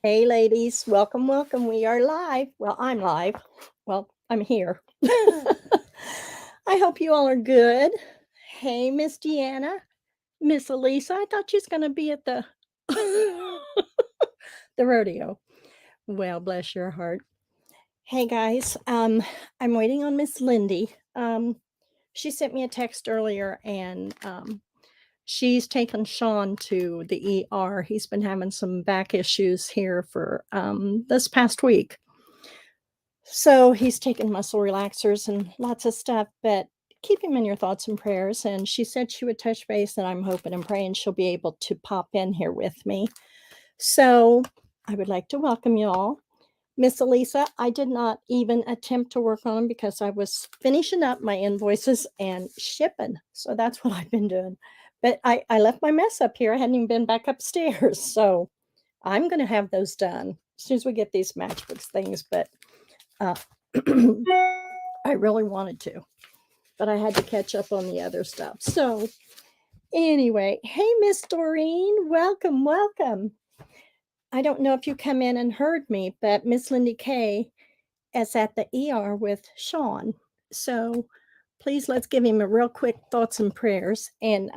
Hey, ladies, welcome, welcome. We are live. Well, I'm live. Well, I'm here. I hope you all are good. Hey, Miss Deanna, Miss Elisa. I thought you was going to be at the the rodeo. Well, bless your heart. Hey, guys. I'm waiting on Miss Lyndee. She sent me a text earlier, and she's taken Sean to the ER. He's been having some back issues here for this past week. So he's taken muscle relaxers and lots of stuff, but keep him in your thoughts and prayers. And she said she would touch base, and I'm hoping and praying she'll be able to pop in here with me. So I would like to welcome you all. Miss Elisa, I did not even attempt to work on them because I was finishing up my invoices and shipping. So that's what I've been doing. But I left my mess up here. I hadn't even been back upstairs. So I'm going to have those done as soon as we get these Matchbooks things. But I really wanted to, but I had to catch up on the other stuff. So anyway, hey, Miss Doreen, welcome, welcome. I don't know if you come in and heard me, but Ms Lyndee Kay is at the ER with Sean. So please let's give him a real quick thoughts and prayers. And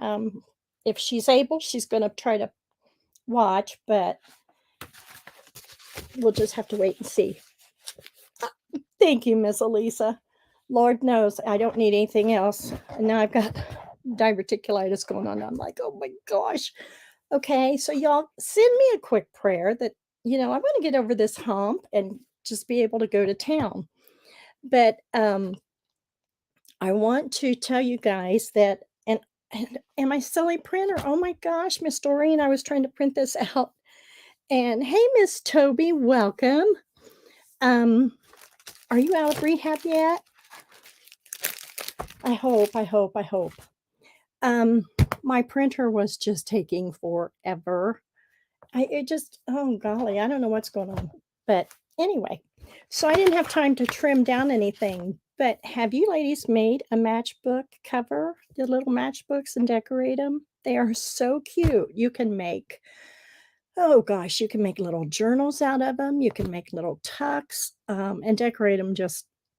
if she's able, she's going to try to watch, but we'll just have to wait and see. Thank you, Miss Elisa. Lord knows I don't need anything else. And now I've got diverticulitis going on. I'm like, oh my gosh. Okay, so y'all send me a quick prayer that, I want to get over this hump and just be able to go to town. But I want to tell you guys that, and my silly printer, oh my gosh, Miss Doreen, I was trying to print this out. And hey, Miss Toby, welcome. Are you out of rehab yet? I hope. My printer was just taking forever. Oh golly, I don't know what's going on. But anyway, so I didn't have time to trim down anything. But have you ladies made a matchbook cover, the little matchbooks, and decorate them? They are so cute. You can make, oh gosh, you can make little journals out of them. You can make little tucks and decorate them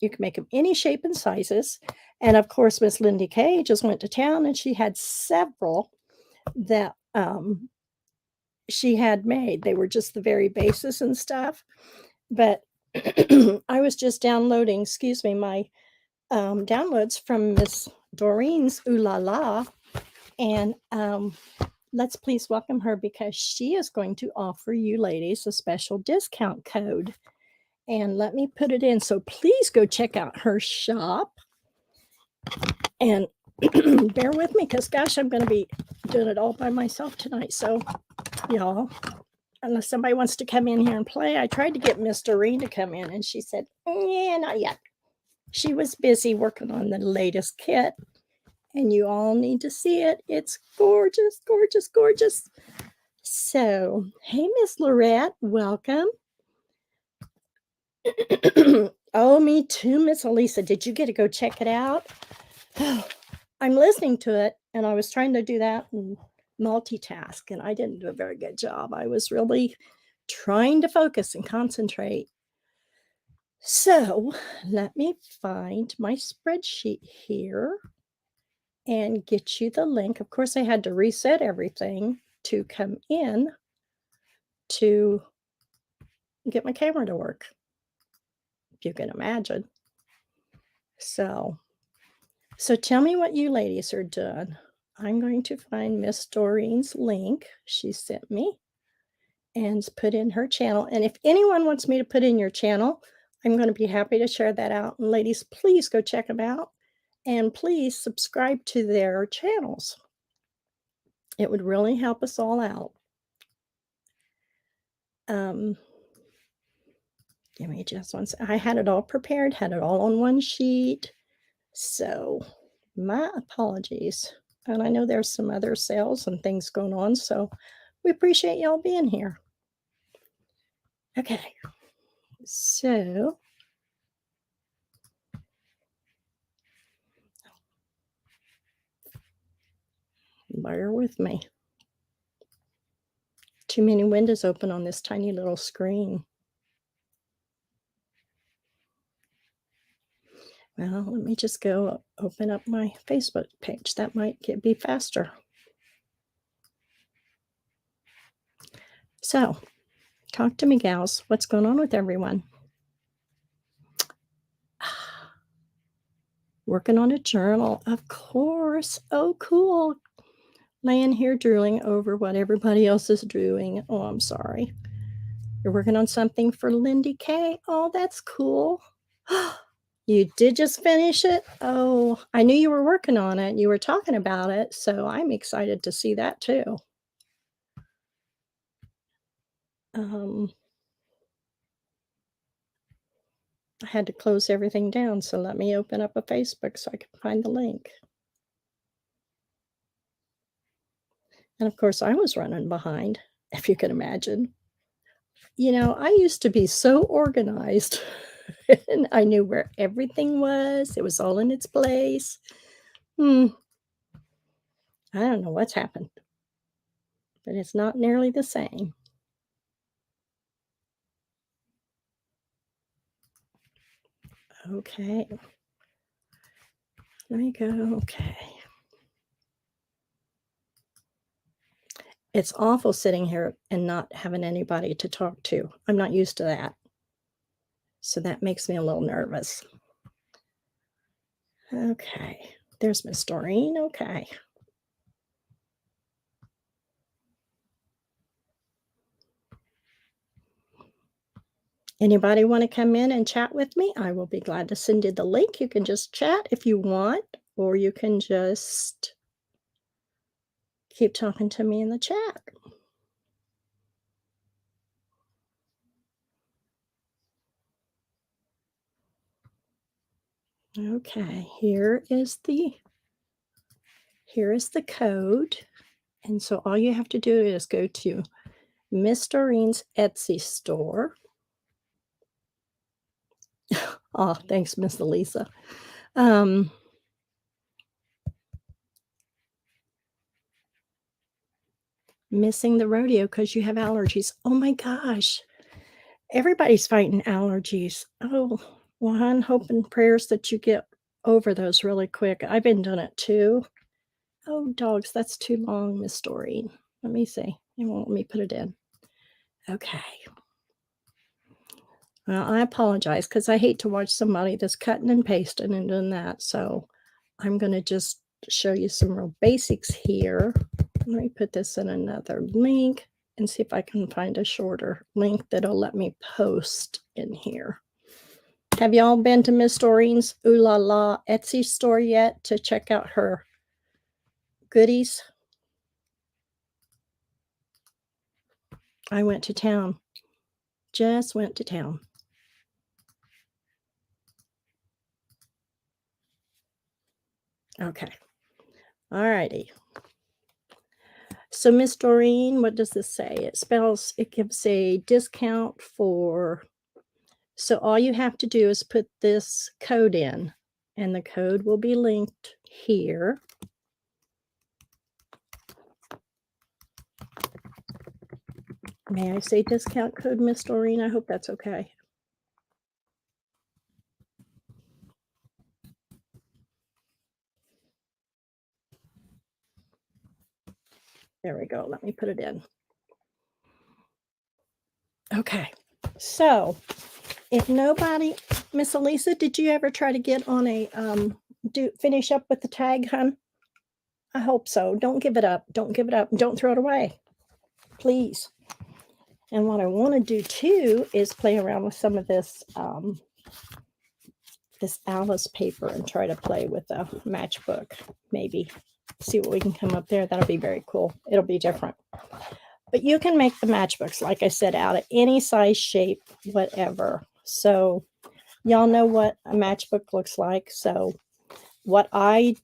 you can make them any shape and sizes. And of course, Miss Lyndee Kay just went to town and she had several that she had made. They were just the very basis and stuff. But I was just downloading, my downloads from Miss Doreen's Ooh La La. And let's please welcome her because she is going to offer you ladies a special discount code. And let me put it in. So please go check out her shop. And bear with me because, gosh, I'm going to be doing it all by myself tonight. So, y'all, unless somebody wants to come in here and play, I tried to get Miss Doreen to come in, and she said, yeah, not yet. She was busy working on the latest kit, and you all need to see it. It's gorgeous, gorgeous, gorgeous. So, hey, Miss Lorette, welcome. Oh, me too, Miss Elisa. Did you get to go check it out? I'm listening to it, and I was trying to do that and multitask, and I didn't do a very good job. I was really trying to focus and concentrate. So let me find my spreadsheet here and get you the link. Of course, I had to reset everything to come in to get my camera to work, if you can imagine. So tell me what you ladies are doing. I'm going to find Miss Doreen's link she sent me and put in her channel. And if anyone wants me to put in your channel, I'm going to be happy to share that out. And ladies, please go check them out. And please subscribe to their channels. It would really help us all out. Give me just one second. I had it all prepared, had it all on one sheet. So my apologies. And I know there's some other sales and things going on, so we appreciate y'all being here. Okay, so bear with me. Too many windows open on this tiny little screen. Well, let me just go open up my Facebook page. That might be faster. So, talk to me, gals. What's going on with everyone? Working on a journal, of course. Oh, cool. Laying here drooling over what everybody else is doing. Oh, I'm sorry. You're working on something for Lyndee Kay. Oh, that's cool. You did just finish it? Oh, I knew you were working on it. You were talking about it, so I'm excited to see that too. I had to close everything down, so let me open up a Facebook so I can find the link. And of course, I was running behind, if you can imagine. You know, I used to be so organized, and I knew where everything was. It was all in its place. I don't know what's happened, but it's not nearly the same. Okay. There you go. Okay. It's awful sitting here and not having anybody to talk to. I'm not used to that. So that makes me a little nervous. Okay. There's Miss Doreen. Okay. Anybody want to come in and chat with me? I will be glad to send you the link. You can just chat if you want, or you can just keep talking to me in the chat. Okay, here is the code. And so all you have to do is go to Miss Doreen's Etsy store. Oh, thanks, Miss Elisa. Missing the rodeo because you have allergies. Oh my gosh. Everybody's fighting allergies. Oh, well, I'm hoping prayers that you get over those really quick. I've been doing it too. Oh, dogs, that's too long, Miss Doreen. Let me see. It won't let me put it in. Okay. Well, I apologize because I hate to watch somebody that's cutting and pasting and doing that. So I'm going to just show you some real basics here. Let me put this in another link and see if I can find a shorter link that'll let me post in here. Have y'all been to Miss Doreen's Ooh La La Etsy store yet to check out her goodies? I went to town. Just went to town. Okay. All righty. So Miss Doreen, what does this say? It gives a discount for, so all you have to do is put this code in, and the code will be linked here. May I say discount code, Miss Doreen? I hope that's okay. There we go. Let me put it in. Okay. So if nobody, Miss Elisa, did you ever try to get on a, finish up with the tag, hun? I hope so. Don't give it up. Don't give it up. Don't throw it away. Please. And what I want to do too is play around with some of this, this Alice paper and try to play with a matchbook, maybe. See what we can come up there. That'll be very cool. It'll be different. But you can make the matchbooks, like I said, out of any size, shape, whatever. So y'all know what a matchbook looks like. So what I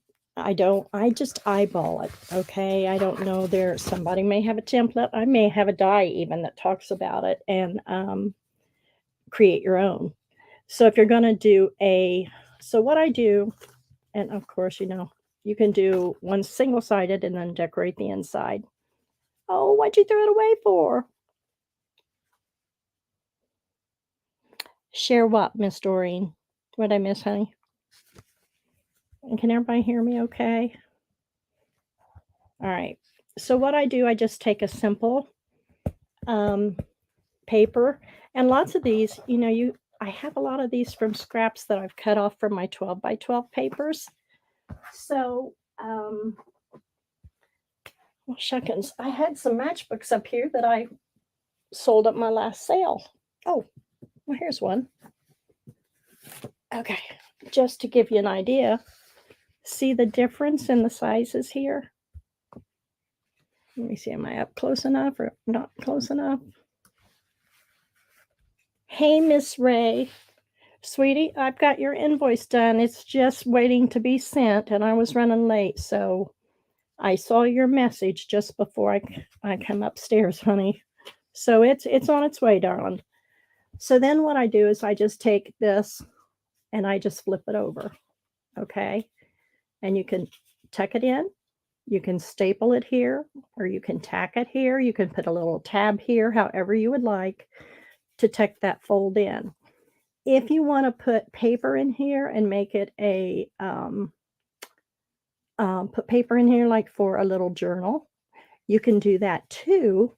just eyeball it. Okay. I don't know, somebody may have a template. I may have a die even that talks about it, and create your own. So if you're going to do so what I do, and of course, you know, you can do one single-sided and then decorate the inside. Oh, what'd you throw it away for? Share what, Miss Doreen? What'd I miss, honey? And can everybody hear me okay? All right. So what I do, I just take a simple paper, and lots of these, you know, I have a lot of these from scraps that I've cut off from my 12 by 12 papers. So, well, shuckins, I had some matchbooks up here that I sold at my last sale. Oh, well, here's one. Okay, just to give you an idea, see the difference in the sizes here? Let me see, am I up close enough or not close enough? Hey, Miss Ray. Sweetie, I've got your invoice done. It's just waiting to be sent, and I was running late, so I saw your message just before I come upstairs, honey. So it's on its way, darling. So then what I do is I just take this and I just flip it over, okay? And you can tuck it in, you can staple it here, or you can tack it here. You can put a little tab here, however you would like to tuck that fold in. If you want to put paper in here and make it a, put paper in here like for a little journal, you can do that too.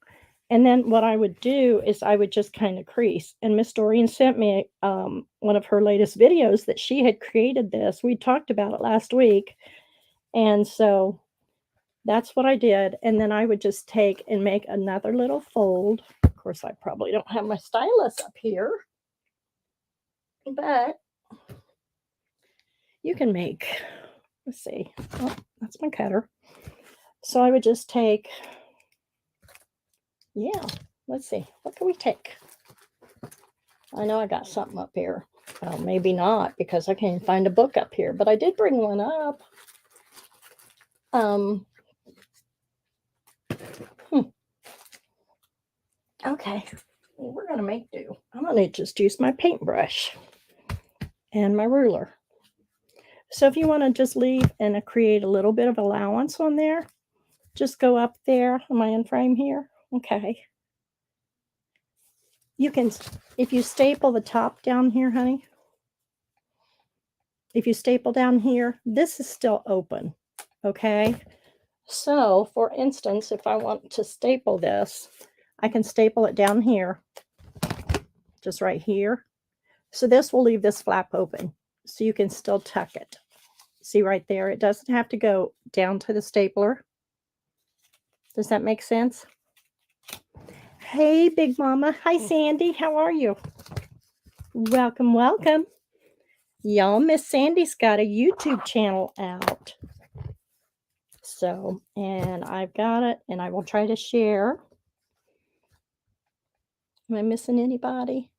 And then what I would do is I would just kind of crease. And Miss Doreen sent me one of her latest videos that she had created this. We talked about it last week. And so that's what I did. And then I would just take and make another little fold. Of course, I probably don't have my stylus up here, but you can make, let's see, oh, that's my cutter. So I would just take, yeah, let's see, what can we take? I know I got something up here. Well, maybe not, because I can't find a book up here, but I did bring one up. Okay, well, we're gonna make do. I'm gonna just use my paintbrush and my ruler. So if you want to just leave and create a little bit of allowance on there, just go up there. Am I in frame here? Okay. You can, if you staple the top down here, honey, if you staple down here, this is still open, okay? So, for instance, if I want to staple this, I can staple it down here, just right here. So this will leave this flap open, so you can still tuck it. See right there, it doesn't have to go down to the stapler. Does that make sense? Hey, Big Mama. Hi, Sandy. How are you? Welcome, welcome. Y'all, Miss Sandy's got a YouTube channel out. So, and I've got it, and I will try to share. Am I missing anybody?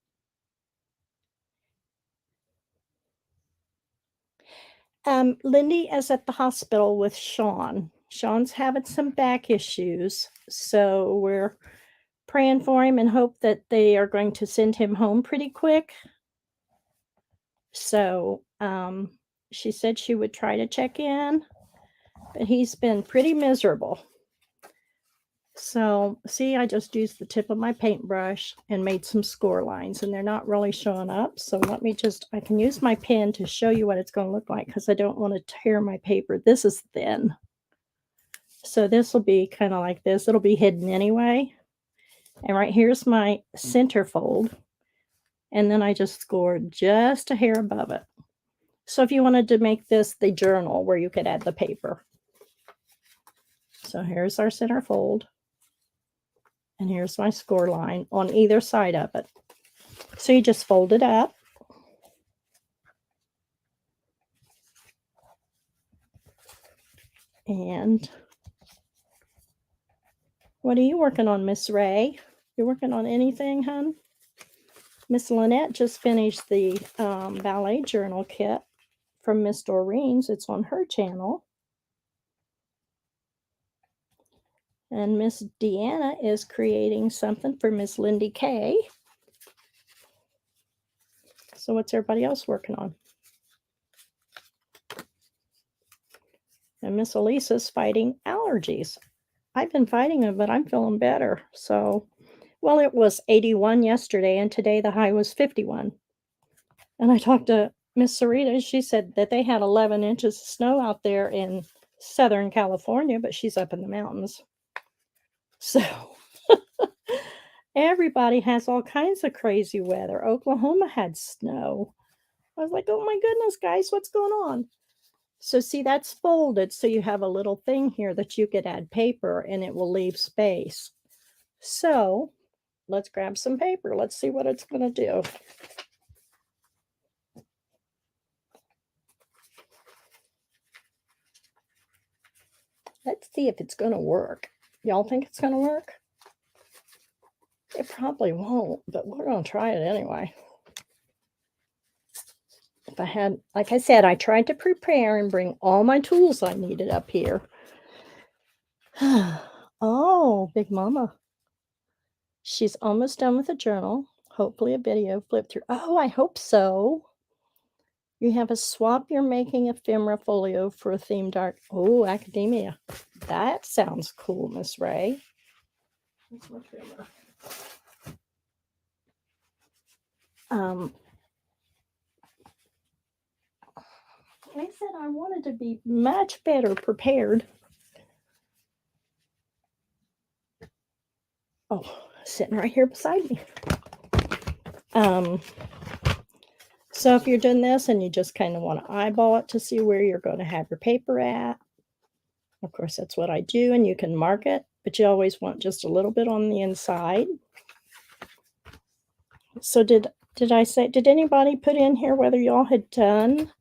Lyndee is at the hospital with Sean. Sean's having some back issues, so we're praying for him and hope that they are going to send him home pretty quick. So, she said she would try to check in, but he's been pretty miserable. So, see, I just used the tip of my paintbrush and made some score lines, and they're not really showing up. So let me just, I can use my pen to show you what it's going to look like, because I don't want to tear my paper. This is thin. So this will be kind of like this. It'll be hidden anyway. And right here's my center fold. And then I just scored just a hair above it. So if you wanted to make this the journal where you could add the paper. So here's our center fold. And here's my score line on either side of it. So you just fold it up. And what are you working on, Miss Ray? You working on anything, hon? Miss Lynette just finished the ballet journal kit from Miss Doreen's. It's on her channel. And Miss Diane is creating something for Ms Lyndee Kay. So what's everybody else working on? And Miss Elisa's fighting allergies. I've been fighting it, but I'm feeling better. So, well, it was 81 yesterday, and today the high was 51. And I talked to Miss Sarita. She said that they had 11 inches of snow out there in Southern California, but she's up in the mountains. So everybody has all kinds of crazy weather. Oklahoma had snow. I was like, oh my goodness, guys, what's going on? So see, that's folded. So you have a little thing here that you could add paper and it will leave space. So let's grab some paper. Let's see what it's going to do. Let's see if it's going to work. Y'all think it's going to work? It probably won't, but we're going to try it anyway. If I had, like I said, I tried to prepare and bring all my tools I needed up here. Oh, Big Mama. She's almost done with the journal. Hopefully a video flip through. Oh, I hope so. You have a swap. You're making ephemera folio for a themed art. Oh, academia. That sounds cool, Miss Ray. What's my camera? I said I wanted to be much better prepared. Oh, sitting right here beside me. So if you're doing this and you just kind of want to eyeball it to see where you're going to have your paper at, of course, that's what I do, and you can mark it, but you always want just a little bit on the inside. So did anybody put in here whether y'all had done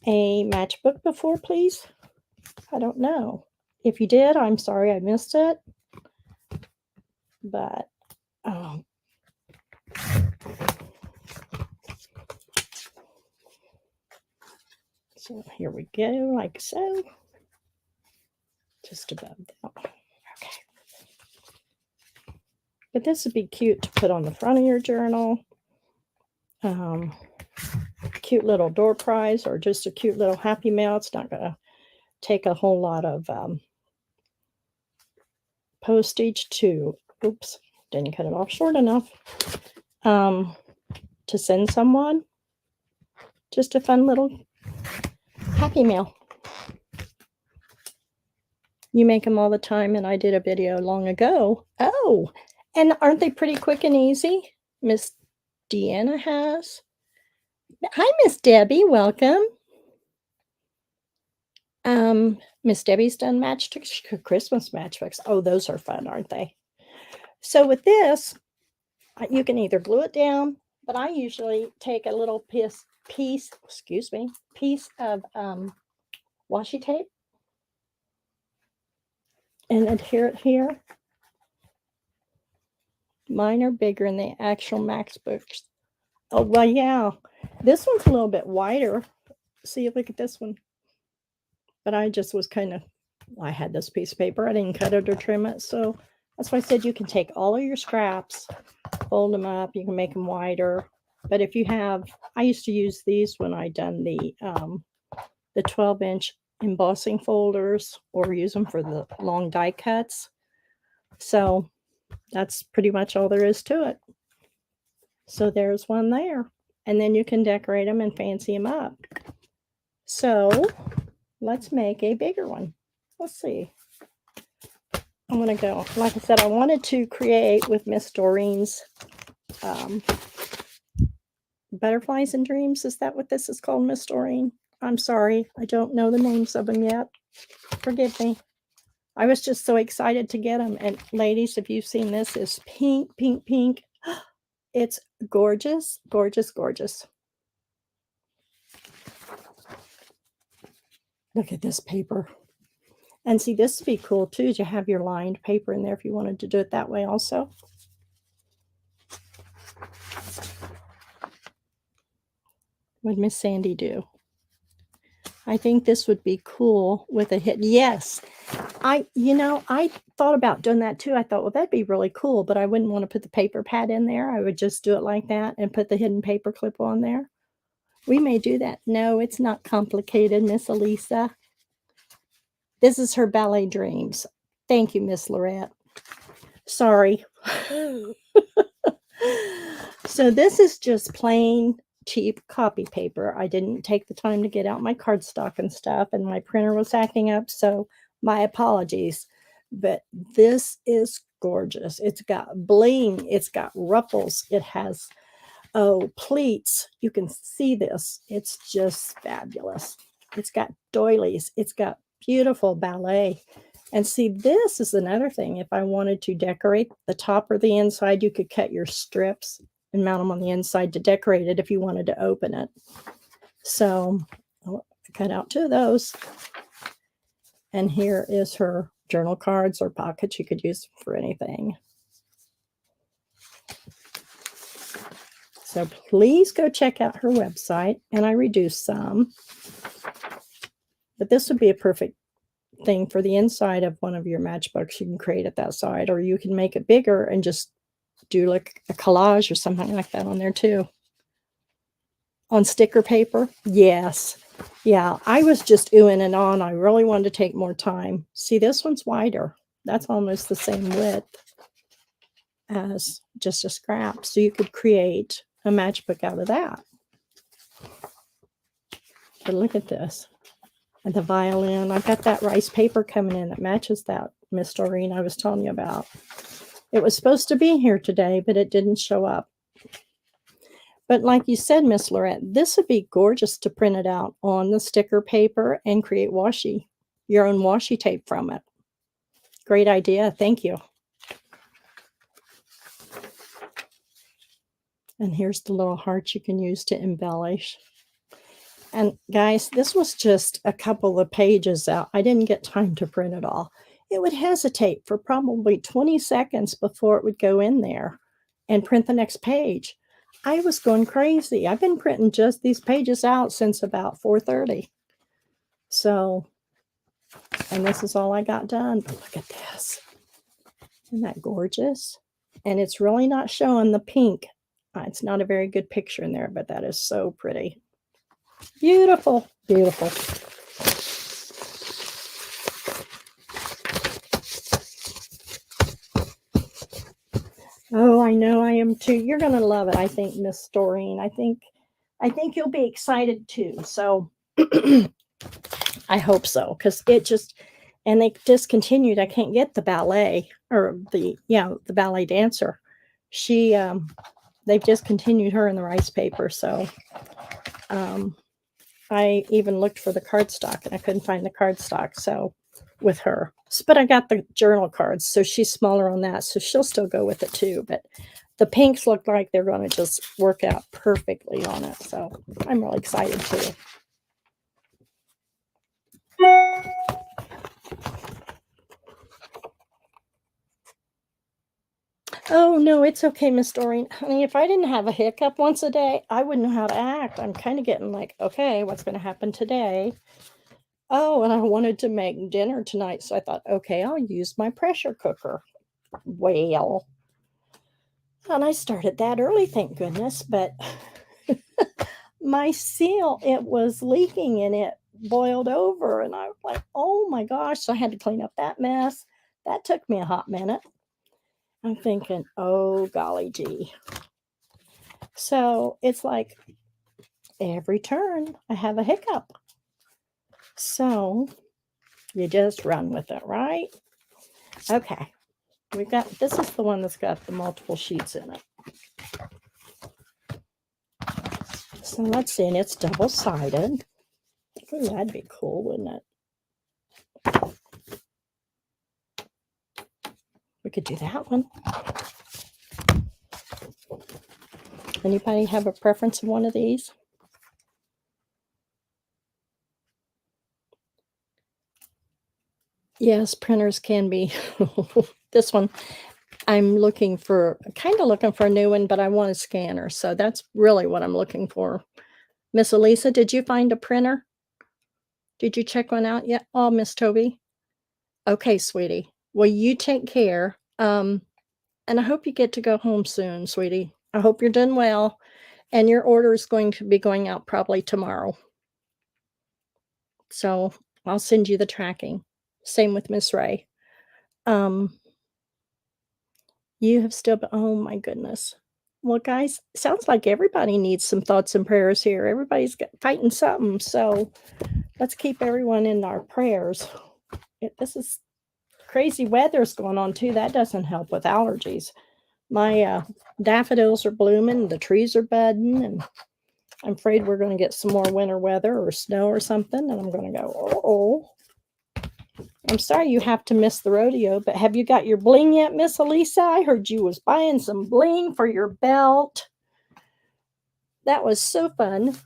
a matchbook before, please? I don't know. If you did, I'm sorry I missed it. But so here we go, like so. Just about that. Okay. But this would be cute to put on the front of your journal. Cute little door prize or just a cute little happy mail. It's not going to take a whole lot of postage to, oops, didn't cut it off short enough, to send someone. Just a fun little happy mail. You make them all the time, and I did a video long ago. Oh, and aren't they pretty quick and easy? Miss Deanna has. Hi, Miss Debbie. Welcome. Miss Debbie's done matchbooks, Christmas matchbooks. Oh, those are fun, aren't they? So with this, you can either glue it down, but I usually take a little piece of washi tape and adhere it here. Mine are bigger than the actual Matchbooks. Oh, well, yeah. This one's a little bit wider. See, look at this one. But I just was I had this piece of paper. I didn't cut it or trim it. So that's why I said you can take all of your scraps, fold them up. You can make them wider. But if you have, I used to use these when I done the 12-inch embossing folders or use them for the long die cuts. So that's pretty much all there is to it. So there's one there. And then you can decorate them and fancy them up. So let's make a bigger one. Let's see. I'm going to go, like I said, I wanted to create with Miss Doreen's Butterflies and Dreams. Is that what this is called, Miss Doreen? I'm sorry. I don't know the names of them yet. Forgive me. I was just so excited to get them. And ladies, if you've seen this, it's pink, pink, pink. It's gorgeous, gorgeous, gorgeous. Look at this paper. And see, this would be cool too, to have your lined paper in there if you wanted to do it that way also. What would Miss Sandy do? I think this would be cool with a hit. Yes. I thought about doing that too. I thought, well, that'd be really cool, but I wouldn't want to put the paper pad in there. I would just do it like that and put the hidden paper clip on there. We may do that. No, it's not complicated, Miss Elisa. This is her ballet dreams. Thank you, Miss Lorette. Sorry. So this is just plain cheap copy paper. I didn't take the time to get out my cardstock and stuff, and my printer was acting up, so my apologies. But this is gorgeous. It's got bling, it's got ruffles, it has pleats. You can see this. It's just fabulous. It's got doilies. It's got beautiful ballet. And see, this is another thing. If I wanted to decorate the top or the inside, you could cut your strips and mount them on the inside to decorate it if you wanted to open it. So I'll cut out 2 of those. And here is her journal cards or pockets you could use for anything. So please go check out her website, and I reduced some. But this would be a perfect thing for the inside of one of your matchbooks. You can create it that side, or you can make it bigger and just do like a collage or something like that on there too. On sticker paper, yes. Yeah, I was just oohing and on. I really wanted to take more time. See, this one's wider. That's almost the same width as just a scrap. So you could create a matchbook out of that. But look at this. And the violin. I've got that rice paper coming in that matches that, Miss Doreen, I was telling you about. It was supposed to be here today, but it didn't show up. But like you said, Miss Lorette, this would be gorgeous to print it out on the sticker paper and create washi, your own washi tape from it. Great idea. Thank you. And here's the little heart you can use to embellish. And guys, this was just a couple of pages out. I didn't get time to print it all. It would hesitate for probably 20 seconds before it would go in there and print the next page. I was going crazy. I've been printing just these pages out since about 4:30. So, and this is all I got done. But look at this. Isn't that gorgeous? And it's really not showing the pink. It's not a very good picture in there, but that is so pretty. Beautiful, beautiful. Oh, I know I am too. You're going to love it, I think, Miss Doreen. I think you'll be excited too. So I hope so, because it just, and they discontinued. I can't get the ballet or the ballet dancer. She, they've discontinued her in the rice paper. So I even looked for the cardstock and I couldn't find the cardstock. So with her, but I got the journal cards, so she's smaller on that, so she'll still go with it too. But the pinks look like they're going to just work out perfectly on it. So I'm really excited too. Oh, no, it's okay, Miss Doreen. Honey, if I didn't have a hiccup once a day, I wouldn't know how to act. I'm kind of getting like, okay, what's going to happen today? Oh, and I wanted to make dinner tonight, so I thought, okay, I'll use my pressure cooker. Well, and I started that early, thank goodness, but my seal, it was leaking and it boiled over, and I was like, oh my gosh, so I had to clean up that mess. That took me a hot minute. I'm thinking, oh, golly gee. So it's like every turn I have a hiccup. So you just run with it, right? Okay. We've got, this is the one that's got the multiple sheets in it. So let's see, and it's double-sided. Ooh, that'd be cool, wouldn't it? We could do that one. Anybody have a preference of one of these? Yes, printers can be. This one, I'm looking for, kind of looking for a new one, but I want a scanner. So that's really what I'm looking for. Miss Elisa, did you find a printer? Did you check one out yet? Oh, Miss Toby. Okay, sweetie. Well, you take care. And I hope you get to go home soon, sweetie. I hope you're doing well. And your order is going to be going out probably tomorrow. So I'll send you the tracking. Same with Miss Ray. You have still been, oh my goodness. Well, guys, sounds like everybody needs some thoughts and prayers here. Everybody's fighting something, so let's keep everyone in our prayers. This is crazy weather's going on too. That doesn't help with allergies. My daffodils are blooming, the trees are budding, and I'm afraid we're going to get some more winter weather or snow or something, and I'm going to go, oh. I'm sorry you have to miss the rodeo, but have you got your bling yet, Miss Elisa? I heard you was buying some bling for your belt. That was so fun.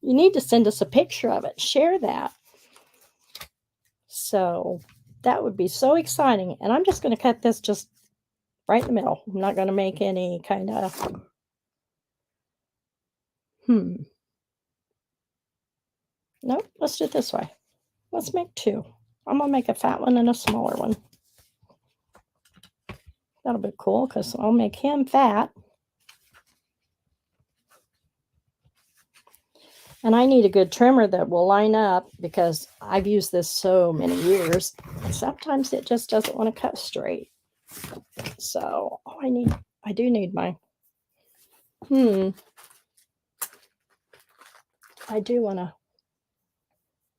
You need to send us a picture of it. Share that. So that would be so exciting. And I'm just going to cut this just right in the middle. I'm not going to make any kind of... Nope, let's do it this way. Let's make two. I'm going to make a fat one and a smaller one. That'll be cool because I'll make him fat. And I need a good trimmer that will line up because I've used this so many years. Sometimes it just doesn't want to cut straight. So I do need my, I do want to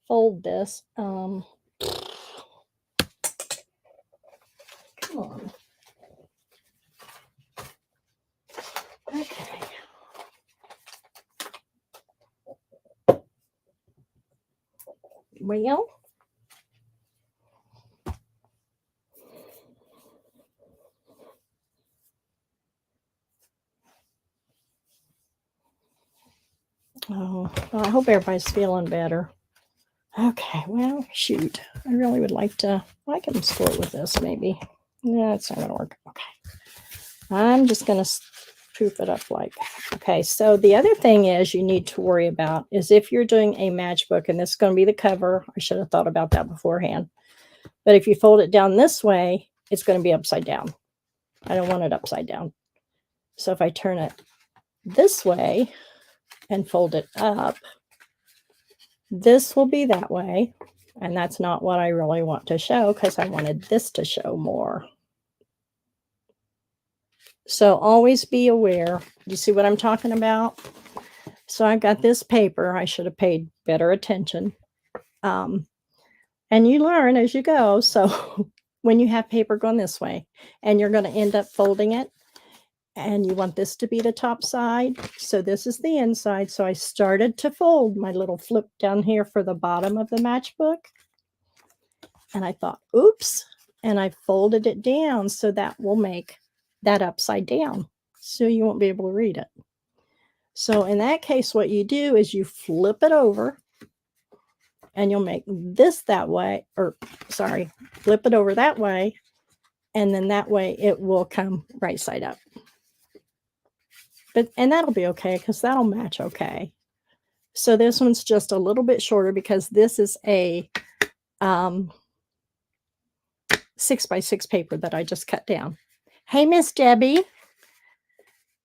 fold this. Come on. Okay. Well, I hope everybody's feeling better. Okay, well, shoot. I really would like to, I can score with this maybe. No, it's not going to work. Okay. I'm just going to poof it up like, okay. So the other thing is you need to worry about is if you're doing a matchbook, and this is going to be the cover. I should have thought about that beforehand. But if you fold it down this way, it's going to be upside down. I don't want it upside down. So if I turn it this way and fold it up, this will be that way. And that's not what I really want to show because I wanted this to show more. So always be aware. You see what I'm talking about? So I've got this paper. I should have paid better attention. And you learn as you go. So when you have paper going this way and you're going to end up folding it, and you want this to be the top side. So this is the inside. So I started to fold my little flip down here for the bottom of the matchbook. And I thought, oops. And I folded it down so that will make that upside down. So you won't be able to read it. So in that case, what you do is you flip it over and you'll make this that way, or sorry, flip it over that way. And then that way it will come right side up. And that'll be okay because that'll match okay. So this one's just a little bit shorter because this is a 6x6 paper that I just cut down. Hey, Miss Debbie.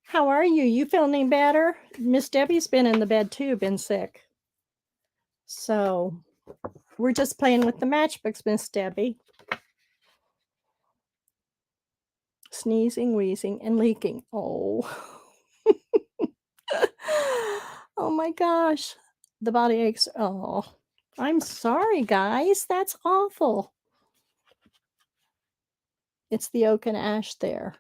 How are you? You feeling any better? Miss Debbie's been in the bed too, been sick. So we're just playing with the matchbooks, Miss Debbie. Sneezing, wheezing, and leaking. Oh. Oh my gosh. The body aches. Oh, I'm sorry, guys. That's awful. It's the oak and ash there.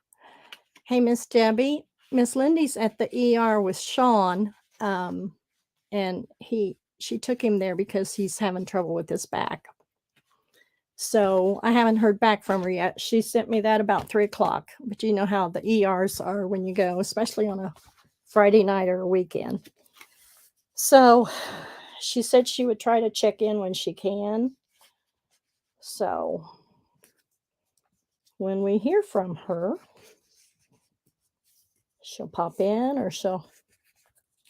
Hey, Miss Debbie. Miss Lindee's at the ER with Sean. And she took him there because he's having trouble with his back. So I haven't heard back from her yet. She sent me that about 3 o'clock. But you know how the ERs are when you go, especially on a Friday night or a weekend. So she said she would try to check in when she can. So when we hear from her, she'll pop in or she'll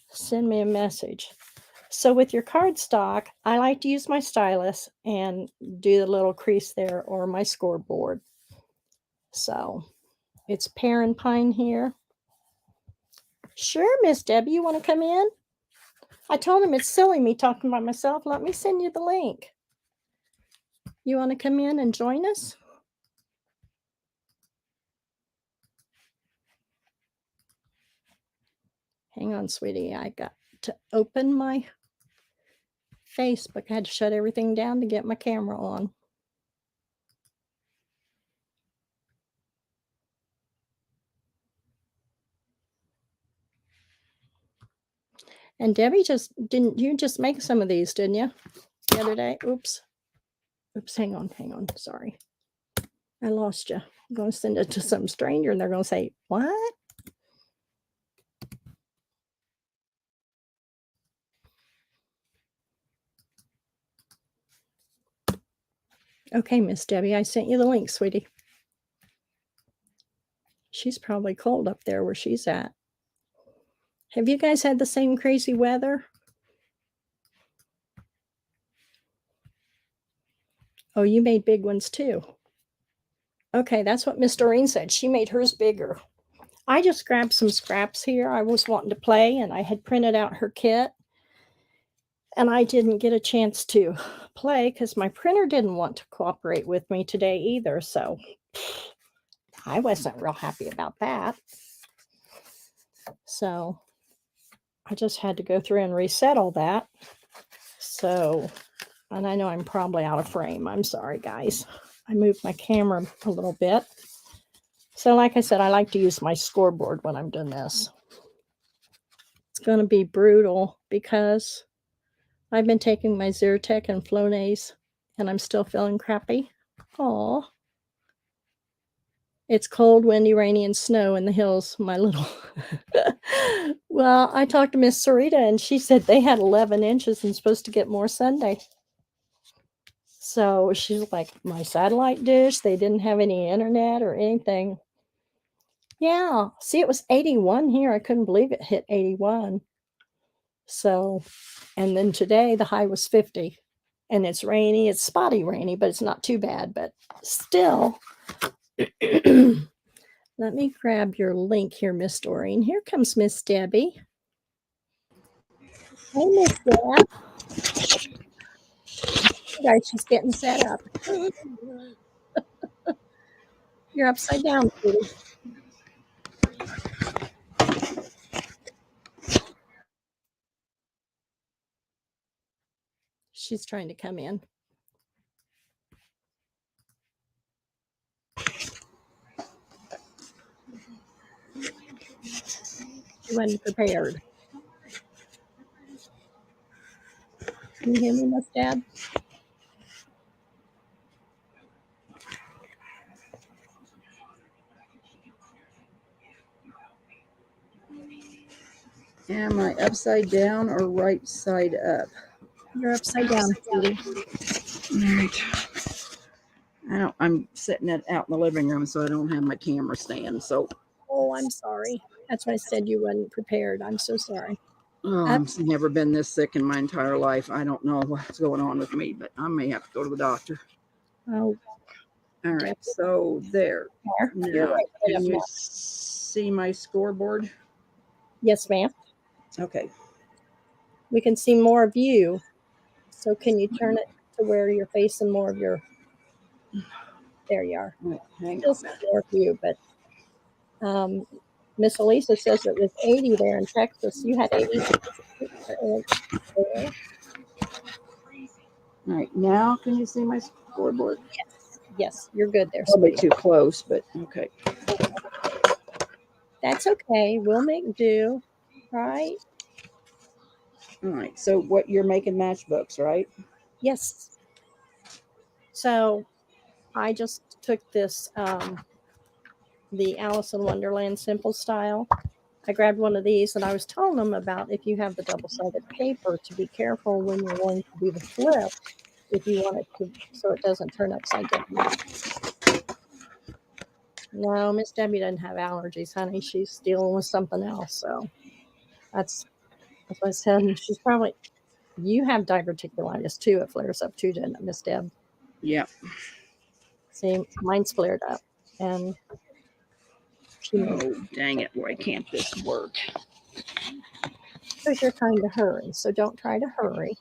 send me a message. So with your cardstock, I like to use my stylus and do the little crease there or my scoreboard. So it's pear and pine here. Sure, Miss Debbie, you want to come in? I told him it's silly me talking by myself. Let me send you the link. You want to come in and join us? Hang on, sweetie. I got to open my Facebook. I had to shut everything down to get my camera on. And Debbie you just make some of these, didn't you? The other day? Oops. Oops, hang on. Sorry. I lost you. I'm going to send it to some stranger and they're going to say, what? Okay, Miss Debbie, I sent you the link, sweetie. She's probably cold up there where she's at. Have you guys had the same crazy weather? Oh, you made big ones too. Okay, that's what Miss Doreen said. She made hers bigger. I just grabbed some scraps here. I was wanting to play and I had printed out her kit. And I didn't get a chance to play because my printer didn't want to cooperate with me today either. So I wasn't real happy about that. So I just had to go through and reset all that. So, and I know I'm probably out of frame. I'm sorry, guys. I moved my camera a little bit. So like I said, I like to use my scoreboard when I'm doing this. It's going to be brutal because I've been taking my Zyrtec and Flonase and I'm still feeling crappy. Aw. It's cold, windy, rainy, and snow in the hills, my little. Well, I talked to Miss Sarita and she said they had 11 inches and supposed to get more Sunday. So she's like, my satellite dish, they didn't have any internet or anything. Yeah, see, it was 81 here. I couldn't believe it hit 81. So, and then today the high was 50 and it's rainy. It's spotty rainy, but it's not too bad, but still. Let me grab your link here, Miss Doreen. Here comes Miss Debbie. Hey, Miss Deb. Guys, she's getting set up. You're upside down, sweetie. She's trying to come in. She wasn't prepared. Can you hear me, Miss Deb? Am I upside down or right side up? You're upside down, sweetie. All right. I'm sitting out in the living room, so I don't have my camera stand. So. Oh, I'm sorry. That's why I said you wasn't prepared. I'm so sorry. Oh, I've never been this sick in my entire life. I don't know what's going on with me, but I may have to go to the doctor. Oh. All right. Definitely. So there. Now, right. Can you see my scoreboard? Yes, ma'am. Okay. We can see more of you. So can you turn it to where you're facing more of your... There you are. Right, hang Still see more of you, but Miss Elisa says it was 80 there in Texas. You had 80. All right, now can you see my scoreboard? Yes, you're good there. Probably too close, but okay. That's okay. We'll make do, right? All right, so what you're making matchbooks, right? Yes. So I just took this, the Alice in Wonderland Simple Style. I grabbed one of these and I was telling them about if you have the double-sided paper to be careful when you're going to do the flip, if you want it to, so it doesn't turn upside down. No, Miss Debbie doesn't have allergies, honey. She's dealing with something else. So that's what I said. She's probably, you have diverticulitis too. It flares up too, didn't it, Miss Deb? Yeah. See, mine's flared up. And oh, dang it. Why can't this work? Because you're trying to hurry. So don't try to hurry.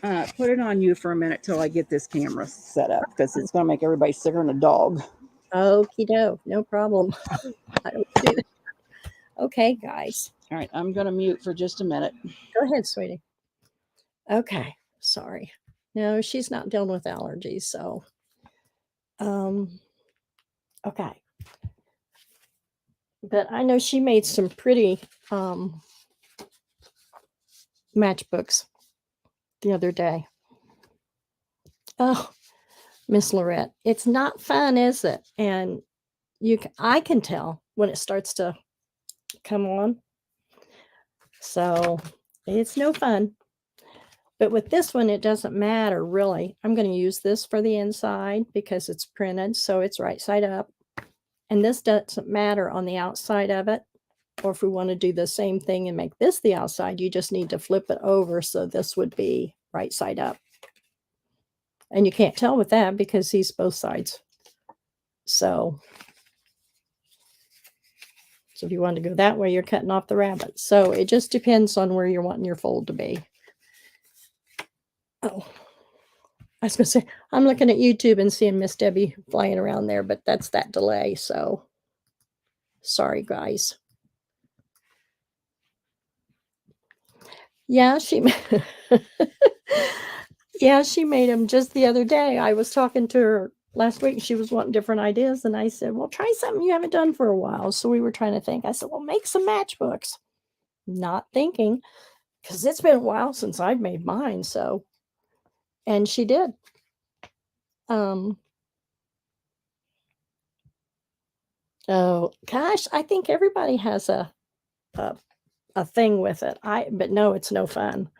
Put it on you for a minute till I get this camera set up because it's going to make everybody sicker than a dog. Okie doke. No problem. I don't do that. Okay, guys. All right, I'm going to mute for just a minute. Go ahead, sweetie. Okay, sorry. No, she's not dealing with allergies, so okay. But I know she made some pretty matchbooks the other day. Oh, Miss Lorette, it's not fun, is it? And I can tell when it starts to come on. So it's no fun. But with this one, it doesn't matter really. I'm going to use this for the inside because it's printed, so it's right side up. And this doesn't matter on the outside of it. Or if we want to do the same thing and make this the outside, you just need to flip it over so this would be right side up. And you can't tell with that because he's both sides. So if you want to go that way, you're cutting off the rabbit. So it just depends on where you're wanting your fold to be. Oh, I was going to say, I'm looking at YouTube and seeing Miss Debbie flying around there, but that's that delay. So sorry, guys. Yeah, she yeah, she made them just the other day. I was talking to her last week. She was wanting different ideas. And I said, well, try something you haven't done for a while. So we were trying to think. I said, well, make some matchbooks. Not thinking, because it's been a while since I've made mine. So, and she did. Oh gosh, I think everybody has a thing with it. But no, it's no fun.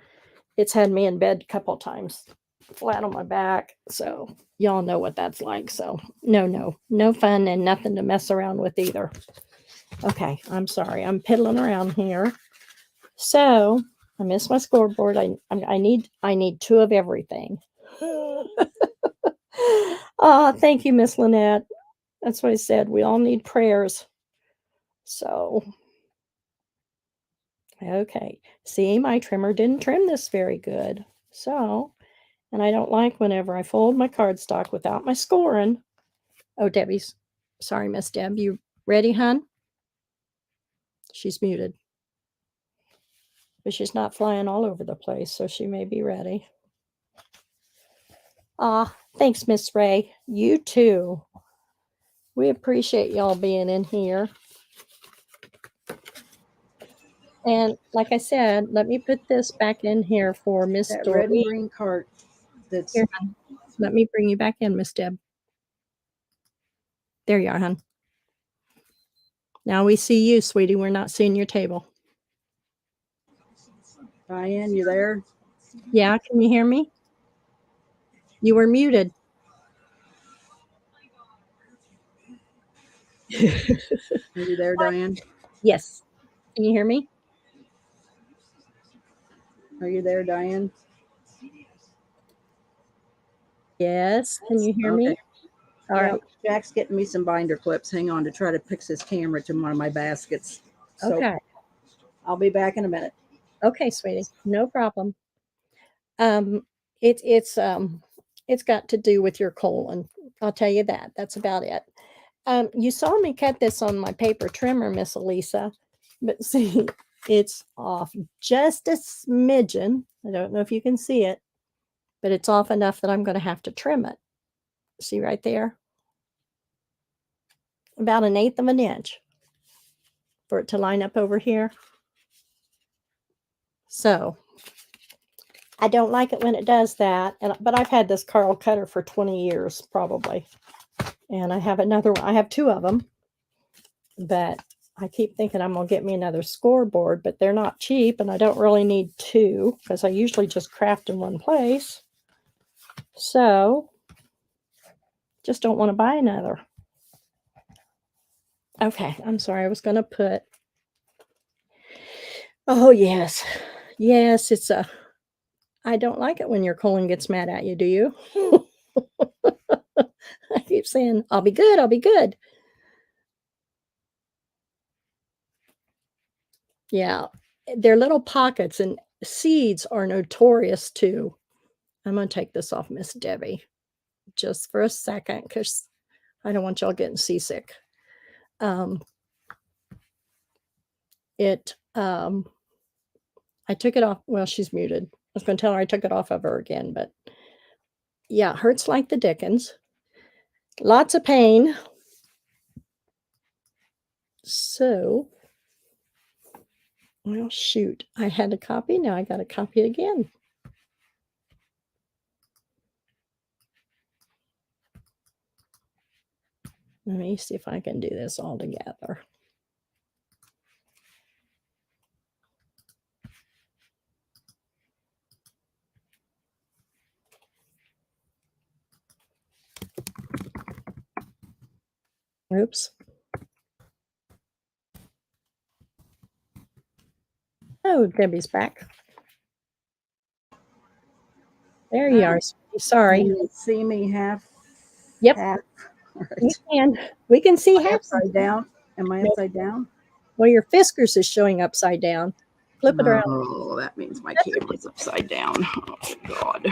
It's had me in bed a couple of times, flat on my back. So y'all know what that's like. So no fun and nothing to mess around with either. Okay, I'm sorry. I'm piddling around here. So I missed my scoreboard. I need 2 of everything. Oh, thank you, Miss Lynette. That's what I said. We all need prayers. So, okay. See, my trimmer didn't trim this very good. So, and I don't like whenever I fold my cardstock without my scoring. Oh, sorry, Miss Deb. You ready, hon? She's muted. But she's not flying all over the place, so she may be ready. Thanks, Miss Ray. You too. We appreciate y'all being in here. And like I said, let me put this back in here for Miss That Dory. red and green cart that's Here, hon. Let me bring you back in, Miss Deb. There you are, hon. Now we see you, sweetie. We're not seeing your table. Diane, you there? Yeah, can you hear me? You were muted. Are you there, Diane? Yes. Can you hear me? Are you there, Diane? Yes. Can you hear me? All right. Jack's getting me some binder clips. Hang on to try to fix his camera to one of my baskets. So Okay. I'll be back in a minute. Okay, sweetie. No problem. It's got to do with your colon. I'll tell you that. That's about it. You saw me cut this on my paper trimmer, Miss Elisa, but see, it's off just a smidgen. I don't know if you can see it, but it's off enough that I'm going to have to trim it. See right there? About 1/8 of an inch for it to line up over here. So I don't like it when it does that, but I've had this Carl cutter for 20 years probably. And I have another one. I have 2 of them, but I keep thinking I'm going to get me another scoreboard, but they're not cheap, and I don't really need 2 because I usually just craft in one place. So, just don't want to buy another. Okay, I'm sorry. I was going to put... Oh, yes. Yes, I don't like it when your colon gets mad at you, do you? I keep saying, I'll be good, I'll be good. Yeah, they're little pockets, and seeds are notorious too. I'm going to take this off Miss Debbie just for a second because I don't want y'all getting seasick. it, I took it off. Well, she's muted. I was going to tell her I took it off of her again, but yeah, hurts like the dickens. Lots of pain. So, well, shoot. I had a copy. Now I got to copy it again. Let me see if I can do this all together. Oops. Oh, Debbie's back. There you are. Sorry. Can you see me half? Yep. Half. Right. We can. We can see half. Upside down. Am I upside down? Well, your Fiskars is showing upside down. Flip it around. Oh, that means my camera's upside down. Oh, God.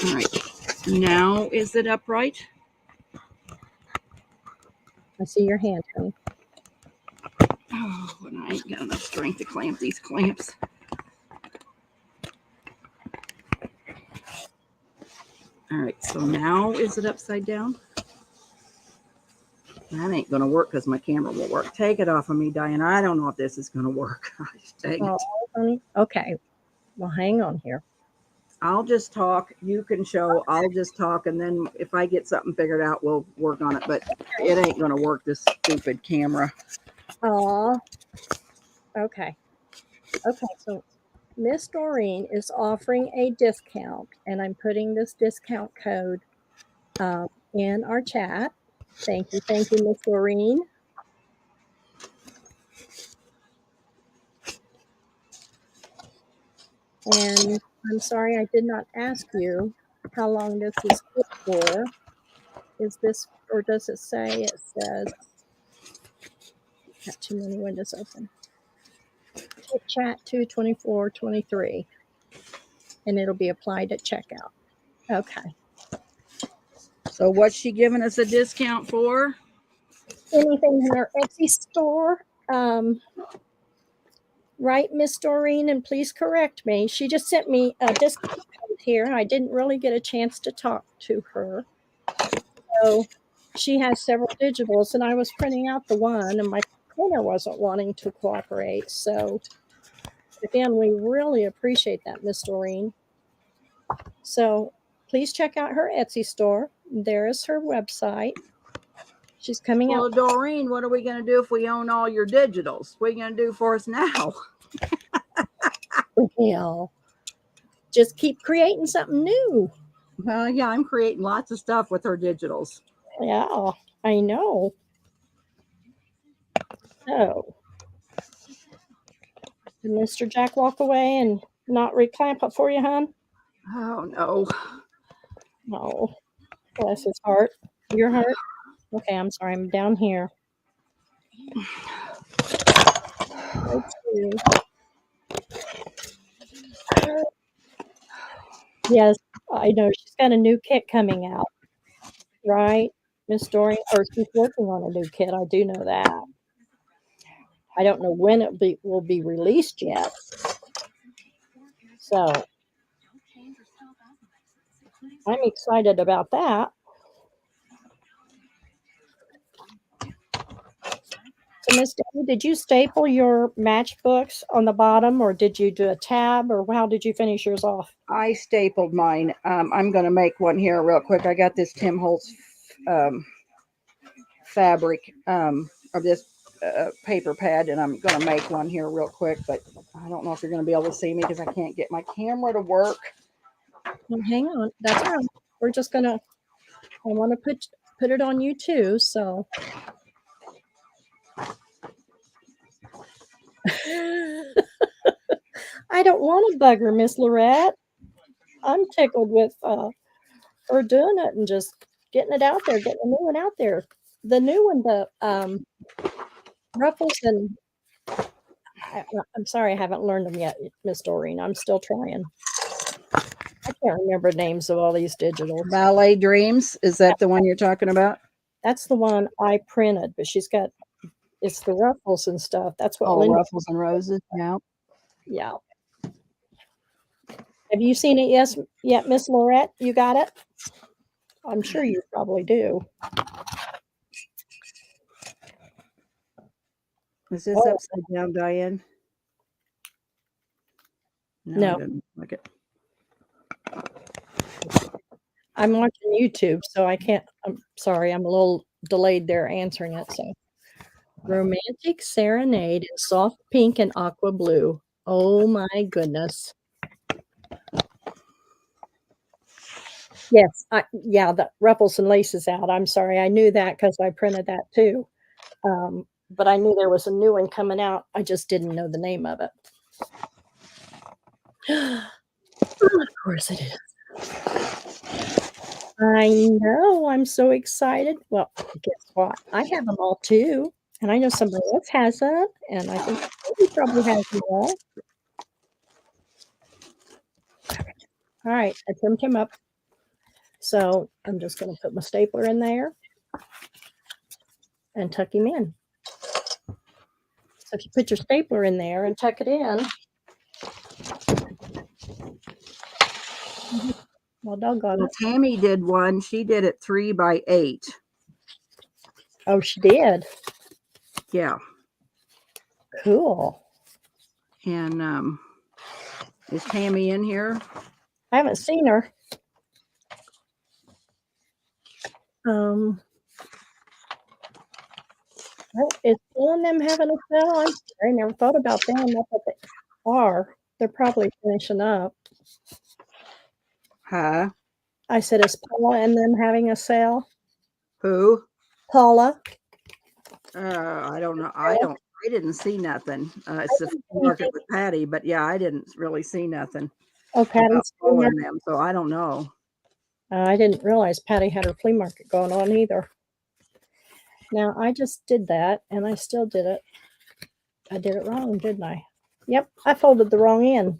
All right. Now, is it upright? I see your hand, honey. Oh, and I ain't got enough strength to clamp these clamps. All right, so now is it upside down? That ain't going to work because my camera won't work. Take it off of me, Diane. I don't know if this is going to work. Dang it. Honey. Okay. Well, hang on here. I'll just talk. You can show. I'll just talk. And then if I get something figured out, we'll work on it. But it ain't going to work, this stupid camera. Aw. Okay. Okay, so Miss Doreen is offering a discount, and I'm putting this discount code in our chat. Thank you, Miss Doreen. And I'm sorry I did not ask you how long this is good for. Is this, or does it say, it says, got too many windows open. Chat 2/24/23, and it'll be applied at checkout. Okay. So what's she giving us a discount for? Anything in our Etsy store. Right, Miss Doreen, and please correct me. She just sent me a discount code here. I didn't really get a chance to talk to her. So she has several digitals, and I was printing out the one, and my printer wasn't wanting to cooperate. So again, we really appreciate that, Miss Doreen. So please check out her Etsy store. There is her website. She's coming out. Well, Doreen, what are we going to do if we own all your digitals? What are you going to do for us now? Well, just keep creating something new. Well, yeah, I'm creating lots of stuff with her digitals. Yeah, I know. So, did Mr. Jack walk away and not reclamp it for you, hon? Oh, no. No. Bless his heart. Your heart? Okay, I'm sorry. I'm down here. Yes, I know. She's got a new kit coming out, right, Miss Doreen? Or she's working on a new kit. I do know that. I don't know when it will be released yet. So I'm excited about that. So, Miss Debbie, did you staple your matchbooks on the bottom, or did you do a tab, or how did you finish yours off? I stapled mine. I'm going to make one here real quick. I got this Tim Holtz fabric or this paper pad, and I'm going to make one here real quick, but I don't know if you're going to be able to see me because I can't get my camera to work. Well, hang on. That's all right. We're just going to, I want to put it on you too, so. I don't want to bug her, Miss Lorette. I'm tickled with her doing it and just getting it out there, getting the new one out there. The new one, the ruffles, and I'm sorry I haven't learned them yet, Miss Doreen. I'm still trying. I can't remember names of all these digitals. Ballet Dreams, is that the one you're talking about? That's the one I printed, but she's got, it's the ruffles and stuff. That's what Oh, Linda, ruffles and roses. Yeah. yeah. Have you seen it yet, Miss Lorette? You got it? I'm sure you probably do. Is this Oh. upside down, Diane? No. I didn't like it. I'm watching YouTube, so I can't. I'm sorry, I'm a little delayed there answering it. So, romantic serenade in soft pink and aqua blue. Oh my goodness. Yes, yeah, the ruffles and laces out. I'm sorry, I knew that because I printed that too. But I knew there was a new one coming out. I just didn't know the name of it. Of course it is. I know. I'm so excited. Well, guess what? I have them all too. And I know somebody else has them. And I think he probably has them all. All right. I trimmed him up. So I'm just going to put my stapler in there and tuck him in. So if you put your stapler in there and tuck it in, well, doggone Well, it. Tammy did one. She did it 3 by 8. Oh, she did. Yeah. Cool. And is Tammy in here? I haven't seen her. Is Phil and them having a sale? I'm sorry, I never thought about them. I thought they are. They're probably finishing up. Huh? I said, is Paula and them having a sale? Who? Paula? I don't know. I didn't see nothing. It's the flea anything. market with Patty, but yeah, I didn't really see nothing Oh, about Patty's flea following market. them, so I don't know. I didn't realize Patty had her flea market going on either. Now, I just did that, and I still did it. I did it wrong, didn't I? Yep, I folded the wrong end.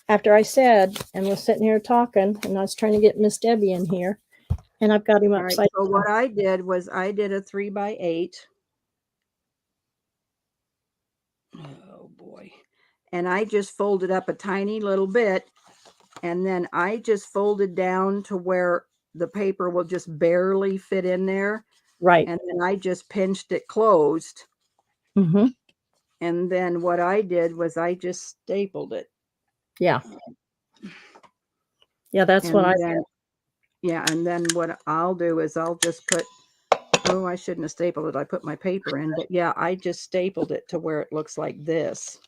After I said, and was sitting here talking, and I was trying to get Miss Debbie in here, and I've got him All right, upside so down. what I did was I did a 3 by 8. Oh boy. And I just folded up a tiny little bit, and then I just folded down to where the paper will just barely fit in there. Right. And then I just pinched it closed. Mm-hmm. And then what I did was I just stapled it. Yeah. Yeah, that's what I did. Yeah, and then what I'll do is I'll just put, oh, I shouldn't have stapled it. I put my paper in, but yeah, I just stapled it to where it looks like this.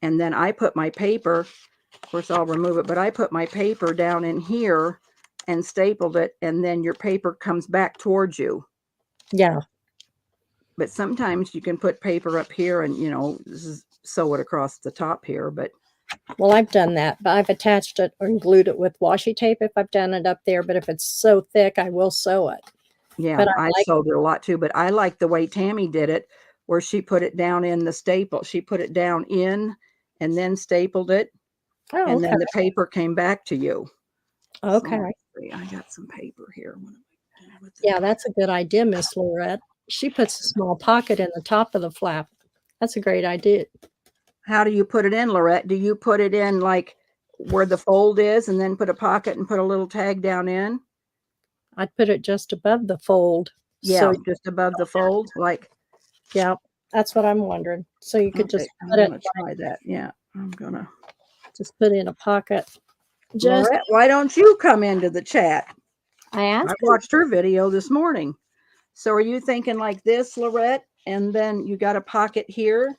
And then I put my paper, of course I'll remove it, but I put my paper down in here and stapled it, and then your paper comes back towards you. Yeah. But sometimes you can put paper up here and, sew it across the top here, but Well, I've done that, but I've attached it or glued it with washi tape if I've done it up there. But if it's so thick, I will sew it. yeah, But I sewed it a lot too, but I like the way Tammy did it, where she put it down in the staple. She put it down in and then stapled it, Oh, and okay. then the paper came back to you. Okay. So, I got some paper here. Yeah, that's a good idea, Miss Lorette. She puts a small pocket in the top of the flap. That's a great idea. How do you put it in, Lorette? Do you put it in like where the fold is and then put a pocket and put a little tag down in? I'd put it just above the fold. Yeah, So, just above the fold. Like, yeah, that's what I'm wondering. So you could just I'm put it, gonna try that. Yeah, I'm gonna. just put it in a pocket. Just, Lorette, why don't you come into the chat? I asked I watched her video this morning. So are you thinking like this, Lorette? And then you got a pocket here?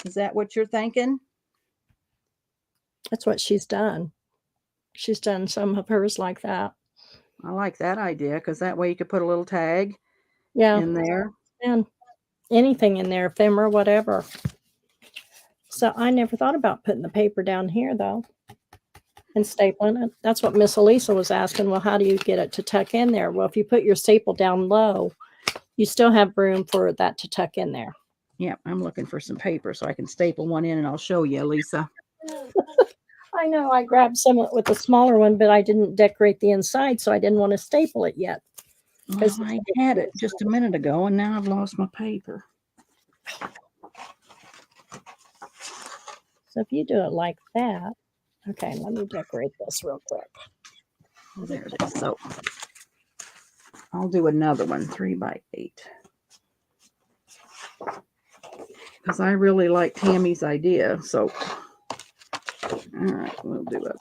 Is that what you're thinking? That's what she's done. She's done some of hers like that. I like that idea, because that way you could put a little tag in there. And anything in there, ephemera, whatever. So I never thought about putting the paper down here though and stapling it. That's what Miss Elisa was asking. Well, how do you get it to tuck in there? Well, if you put your staple down low, you still have room for that to tuck in there. Yeah, I'm looking for some paper so I can staple one in, and I'll show you, Lisa. I I know. I grabbed some with the smaller one, but I didn't decorate the inside, so I didn't want to staple it yet. Well, I had it just a minute ago, and now I've lost my paper. So if you do it like that, okay, let me decorate this real quick. Oh, there it is. So I'll do another one, 3 by 8. Because I really like Tammy's idea. So, all right, we'll do a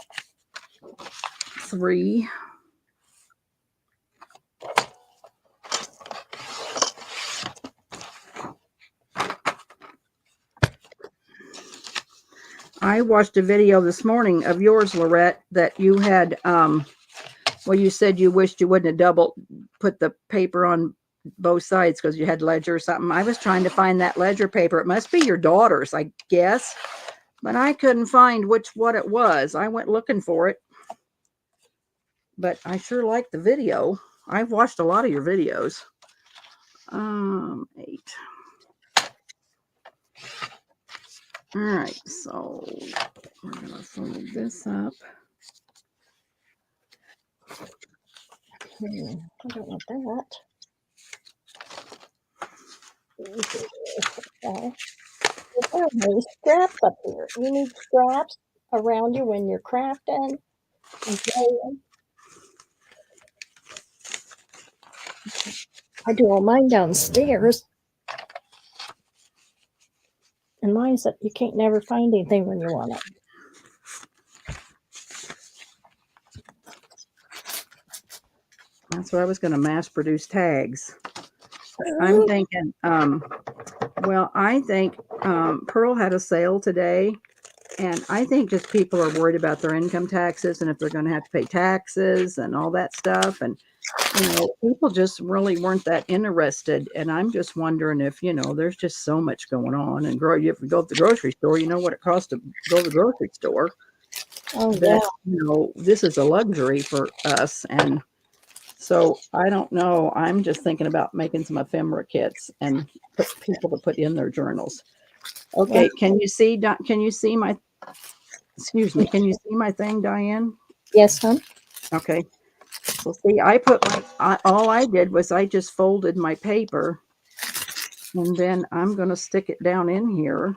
3. I watched a video this morning of yours, Lorette, that you had, well, you said you wished you wouldn't have put the paper on both sides because you had ledger or something. I was trying to find that ledger paper. It must be your daughter's, I guess, but I couldn't find what it was. I went looking for it, but I sure liked the video. I've watched a lot of your videos. 8. All right, so we're gonna fold this up. I don't want that. Okay. There are no straps up here. You need straps around you when you're crafting and playing. I do all mine downstairs. And mine's that you can't never find anything when you want it. That's what I was going to mass produce tags. I'm thinking, well, I think Pearl had a sale today, and I think just people are worried about their income taxes and if they're going to have to pay taxes and all that stuff. And, you know, people just really weren't that interested. And I'm just wondering if, you know, there's just so much going on. And you have to go to the grocery store, you know what it costs to go to the grocery store. Oh, that, yeah. you know, this is a luxury for us. And so I don't know. I'm just thinking about making some ephemera kits and put people to put in their journals. Okay, can you see my, excuse me, can you see my thing, Diane? Yes, hon. Okay. So see, I put all I did was I just folded my paper, and then I'm going to stick it down in here.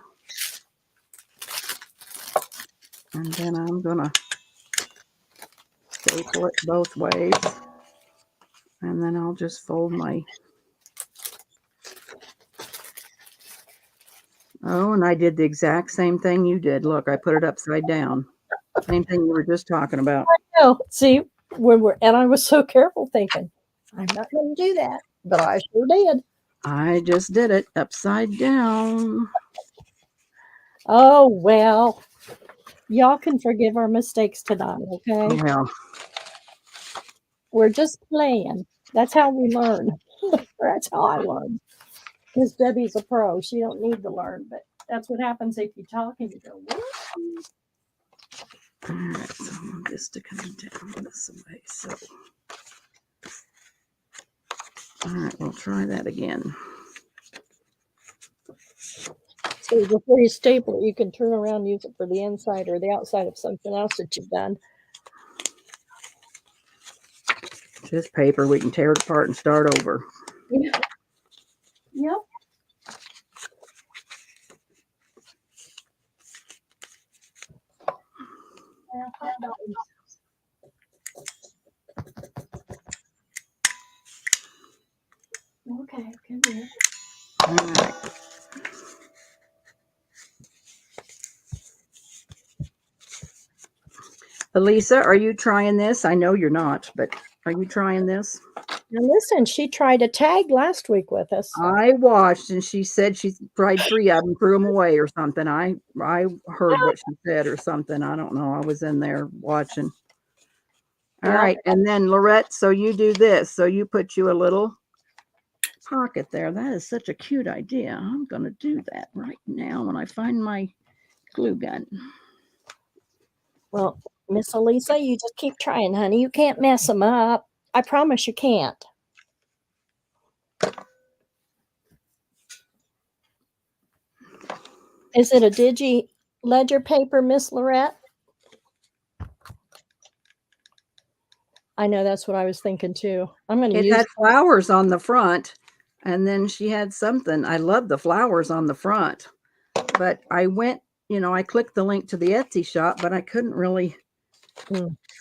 And then I'm going to staple it both ways. And then I'll just fold my, oh, and I did the exact same thing you did. Look, I put it upside down. Same thing you were just talking about. No, see, and I was so careful thinking, I'm not going to do that, but I sure did. I just did it upside down. Oh, well, y'all can forgive our mistakes tonight, okay? Well, We're just playing. That's how we learn. That's how I learn. Because Debbie's a pro. She don't need to learn, but that's what happens if you talk and you go, what? all right, so I want this to come down this way. So, all right, we'll try that again. So before you staple it, you can turn around and use it for the inside or the outside of something else that you've done. Just paper. We can tear it apart and start over. Yep. Okay, come here. All right. Elisa, are you trying this? I know you're not, but are you trying this? Now listen, she tried a tag last week with us. I watched, and she said she tried 3 of them, threw them away or something. I heard what she said or something. I don't know. I was in there watching. All right, and then Lorette, so you do this. So you put you a little pocket there. That is such a cute idea. I'm going to do that right now when I find my glue gun. Well, Miss Elisa, you just keep trying, honey. You can't mess them up. I promise you can't. Is it a digi ledger paper, Miss Lorette? I know that's what I was thinking too. I'm going to It use had flowers on the front, and then she had something. I love the flowers on the front, but I went, I clicked the link to the Etsy shop, but I couldn't really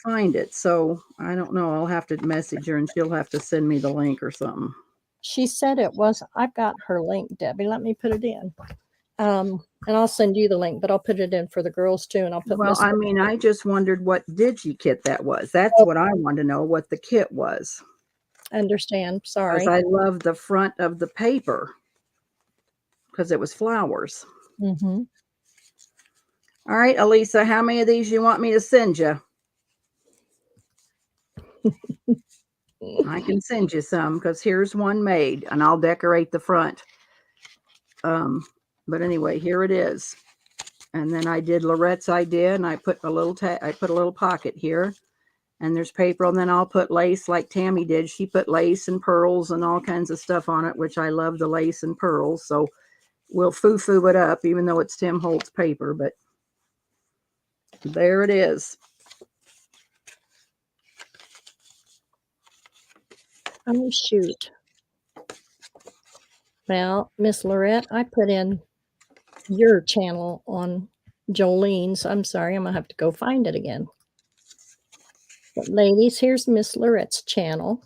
find it. So I don't know. I'll have to message her and she'll have to send me the link or something. She said it was. I've got her link, Debbie. Let me put it in. And I'll send you the link, but I'll put it in for the girls too. And I'll put. Well, I mean, I just wondered what digi kit that was. That's what I want to know, what the kit was. Understand. Sorry. Because I love the front of the paper because it was flowers. Mm-hmm. All right, Elisa, how many of these you want me to send you? I can send you some because here's one made and I'll decorate the front. But anyway, here it is. And then I did Lorette's idea and I put a little pocket here and there's paper, and then I'll put lace like Tammy did. She put lace and pearls and all kinds of stuff on it, which I love the lace and pearls. So we'll foo-foo it up, even though it's Tim Holtz paper, but there it is. Oh, shoot. Well, Miss Lorette, I put in your channel on Jolene's. I'm sorry, I'm going to have to go find it again. But ladies, here's Miss Lorette's channel.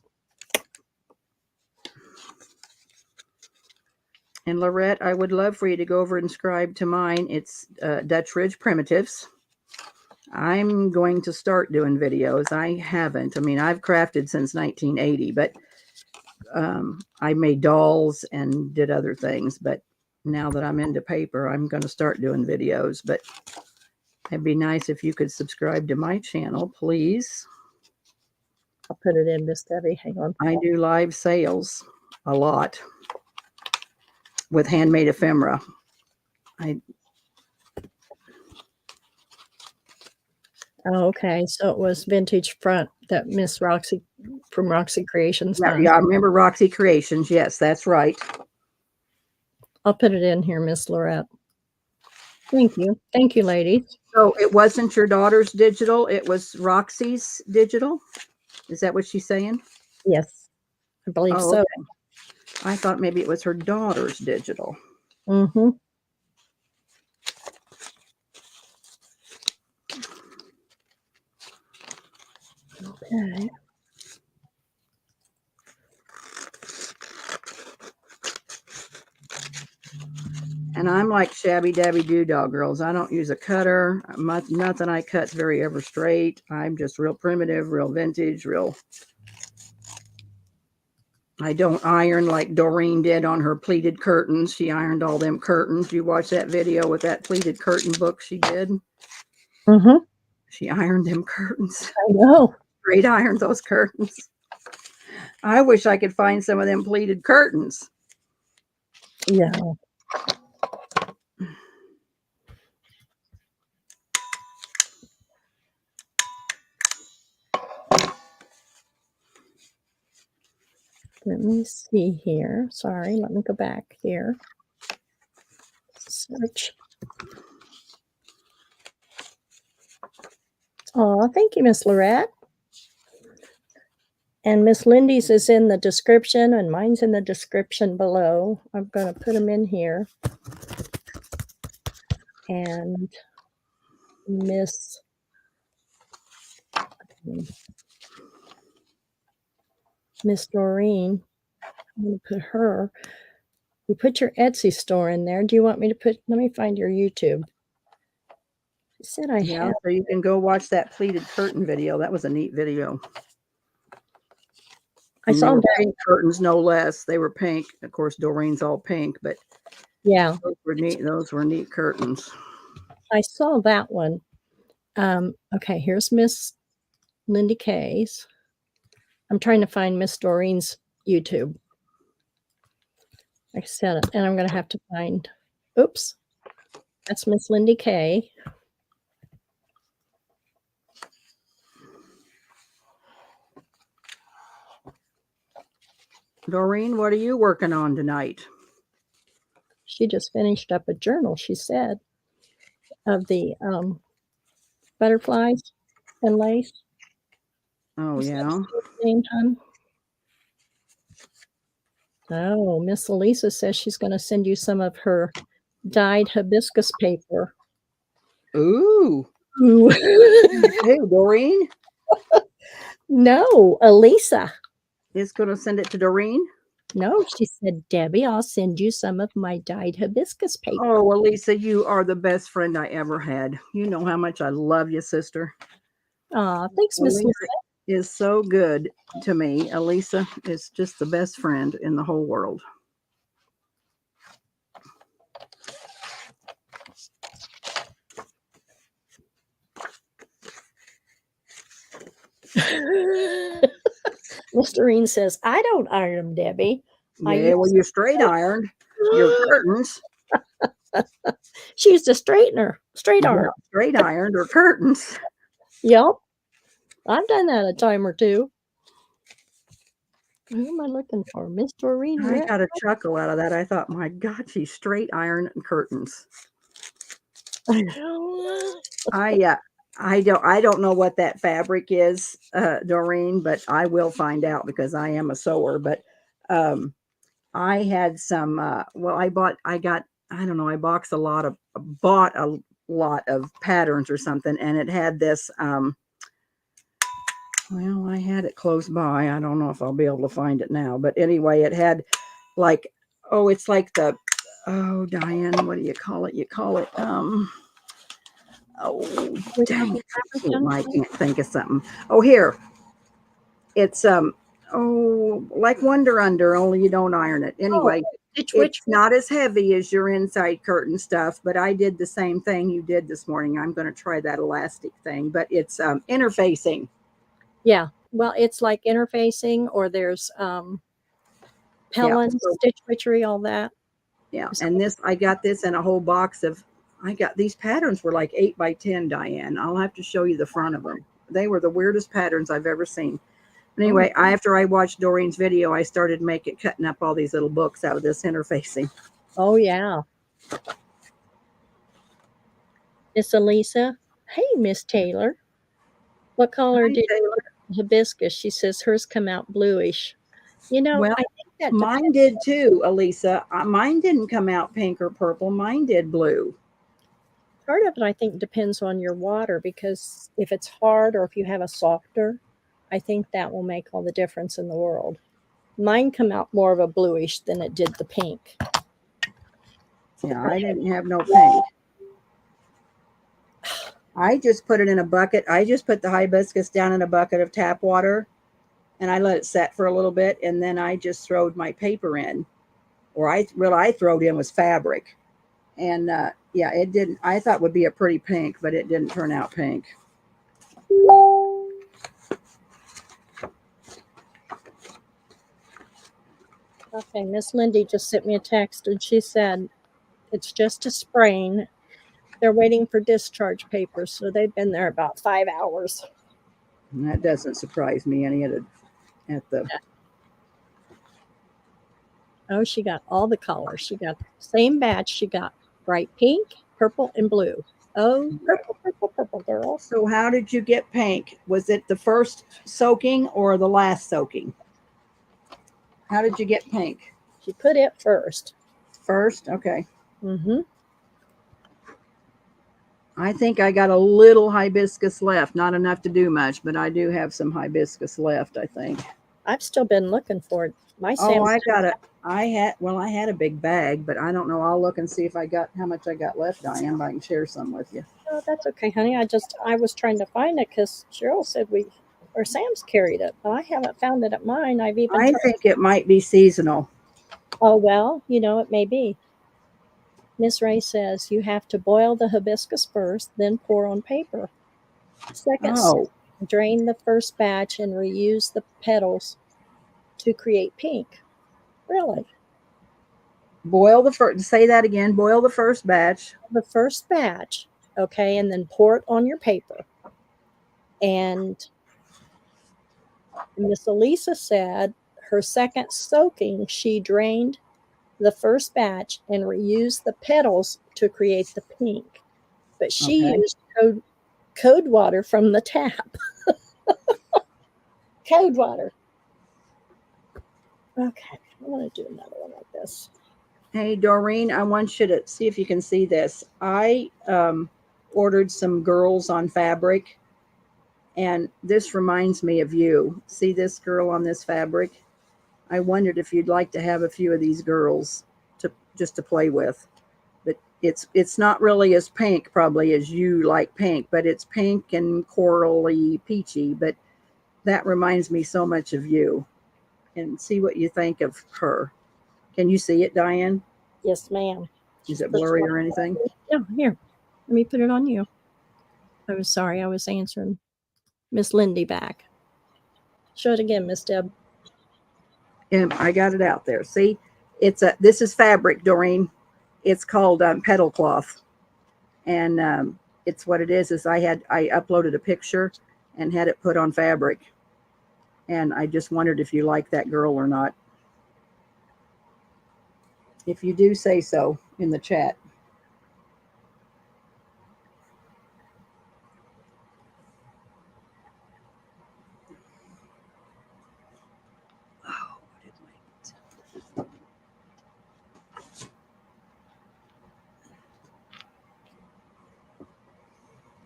And Lorette, I would love for you to go over and subscribe to mine. It's Dutch Ridge Primitives. I'm going to start doing videos. I haven't. I mean, I've crafted since 1980, but I made dolls and did other things. But now that I'm into paper, I'm going to start doing videos. But it'd be nice if you could subscribe to my channel, please. I'll put it in, Miss Debbie. Hang on. I do live sales a lot with handmade ephemera. Oh, okay. So it was vintage front that Miss Roxy from Roxy Creations. Yeah, I remember Roxy Creations. Yes, that's right. I'll put it in here, Miss Lorette. Thank you. Thank you, ladies. So it wasn't your daughter's digital. It was Roxy's digital. Is that what she's saying? Yes, I believe so. Okay. I thought maybe it was her daughter's digital. Mm-hmm. Okay. And I'm like Shabby Dabby Doodah girls. I don't use a cutter. Nothing I cut's very ever straight. I'm just real primitive, real vintage, real. I don't iron like Doreen did on her pleated curtains. She ironed all them curtains. You watch that video with that pleated curtain book she did? Mm-hmm. She ironed them curtains. I know. Straight ironed those curtains. I wish I could find some of them pleated curtains. Yeah. Let me see here. Sorry, let me go back here. Search. Oh, thank you, Miss Lorette. And Miss Lindy's is in the description, and mine's in the description below. I'm going to put them in here. And Miss Doreen, I'm going to put her. You put your Etsy store in there. Do you want me to put? Let me find your YouTube. She said I have. So you can go watch that pleated curtain video. That was a neat video. I saw that. Pink curtains, no less. They were pink. Of course, Doreen's all pink, but yeah, those were neat. Those were neat curtains. I saw that one. Okay, here's Ms Lyndee Kay's. I'm trying to find Miss Doreen's YouTube. Like I said, and I'm going to have to find. Oops, that's Ms Lyndee Kay. Doreen, what are you working on tonight? She just finished up a journal, she said, of the butterflies and lace. Oh, Is that yeah. still the name, hon? Oh, Miss Elisa says she's going to send you some of her dyed hibiscus paper. Ooh. Ooh. Hey, Doreen No, Elisa. is going to send it to Doreen. No, she said, Debbie, I'll send you some of my dyed hibiscus paper. Oh, Elisa, you are the best friend I ever had. You know how much I love you, sister. Aw, thanks, Miss Elisa is so good to me. Elisa is just the best friend in the whole world. Miss Doreen says, I don't iron them, Debbie. Yeah, well, you're straight ironed. Your curtains. She used a straightener, straight Yeah, arm. straight ironed or curtains. Yep. I've done that a time or two. Who am I looking for? Miss Doreen. I got a chuckle out of that. I thought, my God, she's straight iron curtains. I don't know what that fabric is, Doreen, but I will find out because I am a sewer. But I had some. Well, I bought a lot of patterns or something, and it had this. Well, I had it close by. I don't know if I'll be able to find it now, but anyway, it had like, it's like Diane, what do you call it? You call it dang, I can't think of something. Oh, here. It's like Wonder Under, only you don't iron it. Anyway, it's not as heavy as your inside curtain stuff, but I did the same thing you did this morning. I'm going to try that elastic thing, but it's interfacing. Yeah. Well, it's like interfacing, or there's Pellin, Stitch Witchery, all that. Yeah. And I got this in a whole box of, these patterns were like 8 by 10, Diane. I'll have to show you the front of them. They were the weirdest patterns I've ever seen. Anyway, after I watched Doreen's video, I started cutting up all these little books out of this interfacing. Oh, yeah. Miss Elisa. Hey, Miss Taylor. What color did hibiscus? She says hers come out bluish. You know, well, I think that mine did too, Elisa. Mine didn't come out pink or purple. Mine did blue. Part of it, I think, depends on your water, because if it's hard or if you have a softer, I think that will make all the difference in the world. Mine come out more of a bluish than it did the pink. Yeah, I didn't have no pink. I just put it in a bucket. I just put the hibiscus down in a bucket of tap water, and I let it set for a little bit, and then I just throwed my paper in. Or what I throwed in was fabric. And yeah, it didn't, I thought would be a pretty pink, but it didn't turn out pink. Okay, Miss Lyndee just sent me a text, and she said it's just a sprain. They're waiting for discharge papers, so they've been there about 5 hours. And that doesn't surprise me any at the. Oh, she got all the colors. She got the same batch. She got bright pink, purple, and blue. Oh, purple, purple, purple, girl. So how did you get pink? Was it the first soaking or the last soaking? How did you get pink? She put it first. First? Okay. Mm-hmm. I think I got a little hibiscus left. Not enough to do much, but I do have some hibiscus left, I think. I've still been looking for it. I had a big bag, but I don't know. I'll look and see if I got how much I got left, Diane, but I can share some with you. Oh, that's okay, honey. I was trying to find it because Cheryl said Sam's carried it, but I haven't found it at mine. I think it might be seasonal. Oh, well, it may be. Miss Ray says you have to boil the hibiscus first, then pour on paper. Second, drain the first batch and reuse the petals to create pink. Really? Boil the first. Say that again. Boil the first batch. The first batch, okay, and then pour it on your paper. And Miss Elisa said her second soaking, she drained the first batch and reused the petals to create the pink. But she used code water from the tap. Code water. Okay, I'm going to do another one like this. Hey, Doreen, I want you to see if you can see this. I ordered some girls on fabric, and this reminds me of you. See this girl on this fabric? I wondered if you'd like to have a few of these girls to play with. But it's not really as pink probably as you like pink, but it's pink and corally peachy. But that reminds me so much of you. And see what you think of her. Can you see it, Diane? Yes, ma'am. Is it blurry or anything? Yeah, here. Let me put it on you. I was sorry. I was answering Ms Lyndee back. Show it again, Miss Deb. I got it out there. See, this is fabric, Doreen. It's called petal cloth, and it's what it is. I uploaded a picture and had it put on fabric, and I just wondered if you like that girl or not. If you do, say so in the chat.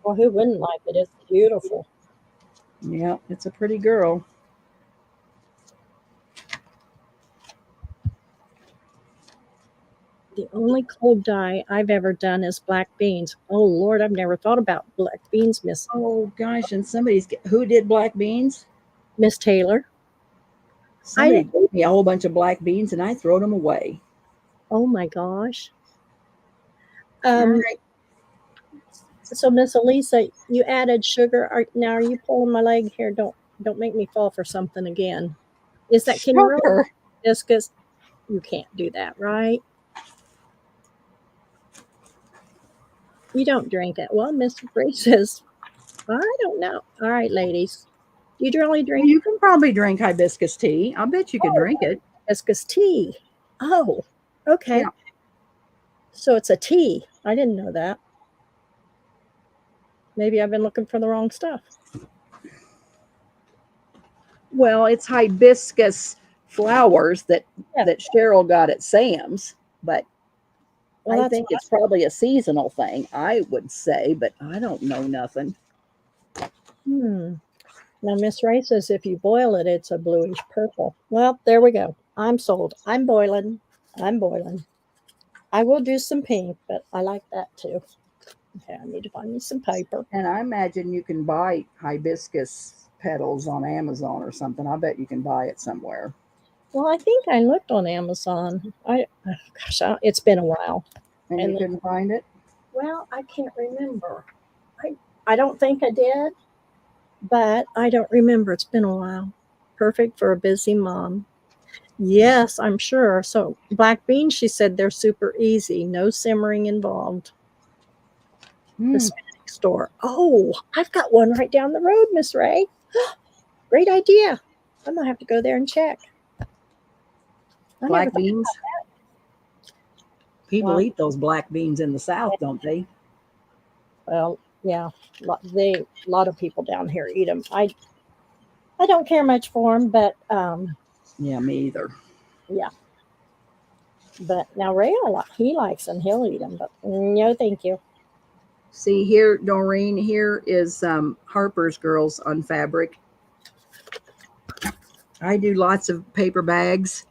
Well, who wouldn't like it? It's beautiful. Yeah, it's a pretty girl. The only cold dye I've ever done is black beans. Oh, Lord, I've never thought about black beans, Miss. Oh, gosh, and who did black beans? Miss Taylor. Somebody gave me a whole bunch of black beans, and I throw them away. Oh, my gosh. All right. So, Miss Elisa, you added sugar. Now, are you pulling my leg here? Don't make me fall for something again. Is that can you really discus? You can't do that, right? You don't drink it. Well, Mr. Bree says, I don't know. All right, ladies. Do you really drink? Well, you can probably drink hibiscus tea. I'll bet you could drink it. Hibiscus tea. Oh, okay. Yeah. So it's a tea. I didn't know that. Maybe I've been looking for the wrong stuff. Well, it's hibiscus flowers that Cheryl got at Sam's, but I think it's probably a seasonal thing, I would say, but I don't know nothing. Now, Miss Ray says if you boil it, it's a bluish purple. Well, there we go. I'm sold. I'm boiling. I will do some pink, but I like that too. Okay, I need to find me some paper. And I imagine you can buy hibiscus petals on Amazon or something. I bet you can buy it somewhere. Well, I think I looked on Amazon. It's been a while. And you couldn't find it? Well, I can't remember. I don't think I did, but I don't remember. It's been a while. Perfect for a busy mom. Yes, I'm sure. So black beans, she said they're super easy. No simmering involved. Hispanic store. Oh, I've got one right down the road, Miss Ray. Great idea. I'm going to have to go there and check. Black beans? People eat those black beans in the South, don't they? Well, yeah. A lot of people down here eat them. I don't care much for them, but... yeah, me either. Yeah. But now Ray, he likes them. He'll eat them, but no, thank you. See here, Doreen, here is Harper's Girls on fabric. I do lots of paper bags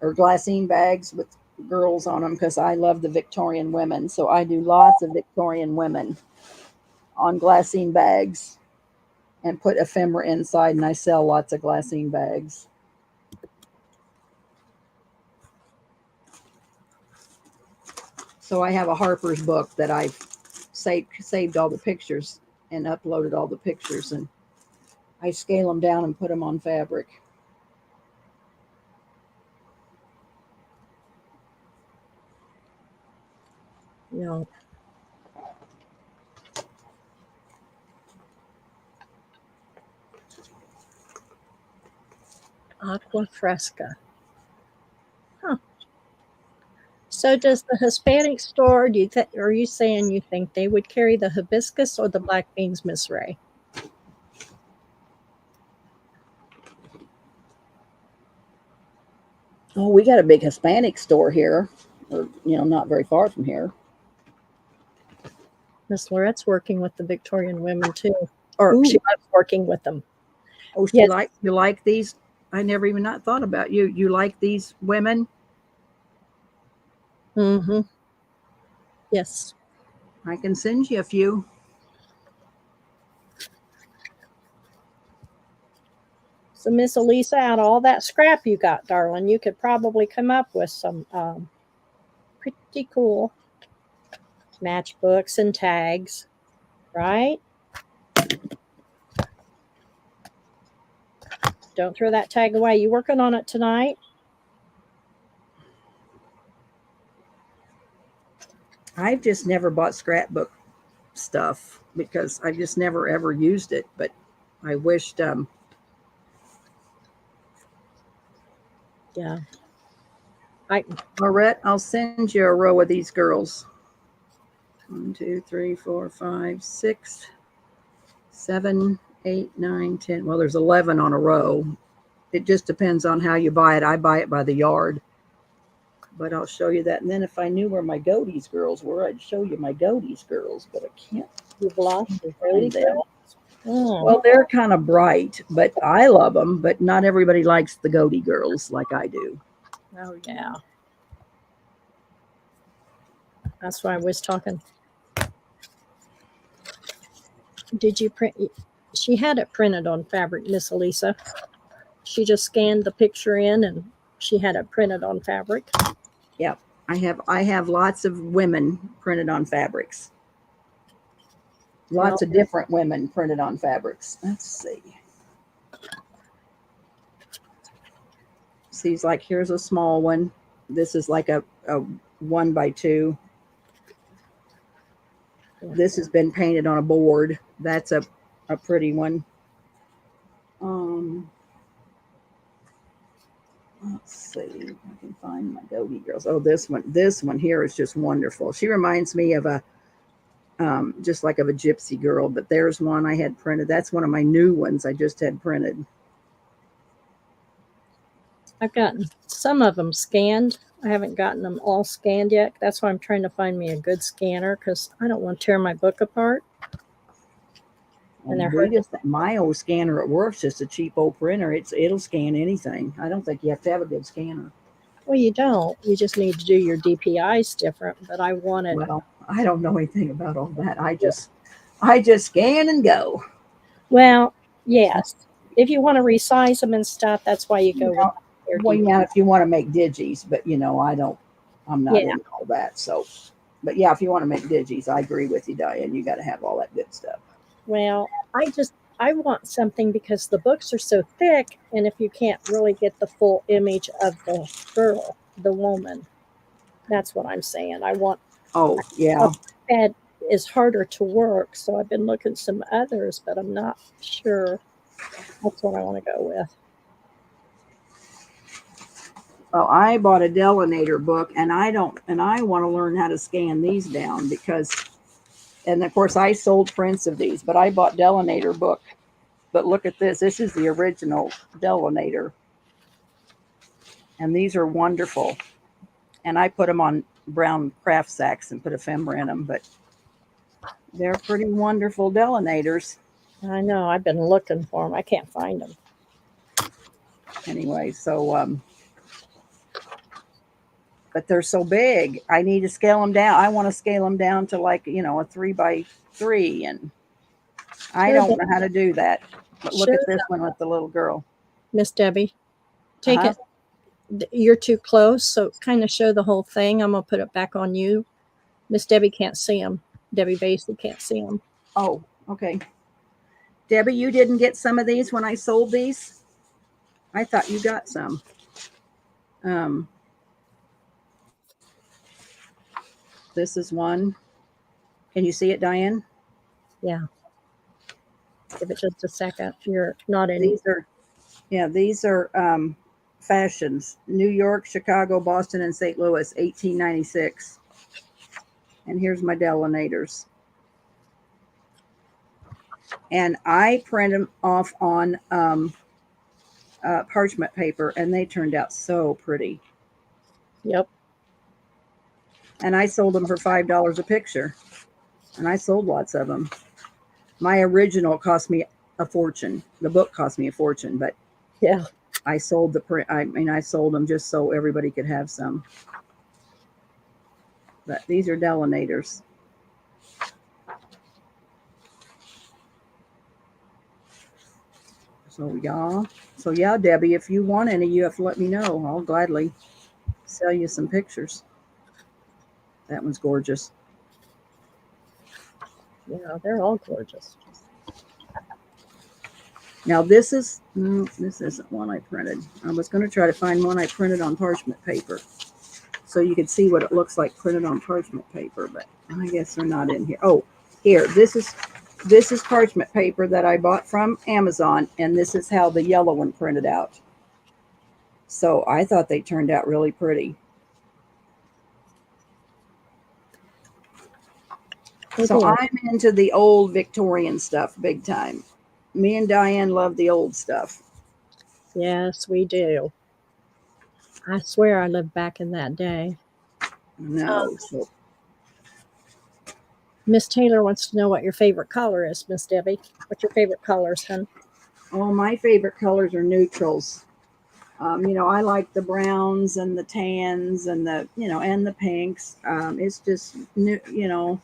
or glassine bags with girls on them because I love the Victorian women. So I do lots of Victorian women on glassine bags and put ephemera inside, and I sell lots of glassine bags. So I have a Harper's book that I've saved all the pictures and uploaded all the pictures, and I scale them down and put them on fabric. No. Aqua Fresca. Huh. So does the Hispanic store, are you saying you think they would carry the hibiscus or the black beans, Miss Ray? Oh, we got a big Hispanic store here, or not very far from here. Miss Lorette's working with the Victorian women too, or Ooh. she was working with them. Oh, Yes. you like these? I never even not thought about you. You like these women? Mm-hmm. Yes. I can send you a few. So Miss Elisa, out of all that scrap you got, darling, you could probably come up with some pretty cool matchbooks and tags, right? Don't throw that tag away. You working on it tonight? I've just never bought scrapbook stuff because I've just never ever used it. But I wished. Yeah. Lorette, I'll send you a row of these girls. 1, 2, 3, 4, 5, 6, 7, 8, 9, 10. Well, there's 11 on a row. It just depends on how you buy it. I buy it by the yard. But I'll show you that. And then if I knew where my Godey's girls were, I'd show you my Godey's girls. But I can't. You've lost your Find them. Oh. Well, they're kind of bright, but I love them. But not everybody likes the Godey girls like I do. Oh, yeah. That's why I was talking. Did you print? She had it printed on fabric, Miss Elisa. She just scanned the picture in and she had it printed on fabric. Yep. I have lots of women printed on fabrics. Lots of different women printed on fabrics. Let's see. See, like here's a small one. This is like a 1x2. This has been painted on a board. That's a pretty one. Let's see if I can find my Godey girls. Oh, this one here is just wonderful. She reminds me of a just like of a gypsy girl, but there's one I had printed. That's one of my new ones I just had printed. I've gotten some of them scanned. I haven't gotten them all scanned yet. That's why I'm trying to find me a good scanner because I don't want to tear my book apart. And my old scanner at work's just a cheap old printer. It'll scan anything. I don't think you have to have a good scanner. Well, you don't. You just need to do your DPIs different. But I wanted. Well, I don't know anything about all that. I just scan and go. Well, yes. If you want to resize them and stuff, that's why you go with your well, yeah, if you want to make digis, but I'm not into all that. So, but yeah, if you want to make digis, I agree with you, Diane. You got to have all that good stuff. Well, I want something because the books are so thick, and if you can't really get the full image of the girl, the woman, that's what I'm saying. I want. Oh, yeah. That is harder to work, so I've been looking some others, but I'm not sure. That's what I want to go with. Well, I bought a Delinator book, and I want to learn how to scan these down because, and of course, I sold prints of these, but I bought Delinator book. But look at this. This is the original Delinator. And these are wonderful. And I put them on brown craft sacks and put ephemera in them, but they're pretty wonderful Delinators. I know. I've been looking for them. I can't find them. Anyway, so, but they're so big. I need to scale them down. I want to scale them down to like, a 3x3. And I don't know how to do that. But look at this one with the little girl. Miss Debbie, take it. You're too close, so kind of show the whole thing. I'm going to put it back on you. Miss Debbie can't see them. Debbie Basie can't see them. Oh, okay. Debbie, you didn't get some of these when I sold these? I thought you got some. This is one. Can you see it, Diane? Yeah. Give it just a second. You're not in. These are fashions. New York, Chicago, Boston, and St. Louis, 1896. And here's my Delinators. And I print them off on parchment paper, and they turned out so pretty. Yep. And I sold them for $5 a picture, and I sold lots of them. My original cost me a fortune. The book cost me a fortune, but Yeah. I sold the print. I mean, I sold them just so everybody could have some. But these are delinators. So yeah, Debbie, if you want any, you have to let me know. I'll gladly sell you some pictures. That one's gorgeous. Yeah, they're all gorgeous. Now this isn't one I printed. I was going to try to find one I printed on parchment paper, so you could see what it looks like printed on parchment paper, but I guess they're not in here. Oh, here, this is parchment paper that I bought from Amazon, and this is how the yellow one printed out. So I thought they turned out really pretty. So I'm into the old Victorian stuff big time. Me and Diane love the old stuff. Yes, we do. I swear I lived back in that day. No. Miss Taylor wants to know what your favorite color is, Miss Debbie. What's your favorite colors, hon? Oh, my favorite colors are neutrals. You know, I like the browns and the tans and the, you know, and the pinks. It's just, you know,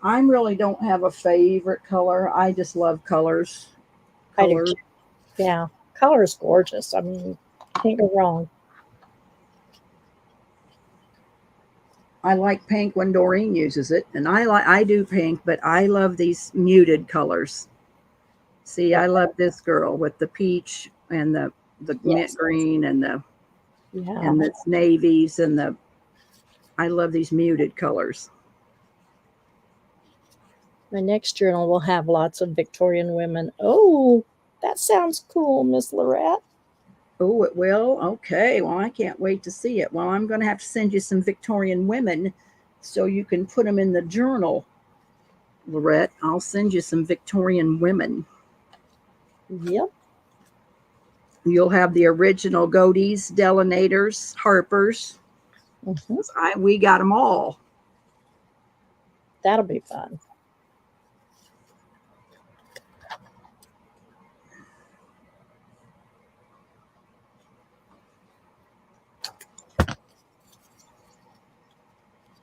I really don't have a favorite color. I just love colors. I do too. Yeah, color is gorgeous. I mean, can't go wrong. I like pink when Doreen uses it, and I do pink, but I love these muted colors. See, I love this girl with the peach and the mint green and the navies and the. I love these muted colors. My next journal will have lots of Victorian women. Oh, that sounds cool, Miss Lorette. Oh, it will? Okay. Well, I can't wait to see it. Well, I'm going to have to send you some Victorian women so you can put them in the journal, Lorette. I'll send you some Victorian women. Yep. You'll have the original Godey's, Delinators, Harper's. We got them all. That'll be fun.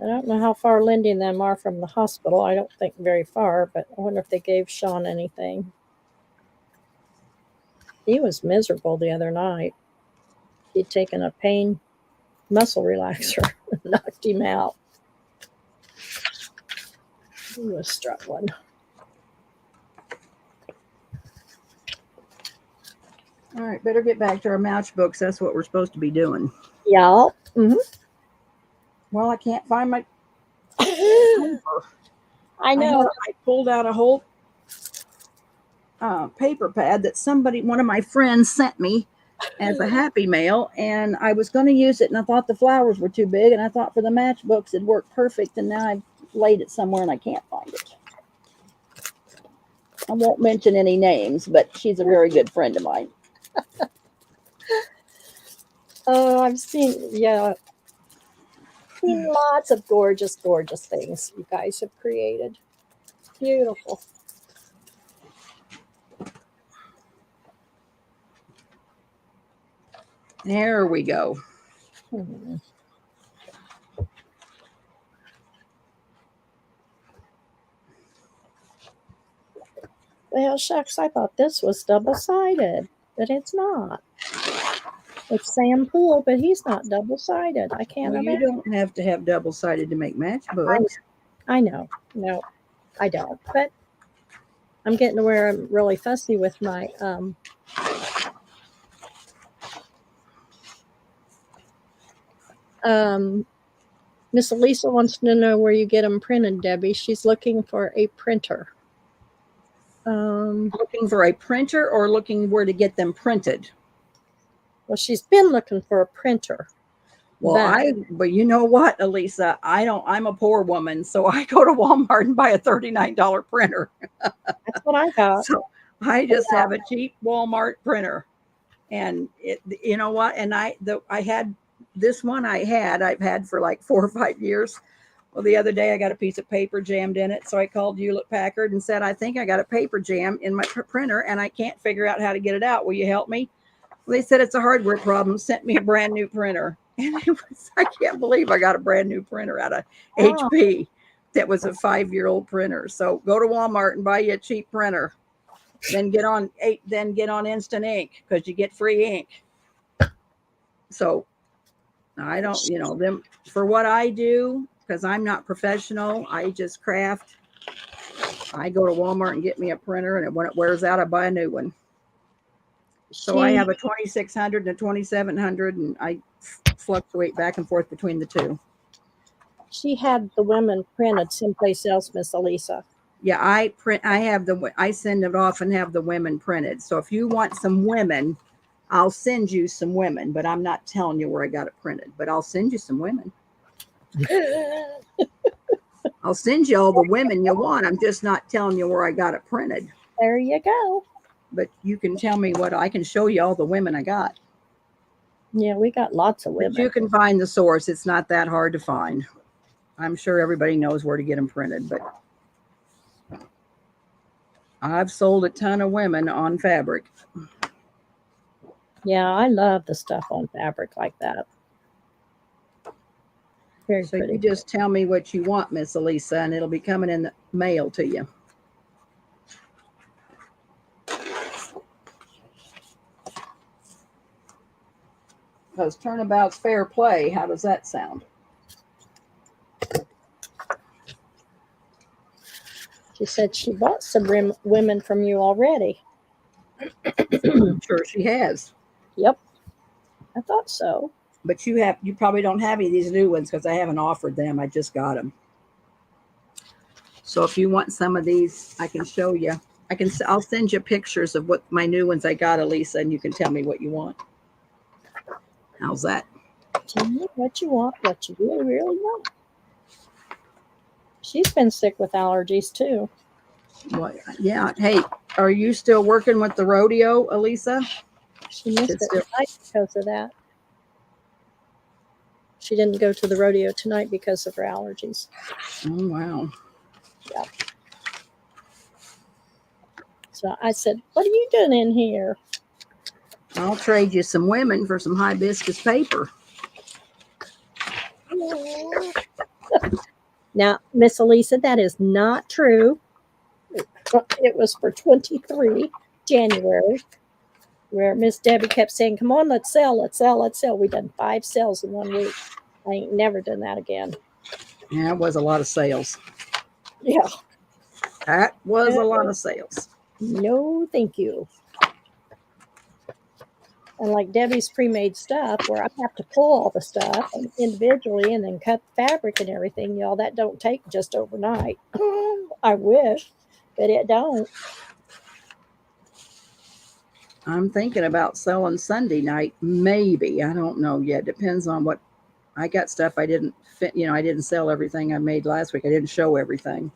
I don't know how far Lyndee and them are from the hospital. I don't think very far, but I wonder if they gave Sean anything. He was miserable the other night. He'd taken a pain muscle relaxer and knocked him out. He was struggling. All right, better get back to our Matchbooks. That's what we're supposed to be doing. Yeah. Well, I can't find my I know. I pulled out a whole paper pad that one of my friends sent me as a Happy Mail, and I was going to use it, and I thought the flowers were too big, and I thought for the Matchbooks it'd work perfect, and now I've laid it somewhere and I can't find it. I won't mention any names, but she's a very good friend of mine. Oh, I've seen lots of gorgeous, gorgeous things you guys have created. Beautiful. There we go. Well, shucks, I thought this was double-sided, but it's not. It's Sam Poole, but he's not double-sided. I can't imagine. You don't have to have double-sided to make Matchbooks. I know. No, I don't. But I'm getting to where I'm really fussy with my Miss Elisa wants to know where you get them printed, Debbie. She's looking for a printer. Looking for a printer or looking where to get them printed? Well, she's been looking for a printer. Well, but you know what, Elisa? I'm a poor woman, so I go to Walmart and buy a $39 printer. That's what I got. So I just have a cheap Walmart printer. And you know what? And I had this one I've had for like 4 or 5 years. Well, the other day I got a piece of paper jammed in it. So I called Hewlett Packard and said, I think I got a paper jam in my printer and I can't figure out how to get it out. Will you help me? Well, they said it's a hardware problem. Sent me a brand new printer. And I can't believe I got a brand new printer out of HP. That was a 5-year-old printer. So go to Walmart and buy you a cheap printer. Then get on Instant Ink because you get free ink. So I don't, them for what I do, because I'm not professional. I just craft. I go to Walmart and get me a printer, and when it wears out, I buy a new one. So I have a 2600 and a 2700, and I fluctuate back and forth between the two. She had the women printed someplace else, Miss Elisa. Yeah, I send it off and have the women printed. So if you want some women, I'll send you some women, but I'm not telling you where I got it printed, but I'll send you some women. I'll send you all the women you want. I'm just not telling you where I got it printed. There you go. But you can tell me I can show you all the women I got. Yeah, we got lots of women. But you can find the source. It's not that hard to find. I'm sure everybody knows where to get them printed, but I've sold a ton of women on fabric. Yeah, I love the stuff on fabric like that. Very so pretty. You just tell me what you want, Miss Elisa, and it'll be coming in the mail to you. Because turnabout's fair play. How does that sound? She said she bought some women from you already. I'm sure she has. Yep. I thought so. But you probably don't have any of these new ones because I haven't offered them. I just got them. So if you want some of these, I can show you. I'll send you pictures of what my new ones I got, Elisa, and you can tell me what you want. How's that? Tell me what you want, what you really, really want. She's been sick with allergies too. Well, yeah. Hey, are you still working with the rodeo, Elisa? She missed it tonight because of that. She didn't go to the rodeo tonight because of her allergies. Oh, wow. Yeah. So I said, what are you doing in here? I'll trade you some women for some hibiscus paper. Now, Miss Elisa, that is not true. It was for 23 January, where Miss Debbie kept saying, come on, let's sell, let's sell, let's sell. We done 5 sales in 1 week. I ain't never done that again. Yeah, it was a lot of sales. Yeah. That was a lot of sales. No, thank you. And like Debbie's pre-made stuff, where I have to pull all the stuff individually and then cut the fabric and everything, y'all, that don't take just overnight. I wish, but it don't. I'm thinking about selling Sunday night, maybe. I don't know yet. Depends on what. I got stuff I didn't fit. I didn't sell everything I made last week. I didn't show everything.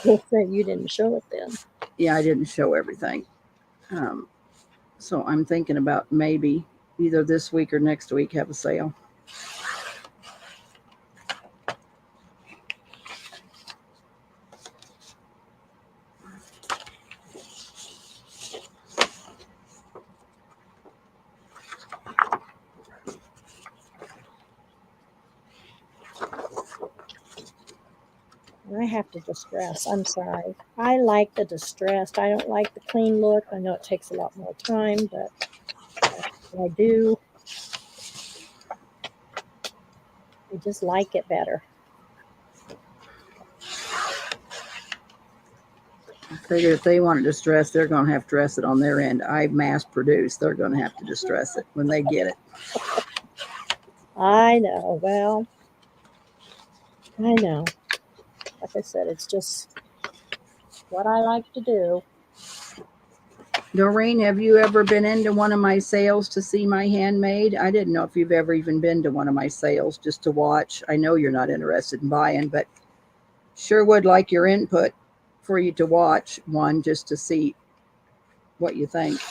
You didn't show it then. Yeah, I didn't show everything. So I'm thinking about maybe either this week or next week have a sale. I have to distress. I'm sorry. I like the distressed. I don't like the clean look. I know it takes a lot more time, but I do. I just like it better. I figure if they want to distress, they're going to have to dress it on their end. I mass produce. They're going to have to distress it when they get it. I know. Well, I know. Like I said, it's just what I like to do. Doreen, have you ever been into one of my sales to see my handmade? I didn't know if you've ever even been to one of my sales just to watch. I know you're not interested in buying, but sure would like your input for you to watch one just to see what you think.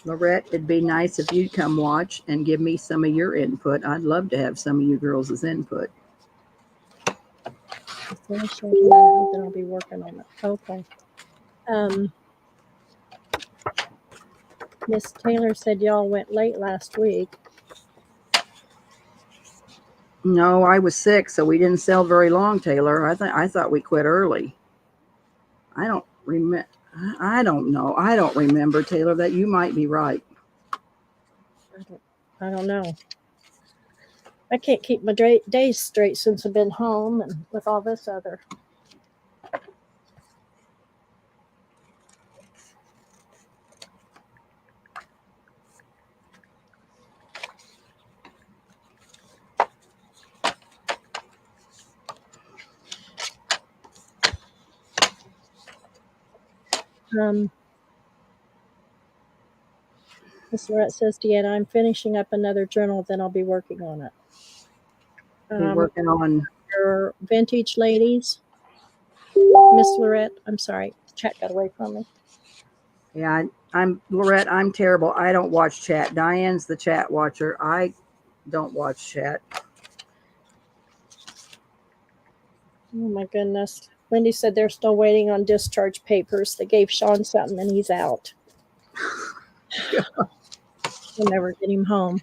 Lorette, it'd be nice if you'd come watch and give me some of your input. I'd love to have some of you girls' input. Finish it, then I'll be working on it. Okay. Miss Taylor said y'all went late last week. No, I was sick, so we didn't sell very long, Taylor. I thought we quit early. I don't remember. I don't know. I don't remember, Taylor. That you might be right. I don't know. I can't keep my days straight since I've been home and with all this other. Miss Lorette says, Deanna, I'm finishing up another journal, then I'll be working on it. You're working on your vintage ladies. Miss Lorette, I'm sorry, the chat got away from me. Yeah, I'm Lorette. I'm terrible. I don't watch chat. Diane's the chat watcher. I don't watch chat. Oh my goodness. Wendy said they're still waiting on discharge papers. They gave Sean something and he's out. We'll never get him home.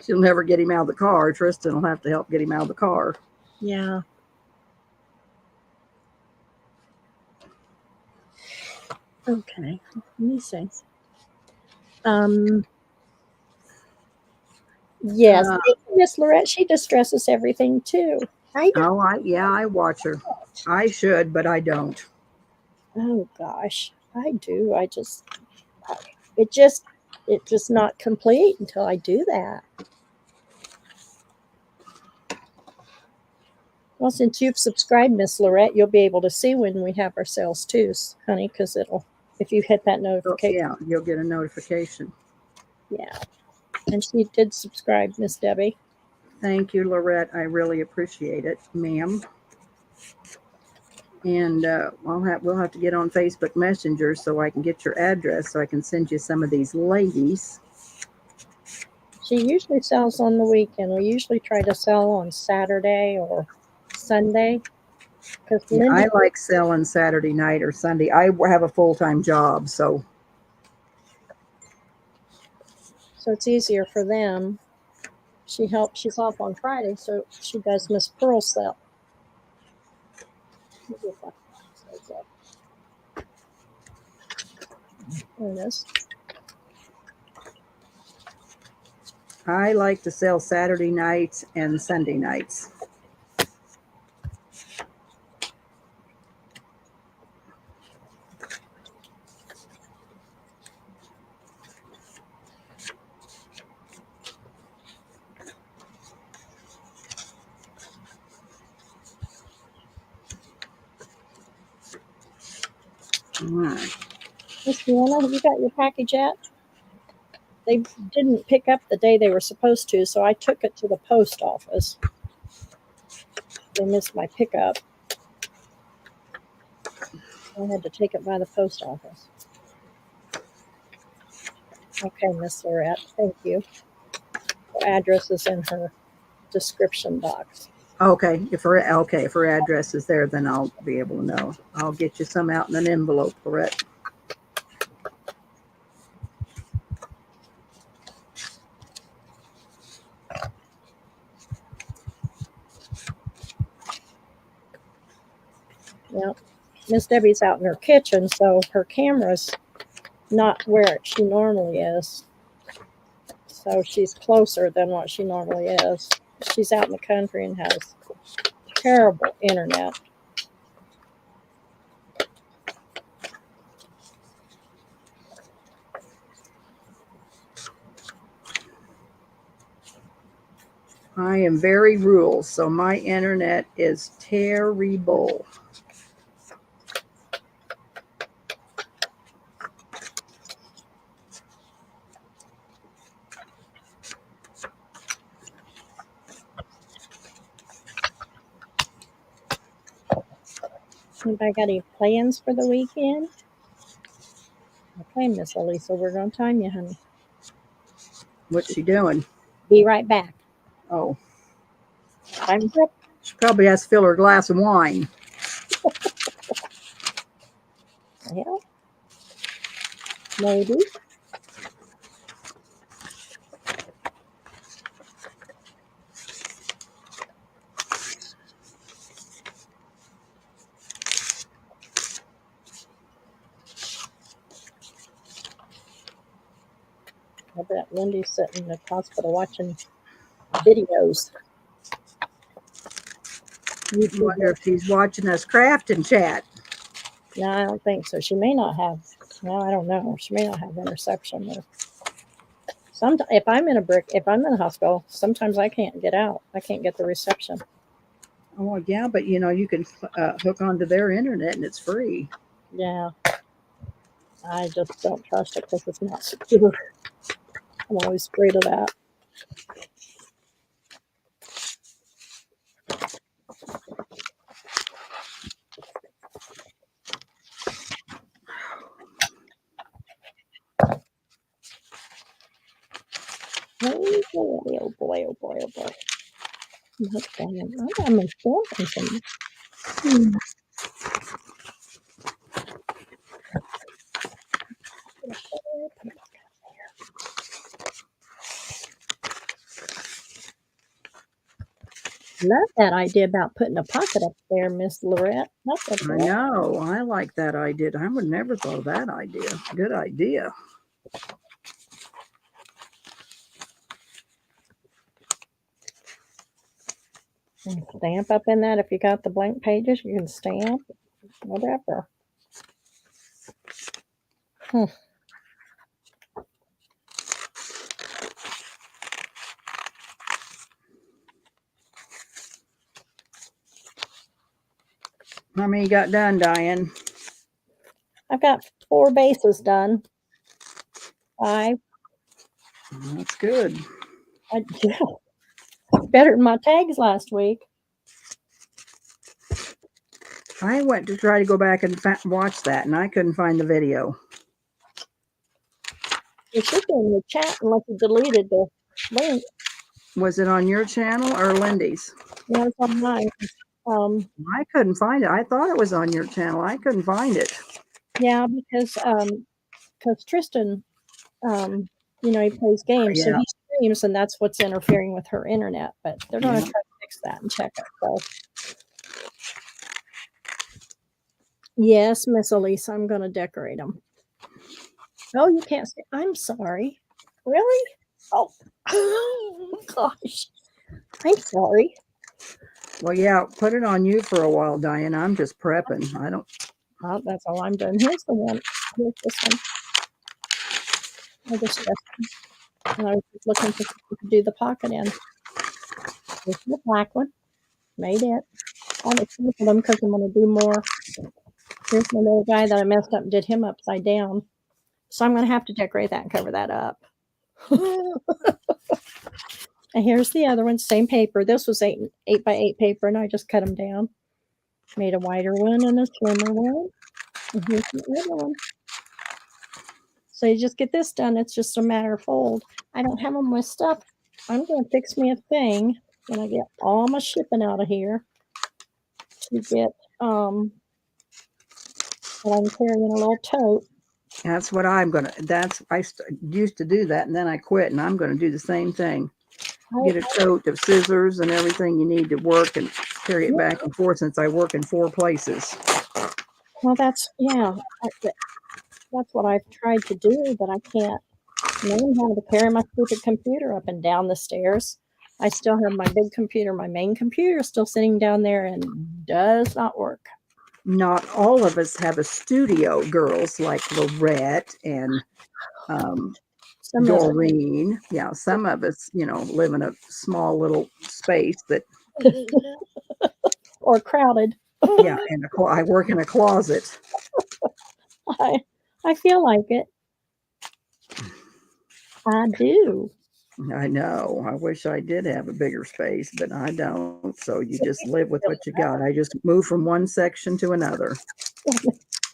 She'll never get him out of the car. Tristan will have to help get him out of the car. Yeah. Okay. Let me see. Yes, Miss Lorette, she distresses everything too. I watch her. I should, but I don't. Oh gosh, I do. It's just not complete until I do that. Well, since you've subscribed, Miss Lorette, you'll be able to see when we have our sales too, honey, because if you hit that notification. Yeah, you'll get a notification. Yeah. And she did subscribe, Miss Debbie. Thank you, Lorette. I really appreciate it, ma'am. And we'll have to get on Facebook Messenger so I can get your address so I can send you some of these ladies. She usually sells on the weekend. We usually try to sell on Saturday or Sunday. Yeah, I like selling Saturday night or Sunday. I have a full-time job, so it's easier for them. She's off on Friday, so she does Miss Pearl's sale. There it is. I like to sell Saturday nights and Sunday nights. All right. Miss Deanna, have you got your package yet? They didn't pick up the day they were supposed to, so I took it to the post office. They missed my pickup. I had to take it by the post office. Okay, Miss Lorette, thank you. Her address is in her description box. Okay, if her address is there, then I'll be able to know. I'll get you some out in an envelope, Lorette. Yep. Miss Debbie's out in her kitchen, so her camera's not where she normally is. So she's closer than what she normally is. She's out in the country and has terrible internet. I am very rural, so my internet is terrible. Anybody got any plans for the weekend? Okay, Miss Elisa, we're going to time you, honey. What's she doing? Be right back. Oh, Time's up. she probably has to fill her glass of wine. Well, maybe. I bet Lindy's sitting in the hospital watching videos. I wonder if she's watching us craft and chat. No, I don't think so. She may not have. No, I don't know. She may not have interception. Or if I'm in a hospital, sometimes I can't get out. I can't get the reception. Oh yeah, but you know you can hook onto their internet and it's free. Yeah, I just don't trust it because it's not secure. I'm always afraid of that. Oh boy, oh boy, oh boy, oh boy. I got my phone something. Love that idea about putting a pocket up there, Miss Lorette. I know. I like that idea. I would never thought of that idea. Good idea. And stamp up in that. If you got the blank pages, you can stamp. Whatever. How many you got done, Diane? I've got 4 bases done. 5. That's good. Yeah, better than my tags last week. I went to try to go back and watch that, and I couldn't find the video. It should be in the chat unless you deleted the link. Was it on your channel or Lindy's? Yeah, it's on mine. I couldn't find it. I thought it was on your channel. I couldn't find it. Yeah, because Tristan, you know, he plays games, so he streams, and that's what's interfering with her internet. But they're going to try to fix that and check it. So, yes, Miss Elisa, I'm going to decorate them. Oh, you can't see. I'm sorry. Really? Oh, gosh. I'm sorry. Well, yeah, put it on you for a while, Diane. I'm just prepping. I don't. Oh, that's all I'm doing. Here's the one. Here's this one. I just and I was looking for something to do the pocket in. Here's the black one. Made it. I haven't sampled them because I'm going to do more. Here's my little guy that I messed up and did him upside down. So I'm going to have to decorate that and cover that up. And here's the other one, same paper. This was 8 by 8 paper, and I just cut them down. Made a wider one and a slimmer one. And here's the other one. So you just get this done. It's just a matter of fold. I don't have them with stuff. I'm going to fix me a thing when I get all my shipping out of here to get that I'm carrying a little tote. That's what I'm gonna. I used to do that, and then I quit, and I'm going to do the same thing. Get a tote of scissors and everything you need to work and carry it back and forth, since I work in 4 places. Well, that's what I've tried to do, but I can't learn how to carry my stupid computer up and down the stairs. I still have my big computer, my main computer, still sitting down there and does not work. Not all of us have a studio, girls like Lorette and Doreen. Yeah, some of us, you know, live in a small little space that or crowded. Yeah, and I work in a closet. I feel like it. I do. I know. I wish I did have a bigger space, but I don't. So you just live with what you got. I just move from one section to another.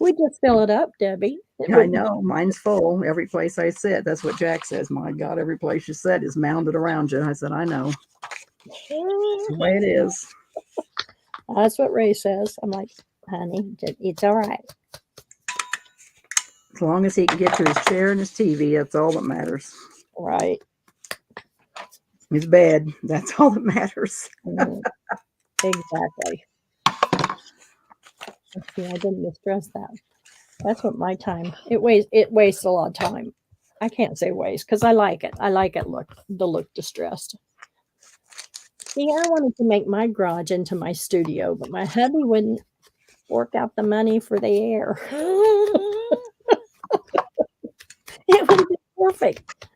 We just fill it up, Debbie. It I wouldn't. know mine's full. Every place I sit, that's what Jack says. My God, every place you sit is mounded around you. I said, I know. It's the way it is. That's what Ray says. I'm like, honey, it's all right. As long as he can get to his chair and his TV, that's all that matters. Right. His bed, that's all that matters. Exactly. See, I didn't distress that. That's what my time. It wastes a lot of time. I can't say waste because I like it. I like it look distressed. See, I wanted to make my garage into my studio, but my hubby wouldn't fork out the money for the air. It would be perfect.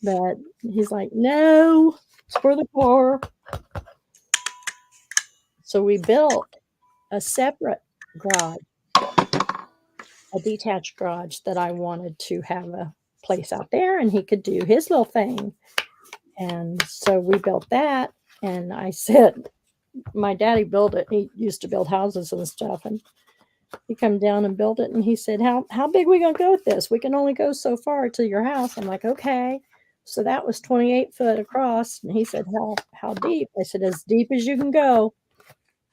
But he's like, no, it's for the car. So we built a separate garage, a detached garage that I wanted to have a place out there and he could do his little thing. And so we built that. And I said, my daddy built it. He used to build houses and stuff. And he come down and built it. And he said, how big are we going to go with this? We can only go so far to your house. I'm like, okay. So that was 28 foot across. And he said, how deep? I said, as deep as you can go.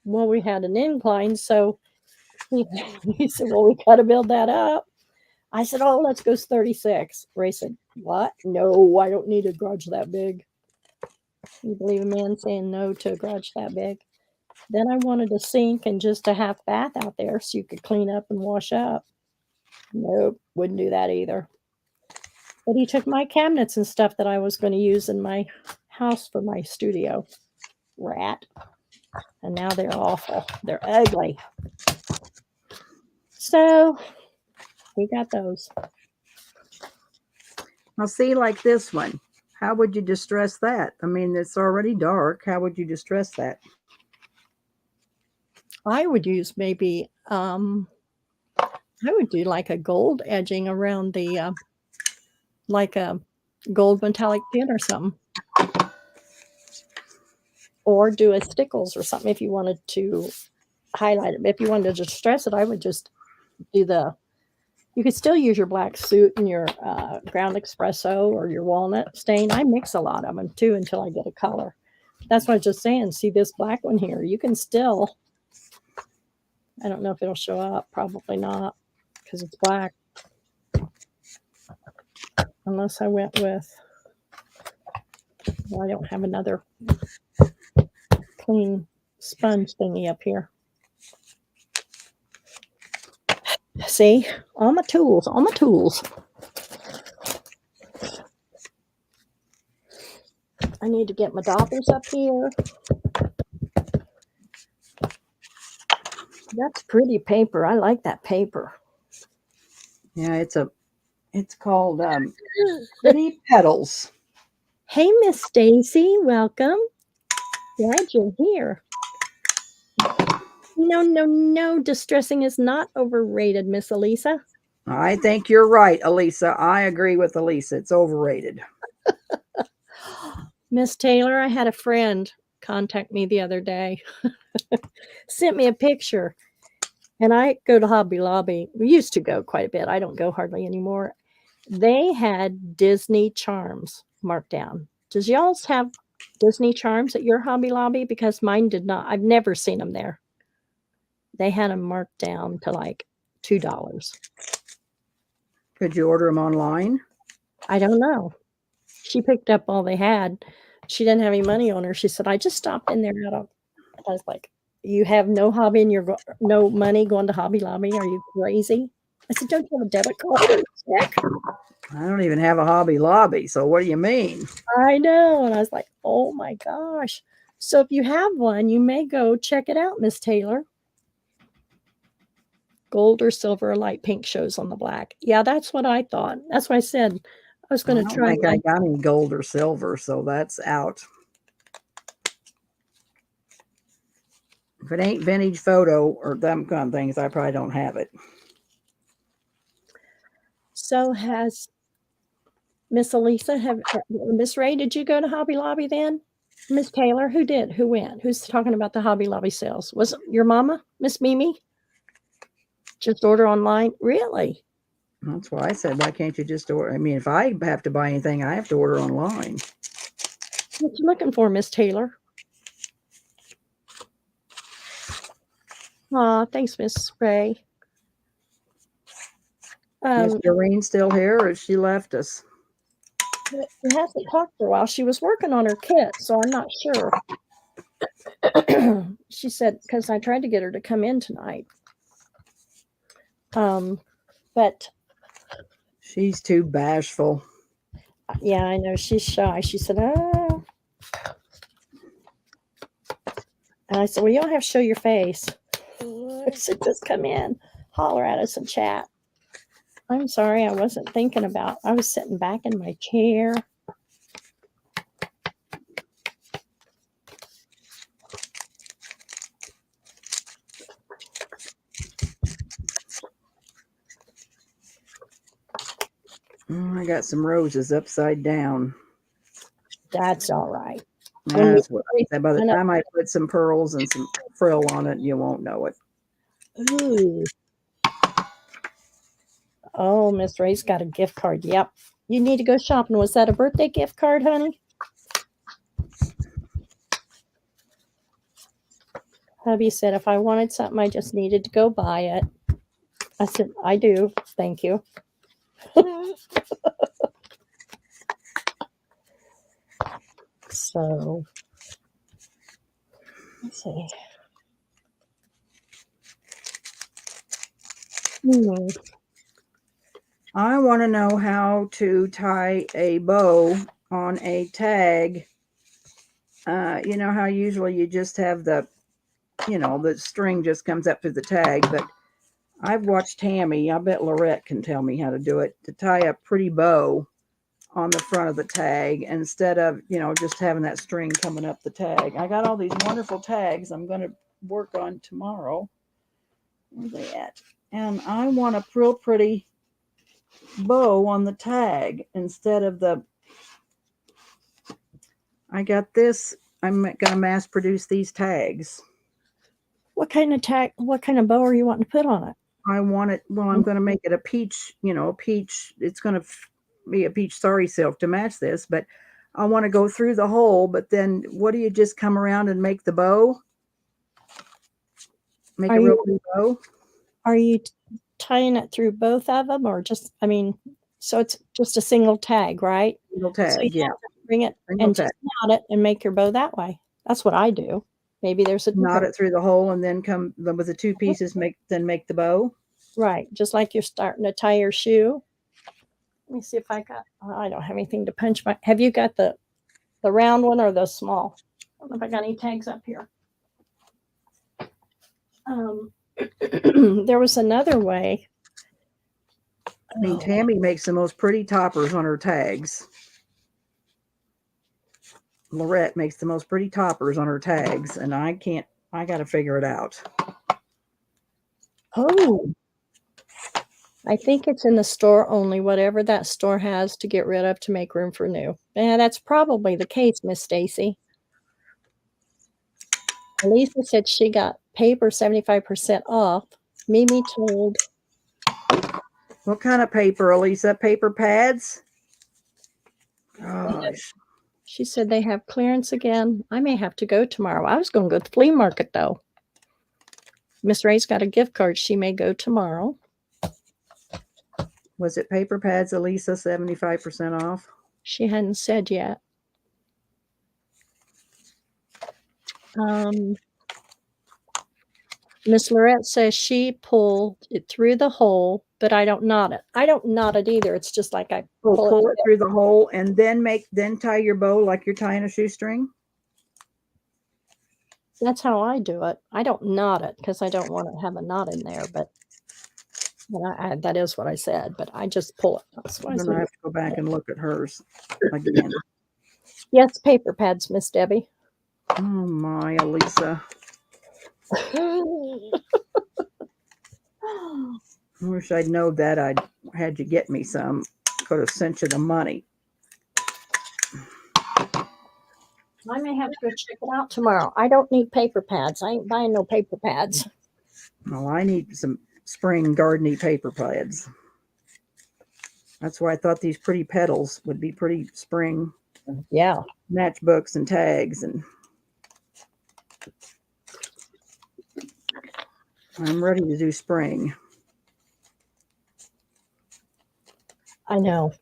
Well, we had an incline. So he said, well, we got to build that up. I said, oh, let's go 36. Ray said, what? No, I don't need a garage that big. You believe a man saying no to a garage that big? Then I wanted a sink and just a half bath out there so you could clean up and wash up. Nope, wouldn't do that either. But he took my cabinets and stuff that I was going to use in my house for my studio. Rat. And now they're awful. They're ugly. So we got those. Now, see, like this one. How would you distress that? I mean, it's already dark. How would you distress that? I would use maybe, I would do like a gold edging around the, like a gold metallic pin or something. Or do a stickles or something if you wanted to highlight it. If you wanted to distress it, I would just do you could still use your black suit and your ground espresso or your walnut stain. I mix a lot of them too until I get a color. That's what I was just saying. See this black one here? You can still, I don't know if it'll show up. Probably not because it's black. Unless I went with, well, I don't have another clean sponge thingy up here. See, all my tools. I need to get my doppers up here. That's pretty paper. I like that paper. Yeah, it's called Pretty Petals. Hey, Miss Stacy, welcome. Glad you're here. No. Distressing is not overrated, Miss Elisa. I think you're right, Elisa. I agree with Elisa. It's overrated. Miss Taylor, I had a friend contact me the other day. Sent me a picture. And I go to Hobby Lobby. We used to go quite a bit. I don't go hardly anymore. They had Disney charms marked down. Does y'all's have Disney charms at your Hobby Lobby? Because mine did not. I've never seen them there. They had them marked down to like $2. Could you order them online? I don't know. She picked up all they had. She didn't have any money on her. She said, I just stopped in there. I was like, you have no hobby and you're no money going to Hobby Lobby? Are you crazy? I said, don't you have a debit card or a check? I don't even have a Hobby Lobby, so what do you mean? I know. And I was like, oh my gosh. So if you have one, you may go check it out, Miss Taylor. Gold or silver or light pink shows on the black. Yeah, that's what I thought. That's what I said. I was going to try. I don't think I got any gold or silver, so that's out. If it ain't vintage photo or them kind of things, I probably don't have it. So has Miss Elisa, Miss Ray, did you go to Hobby Lobby then? Miss Taylor, who did? Who went? Who's talking about the Hobby Lobby sales? Was it your mama, Miss Mimi? Just order online? Really? That's why I said, why can't you just order? I mean, if I have to buy anything, I have to order online. What you looking for, Miss Taylor? Aw, thanks, Miss Ray. Is Doreen still here, or has she left us? We hasn't talked for a while. She was working on her kit, so I'm not sure. She said, because I tried to get her to come in tonight. But she's too bashful. Yeah, I know. She's shy. She said, oh. And I said, well, you don't have to show your face. I said, just come in, holler at us and chat. I'm sorry, I wasn't thinking about, I was sitting back in my chair. I got some roses upside down. That's all right. That's what I said. By the time I put some pearls and some frill on it, you won't know it. Ooh. Oh, Miss Ray's got a gift card. Yep. You need to go shopping. Was that a birthday gift card, honey? Hubby said if I wanted something, I just needed to go buy it. I said, I do. Thank you. So, let's see. I want to know how to tie a bow on a tag. You know how usually you just have the, the string just comes up through the tag, but I've watched Tammy, I bet Lorette can tell me how to do it, to tie a pretty bow on the front of the tag instead of, just having that string coming up the tag. I got all these wonderful tags I'm going to work on tomorrow. Where are they at? And I want a real pretty bow on the tag instead of I got this. I'm going to mass produce these tags. What kind of tag, what kind of bow are you wanting to put on it? I want it, well, I'm going to make it a peach, peach. It's going to be a peach sari silk to match this, but I want to go through the hole. But then what do you just come around and make the bow? Make a real pretty bow? Are you tying it through both of them or just, so it's just a single tag, right? Single tag, so you yeah. have to bring it single and tag. just knot it and make your bow that way. That's what I do. Maybe there's a knot it through the hole and then come with the two pieces, make the bow. Right, just like you're starting to tie your shoe. Let me see if I don't have anything to punch my. Have you got the round one or the small? I don't know if I got any tags up here. There was another way. I mean, Tammy makes the most pretty toppers on her tags. Lorette makes the most pretty toppers on her tags, and I got to figure it out. Oh, I think it's in the store only, whatever that store has to get rid of to make room for new. Yeah, that's probably the case, Miss Stacy. Lisa said she got paper 75% off. Mimi told. What kind of paper, Elisa? Paper pads? Gosh. She said they have clearance again. I may have to go tomorrow. I was going to go to the flea market, though. Miss Ray's got a gift card. She may go tomorrow. Was it paper pads, Elisa, 75% off? She hadn't said yet. Miss Lorette says she pulled it through the hole, but I don't knot it. I don't knot it either. It's just like I pull it through the hole and then tie your bow like you're tying a shoestring. That's how I do it. I don't knot it because I don't want to have a knot in there, but that is what I said, but I just pull it. That's what then I have to go back and look at hers again. Yes, paper pads, Miss Debbie. Oh my, Elisa. I wish I'd known that. I'd had you get me some. Could have sent you the money. I may have to go check it out tomorrow. I don't need paper pads. I ain't buying no paper pads. Well, I need some spring gardeny paper pads. That's why I thought these pretty petals would be pretty spring. Yeah. Matchbooks and tags, and I'm ready to do spring. I know.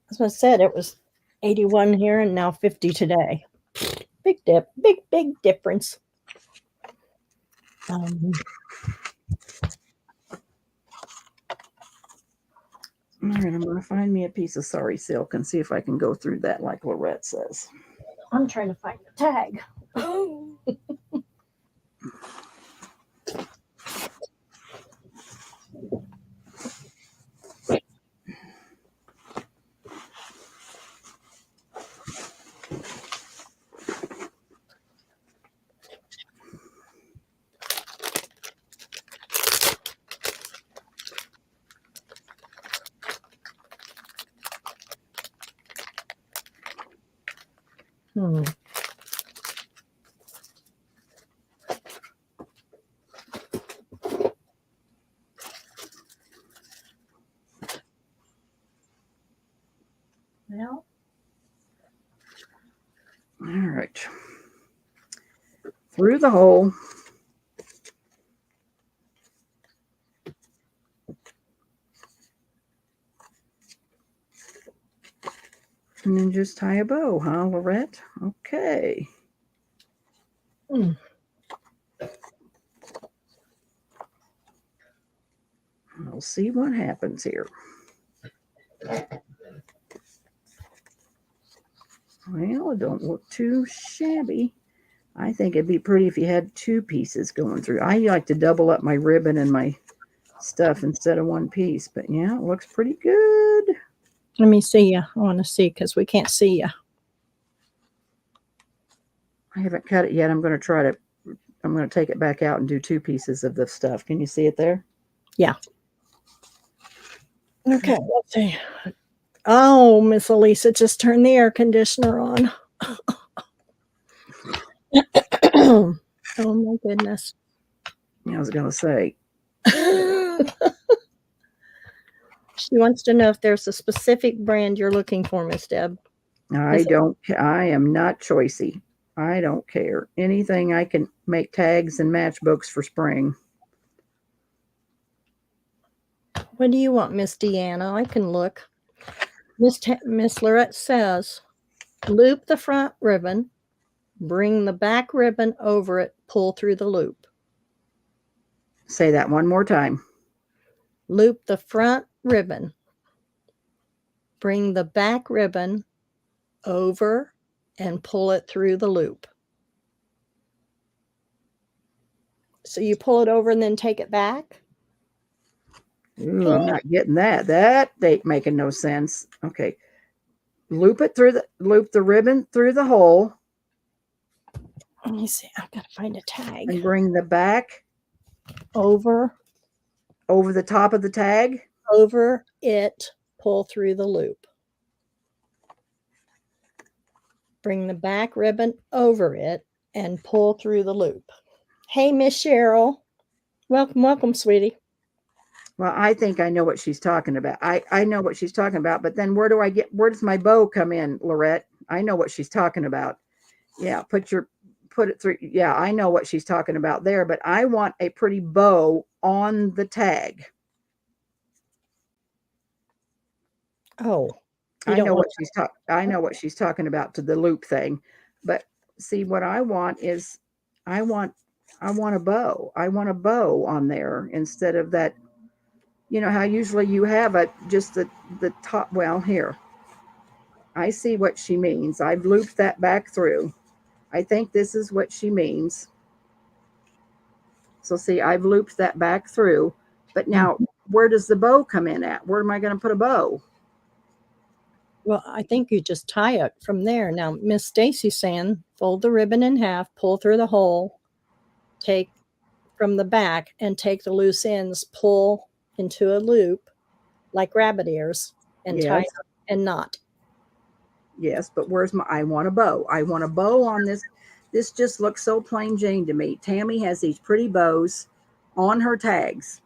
As I said, it was 81 here and now 50 today. Big dip, big difference. All right, I'm going to find me a piece of sorry silk and see if I can go through that like Lorette says. I'm trying to find the tag. Hmm. Well, All right. Through the hole. And then just tie a bow, huh, Lorette? Okay. mm. We'll see what happens here. Well, it don't look too shabby. I think it'd be pretty if you had two pieces going through. I like to double up my ribbon and my stuff instead of one piece. But yeah, it looks pretty good. Let me see you. I want to see because we can't see you. I haven't cut it yet. I'm going to take it back out and do two pieces of the stuff. Can you see it there? Yeah. Okay, let's see. Oh, Miss Elisa just turned the air conditioner on. Oh my goodness. I was going to say. She wants to know if there's a specific brand you're looking for, Miss Deb. I am not choicey. I don't care. Anything I can make tags and matchbooks for spring. What do you want, Miss Deanna? I can look. Miss Lorette says, loop the front ribbon, bring the back ribbon over it, pull through the loop. Say that one more time. Loop the front ribbon, bring the back ribbon over and pull it through the loop. So you pull it over and then take it back? Ooh, I'm not getting that. That ain't making no sense. Okay. Loop the ribbon through the hole. Let me see. I've got to find a tag. And bring the back over the top of the tag. Over it, pull through the loop. Bring the back ribbon over it and pull through the loop. Hey, Miss Cheryl. Welcome, sweetie. Well, I think I know what she's talking about. I know what she's talking about, but then where does my bow come in, Lorette? I know what she's talking about. Yeah, put it through. Yeah, I know what she's talking about there, but I want a pretty bow on the tag. Oh, I know what she's talking about to the loop thing, but see what I want is I want a bow. I want a bow on there instead of that. You know how usually you have just the top. Well, here I see what she means. I've looped that back through. I think this is what she means. So see, I've looped that back through, but now where does the bow come in at? Where am I going to put a bow? Well, I think you just tie it from there. Now, Miss Stacy's saying, fold the ribbon in half, pull through the hole, take from the back and take the loose ends, pull into a loop like rabbit ears and tie it up and knot. Yes, but I want a bow. I want a bow on this. This just looks so plain Jane to me. Tammy has these pretty bows on her tags.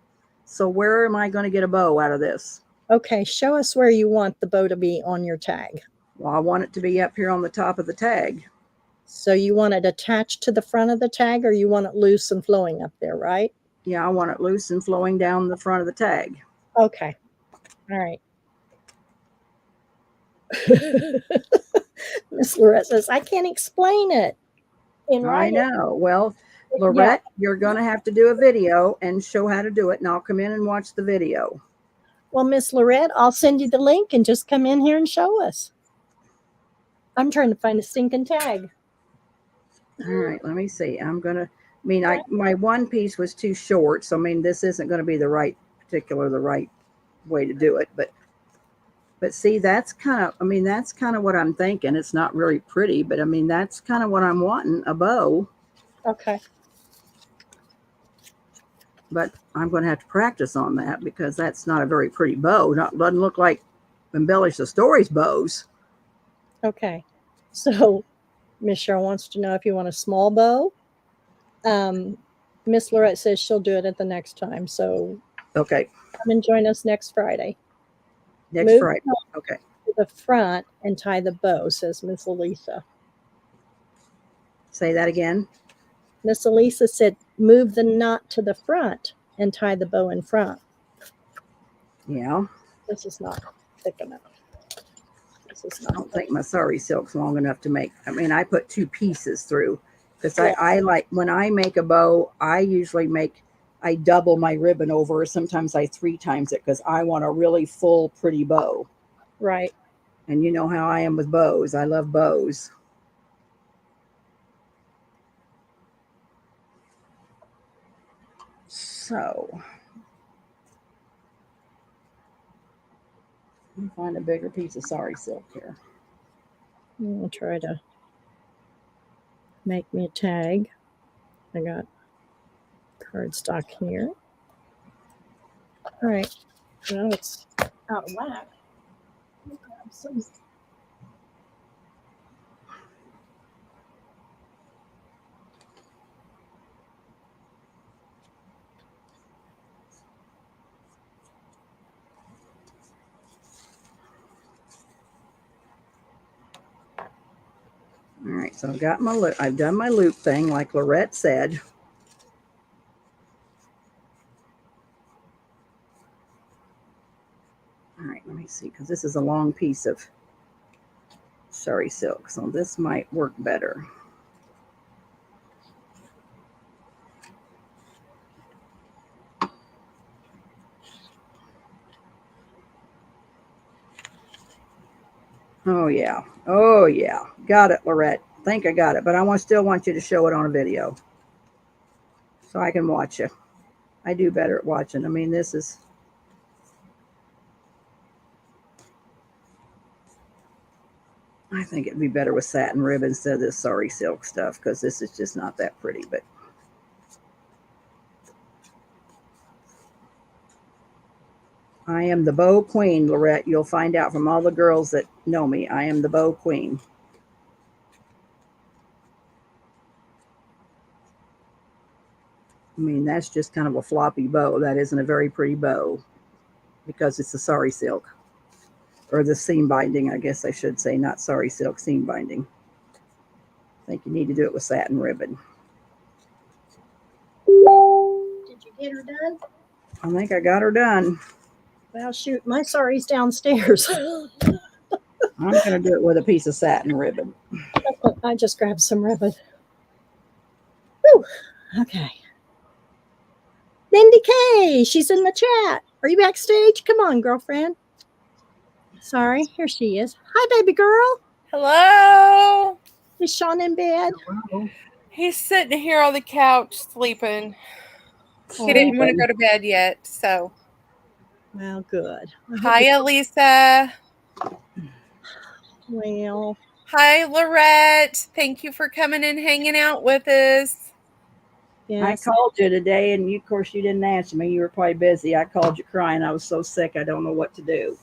So where am I going to get a bow out of this? Okay, show us where you want the bow to be on your tag. Well, I want it to be up here on the top of the tag. So you want it attached to the front of the tag, or you want it loose and flowing up there, right? Yeah, I want it loose and flowing down the front of the tag. Okay. All right. Miss Lorette says, I can't explain it in I writing. know. Well, Lorette, you're going to have to do a video and show how to do it, and I'll come in and watch the video. Well, Miss Lorette, I'll send you the link and just come in here and show us. I'm trying to find a stinking tag. All right, let me see. I'm going to, I mean, my one piece was too short, so I mean, this isn't going to be the right way to do it, but see, that's kind of, I mean, that's kind of what I'm thinking. It's not really pretty, but I mean, that's kind of what I'm wanting, a bow. Okay. But I'm going to have to practice on that because that's not a very pretty bow. Doesn't look like Embellish the Stories bows. Okay. So Miss Cheryl wants to know if you want a small bow. Miss Lorette says she'll do it at the next time. So okay. Come and join us next Friday. Next Friday. Okay. To the front and tie the bow, says Miss Elisa. Say that again. Miss Elisa said, move the knot to the front and tie the bow in front. Yeah. This is not thick enough. I don't think my sari silk's long enough to make. I mean, I put 2 pieces through because I like, when I make a bow, I usually I double my ribbon over, or sometimes I 3 times it because I want a really full, pretty bow. Right. And you know how I am with bows. I love bows. So, let me find a bigger piece of sari silk here. I'll try to make me a tag. I got cardstock here. All right. Now it's out of whack. Grab some. All right, so I've got my loop. I've done my loop thing like Lorette said. All right, let me see, because this is a long piece of sari silk, so this might work better. Oh yeah, oh yeah, got it, Lorette. Think I got it, but I still want you to show it on a video so I can watch you. I do better at watching. I mean, this is, I think it'd be better with satin ribbon instead of this sari silk stuff because this is just not that pretty. But I am the bow queen, Lorette. You'll find out from all the girls that know me. I am the bow queen. I mean, that's just kind of a floppy bow. That isn't a very pretty bow because it's a sari silk. Or the seam binding, I guess I should say, not sari silk, seam binding. I think you need to do it with satin ribbon. Did you get her done? I think I got her done. Well, shoot, my sari's downstairs. I'm going to do it with a piece of satin ribbon. I just grabbed some ribbon. Whew. Okay. Lyndee Kay, she's in the chat. Are you backstage? Come on, girlfriend. Sorry, here she is. Hi, baby girl. Hello. Is Sean in bed? Hello. He's sitting here on the couch sleeping. He didn't want to go to bed yet, so. Well, good. Hi, Elisa. Well. Hi, Lorette. Thank you for coming and hanging out with us. Yes. I called you today, and of course, you didn't answer me. You were probably busy. I called you crying. I was so sick. I don't know what to do.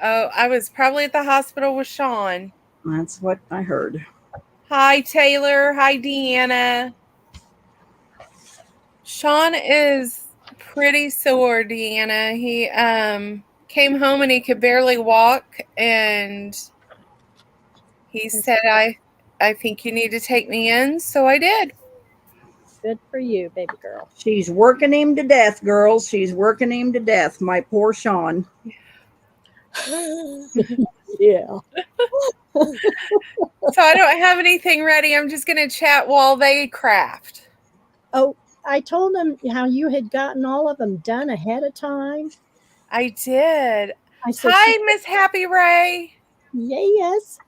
Oh, I was probably at the hospital with Sean. That's what I heard. Hi, Taylor. Hi, Deanna. Sean is pretty sore, Deanna. He came home and he could barely walk, and he said, I think you need to take me in, so I did. Good for you, baby girl. She's working him to death, girls. She's working him to death. My poor Sean. Yeah. So I don't have anything ready. I'm just going to chat while they craft. Oh, I told them how you had gotten all of them done ahead of time. I did. I said, Hi, Miss Happy Ray. yes.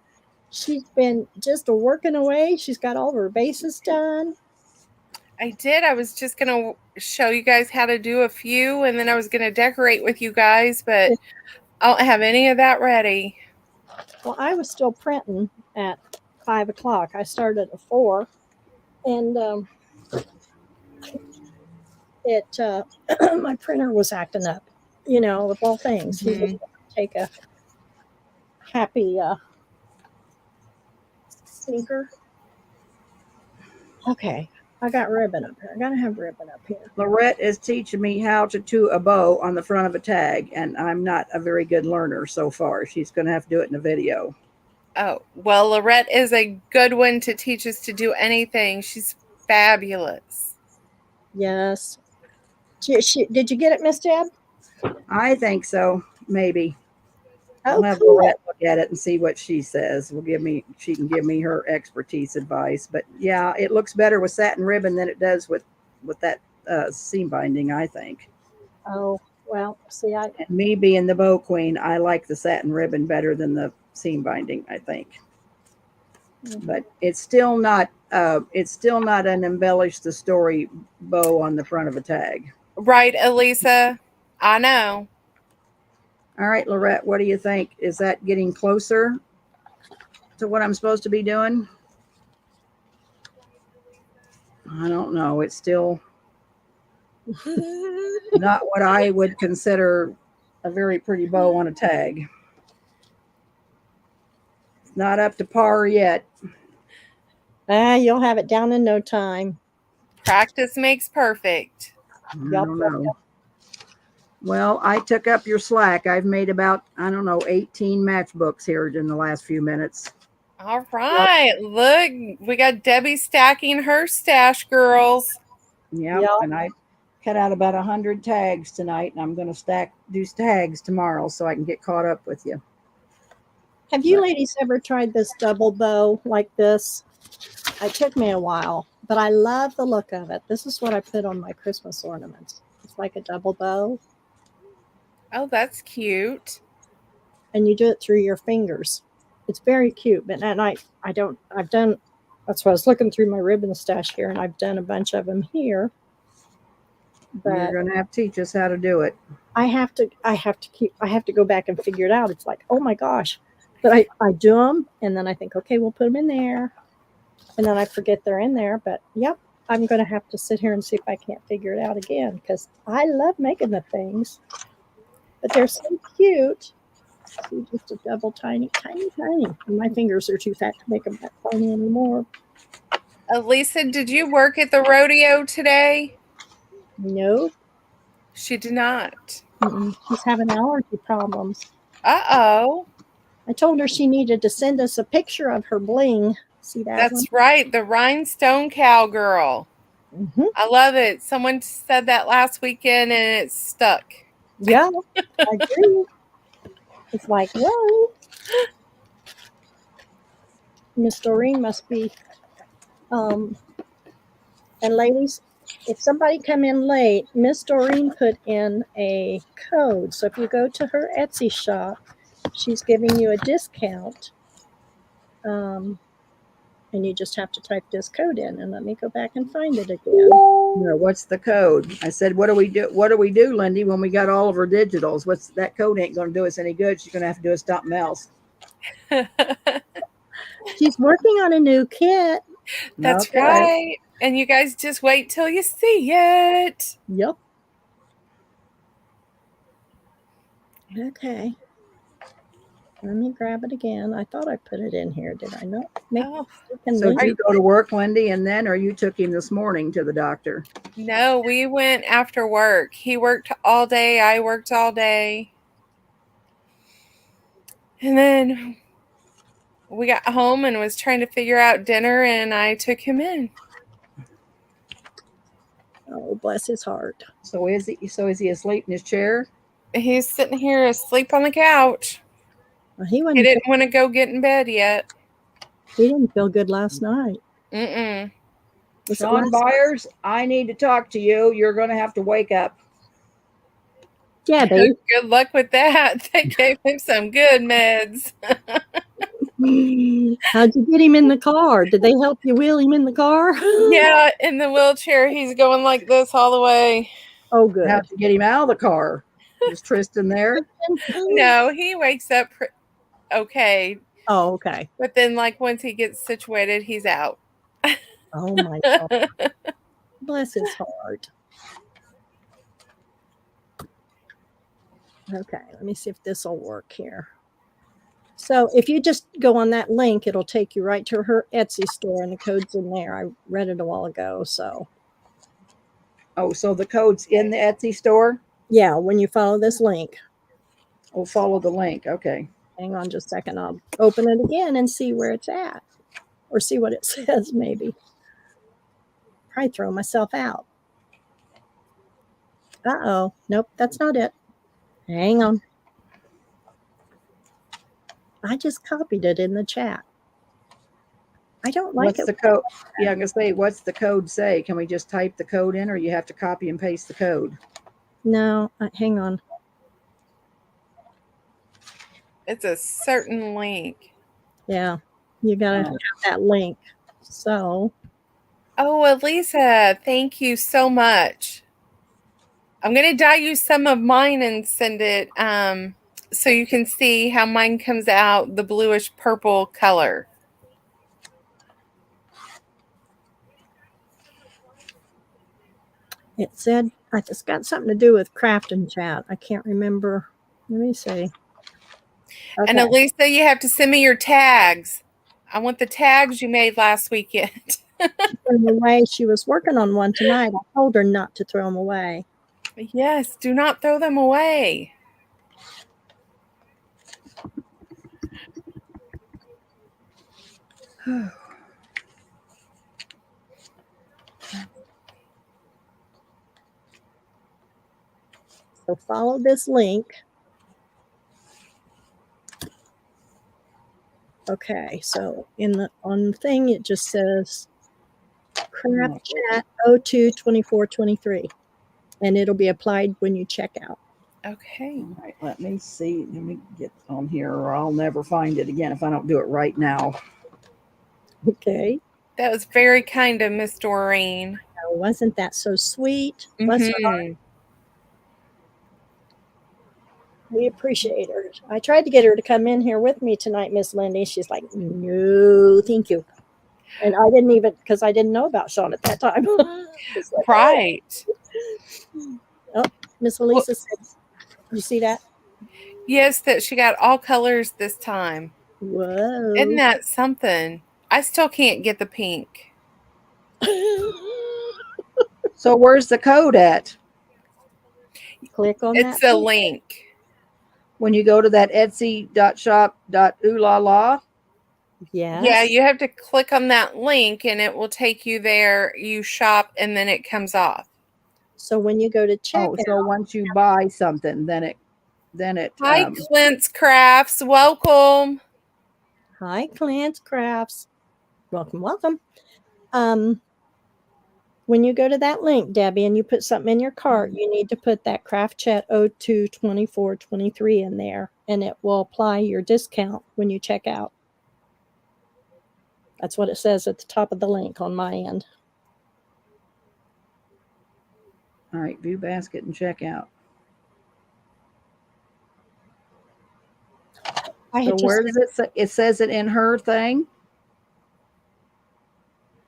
She's been just working away. She's got all of her bases done. I did. I was just going to show you guys how to do a few, and then I was going to decorate with you guys, but I don't have any of that ready. Well, I was still printing at 5 o'clock. I started at 4, and my printer was acting up, with all things. He was going to take a happy sneaker. Okay, I got ribbon up here. I gotta have ribbon up here. Lorette is teaching me how to do a bow on the front of a tag, and I'm not a very good learner so far. She's going to have to do it in a video. Oh, well, Lorette is a good one to teach us to do anything. She's fabulous. Yes. Did you get it, Miss Deb? I think so. Maybe. Oh, I'll have cool. Lorette look at it and see what she says. She can give me her expertise advice. But yeah, it looks better with satin ribbon than it does with that seam binding, I think. Oh, well, see, And me being the bow queen, I like the satin ribbon better than the seam binding, I think. But it's still not an embellish the story bow on the front of a tag. Right, Elisa? I know. All right, Lorette, what do you think? Is that getting closer to what I'm supposed to be doing? I don't know. It's still not what I would consider a very pretty bow on a tag. It's not up to par yet. You'll have it down in no time. Practice makes perfect. I don't know. Well, I took up your slack. I've made about, 18 matchbooks here in the last few minutes. All right. Yep. Look, we got Debbie stacking her stash, girls. Yep. And I cut out about 100 tags tonight, and I'm going to do tags tomorrow so I can get caught up with you. Have you ladies ever tried this double bow like this? It took me a while, but I love the look of it. This is what I put on my Christmas ornaments. It's like a double bow. Oh, that's cute. And you do it through your fingers. It's very cute. But that's why I was looking through my ribbon stash here, and I've done a bunch of them here. But you're going to have to teach us how to do it. I have to go back and figure it out. It's like, oh my gosh. But I do them, and then I think, okay, we'll put them in there. And then I forget they're in there. But yep, I'm going to have to sit here and see if I can't figure it out again, because I love making the things. But they're so cute. See, just a double tiny. And my fingers are too fat to make them that tiny anymore. Lisa, did you work at the rodeo today? No. She did not. She's having allergy problems. Uh-oh. I told her she needed to send us a picture of her bling. See that? That's right. The rhinestone cowgirl. I love it. Someone said that last weekend and it stuck. Yeah, I agree. It's like, whoa. Miss Doreen must be, and ladies, if somebody come in late, Miss Doreen put in a code. So if you go to her Etsy shop, she's giving you a discount. And you just have to type this code in, and let me go back and find it again. No, what's the code? I said, what do we do, Lyndee, when we got all of her digitals? That code ain't going to do us any good. She's going to have to do something else. She's working on a new kit. That's right. And you guys just wait till you see it. Yep. Okay. Let me grab it again. I thought I put it in here. Did I not? Make Oh, So did you go to work, Lyndee, and then, or you took him this morning to the doctor? no, we went after work. He worked all day. I worked all day. And then we got home and was trying to figure out dinner, and I took him in. Oh, bless his heart. So is he asleep in his chair? He's sitting here asleep on the couch. Well, he He didn't want to go get in bed yet. He didn't feel good last night. Mm-mm. Sean Byers, I need to talk to you. You're going to have to wake up. Yeah, baby. Good luck with that. They gave him some good meds. How'd you get him in the car? Did they help you wheel him in the car? Yeah, in the wheelchair. He's going like this all the way. Oh, good. How'd you get him out of the car? Is Tristan there? No, he wakes up okay. Oh, okay. But then, like, once he gets situated, he's out. Oh, my God. Bless his heart. Okay, let me see if this will work here. So if you just go on that link, it'll take you right to her Etsy store, and the code's in there. I read it a while ago, so. Oh, so the code's in the Etsy store? Yeah, when you follow this link. Oh, follow the link. Okay. Hang on just a second. I'll open it again and see where it's at. Or see what it says, maybe. Probably throw myself out. Uh-oh. Nope, that's not it. Hang on. I just copied it in the chat. I don't like What's the code? Yeah, I'm going to say, what's the code say? Can we just type the code in, or you have to copy and paste the code? No, hang on. It's a certain link. Yeah, you got to have that link. So. Oh, Elisa, thank you so much. I'm going to dye you some of mine and send it so you can see how mine comes out the bluish purple color. It said, it's got something to do with craft and chat. I can't remember. Let me see. Okay. And Elisa, you have to send me your tags. I want the tags you made last weekend. Threw them away. She was working on one tonight. I told her not to throw them away. Yes, do not throw them away. So follow this link. Okay, so on the thing it just says craft chat 02-24-23, and it'll be applied when you check out. Okay. All right, let me see. Let me get on here, or I'll never find it again if I don't do it right now. Okay. That was very kind of Miss Doreen. Now, wasn't that so sweet? Bless her heart. We appreciate her. I tried to get her to come in here with me tonight, Ms Lyndee. She's like, no, thank you. And I didn't even, because I didn't know about Sean at that time. Like, right. Oh, Miss Elisa said, you see that? Yes, that she got all colors this time. Whoa. Isn't that something? I still can't get the pink. So where's the code at? Click on it's that. It's a link. When you go to that etsy.shop.oohlala? Yes. Yeah, you have to click on that link and it will take you there. You shop and then it comes off. So when you go to check out. So once you buy something, then it Hi, Clint's Crafts. Welcome. Hi, Clint's Crafts. Welcome. When you go to that link, Debbie, and you put something in your cart, you need to put that Craft Chat 02-24-23 in there, and it will apply your discount when you check out. That's what it says at the top of the link on my end. All right, view basket and check out. So where does it say? It says it in her thing?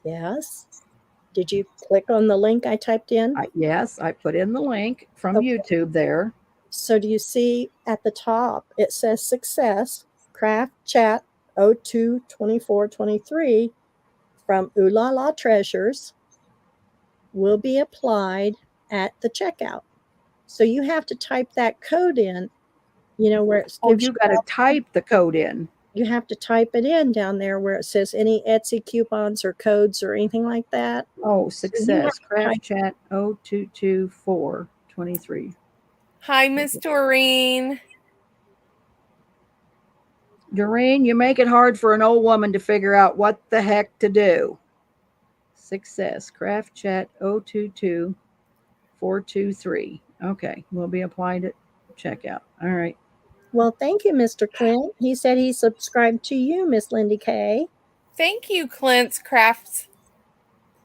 Yes. Did you click on the link I typed in? Yes, I put in the link from YouTube there. So do you see at the top, it says success. Craft Chat 022423 from Ooh La La Treasures will be applied at the checkout. So you have to type that code in, where it Oh, gives you got to all- type the code in. You have to type it in down there where it says any Etsy coupons or codes or anything like that. Oh, have success. to Craft type- Chat 022423. Hi, Miss Doreen. Doreen, you make it hard for an old woman to figure out what the heck to do. Success. Craft Chat 022423. Okay, we'll be applied at checkout. All right. Well, thank you, Mr. Clint. He said he subscribed to you, Ms Lyndee Kay. Thank you, Clint's Crafts.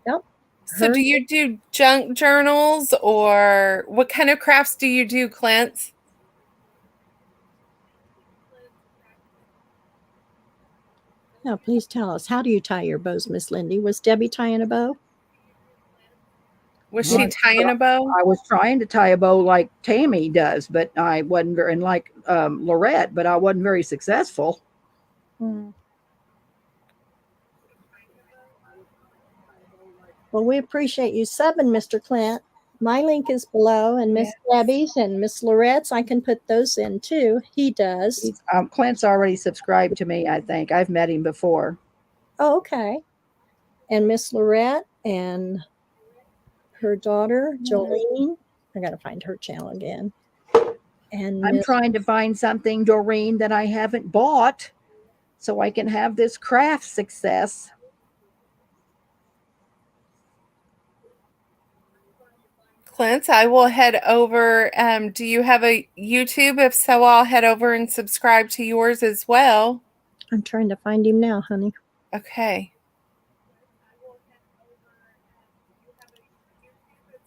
Yep. So do you do junk journals, or what kind of crafts do you do, Clint? Now, please tell us, how do you tie your bows, Miss Lyndee? Was Debbie tying a bow? Was she tying a bow? I was trying to tie a bow like Tammy does, but I wasn't very, and like Lorette, but I wasn't very successful. Well, we appreciate you subbing, Mr. Clint. My link is below, and Miss Debbie's and Miss Lorette's, I can put those in too. He does. Clint's already subscribed to me, I think. I've met him before. Oh, okay. And Miss Lorette and her daughter, Jolene. I got to find her channel again. And I'm trying to find something, Doreen, that I haven't bought so I can have this craft success. Clint, I will head over. Do you have a YouTube? If so, I'll head over and subscribe to yours as well. I'm trying to find him now, honey. Okay.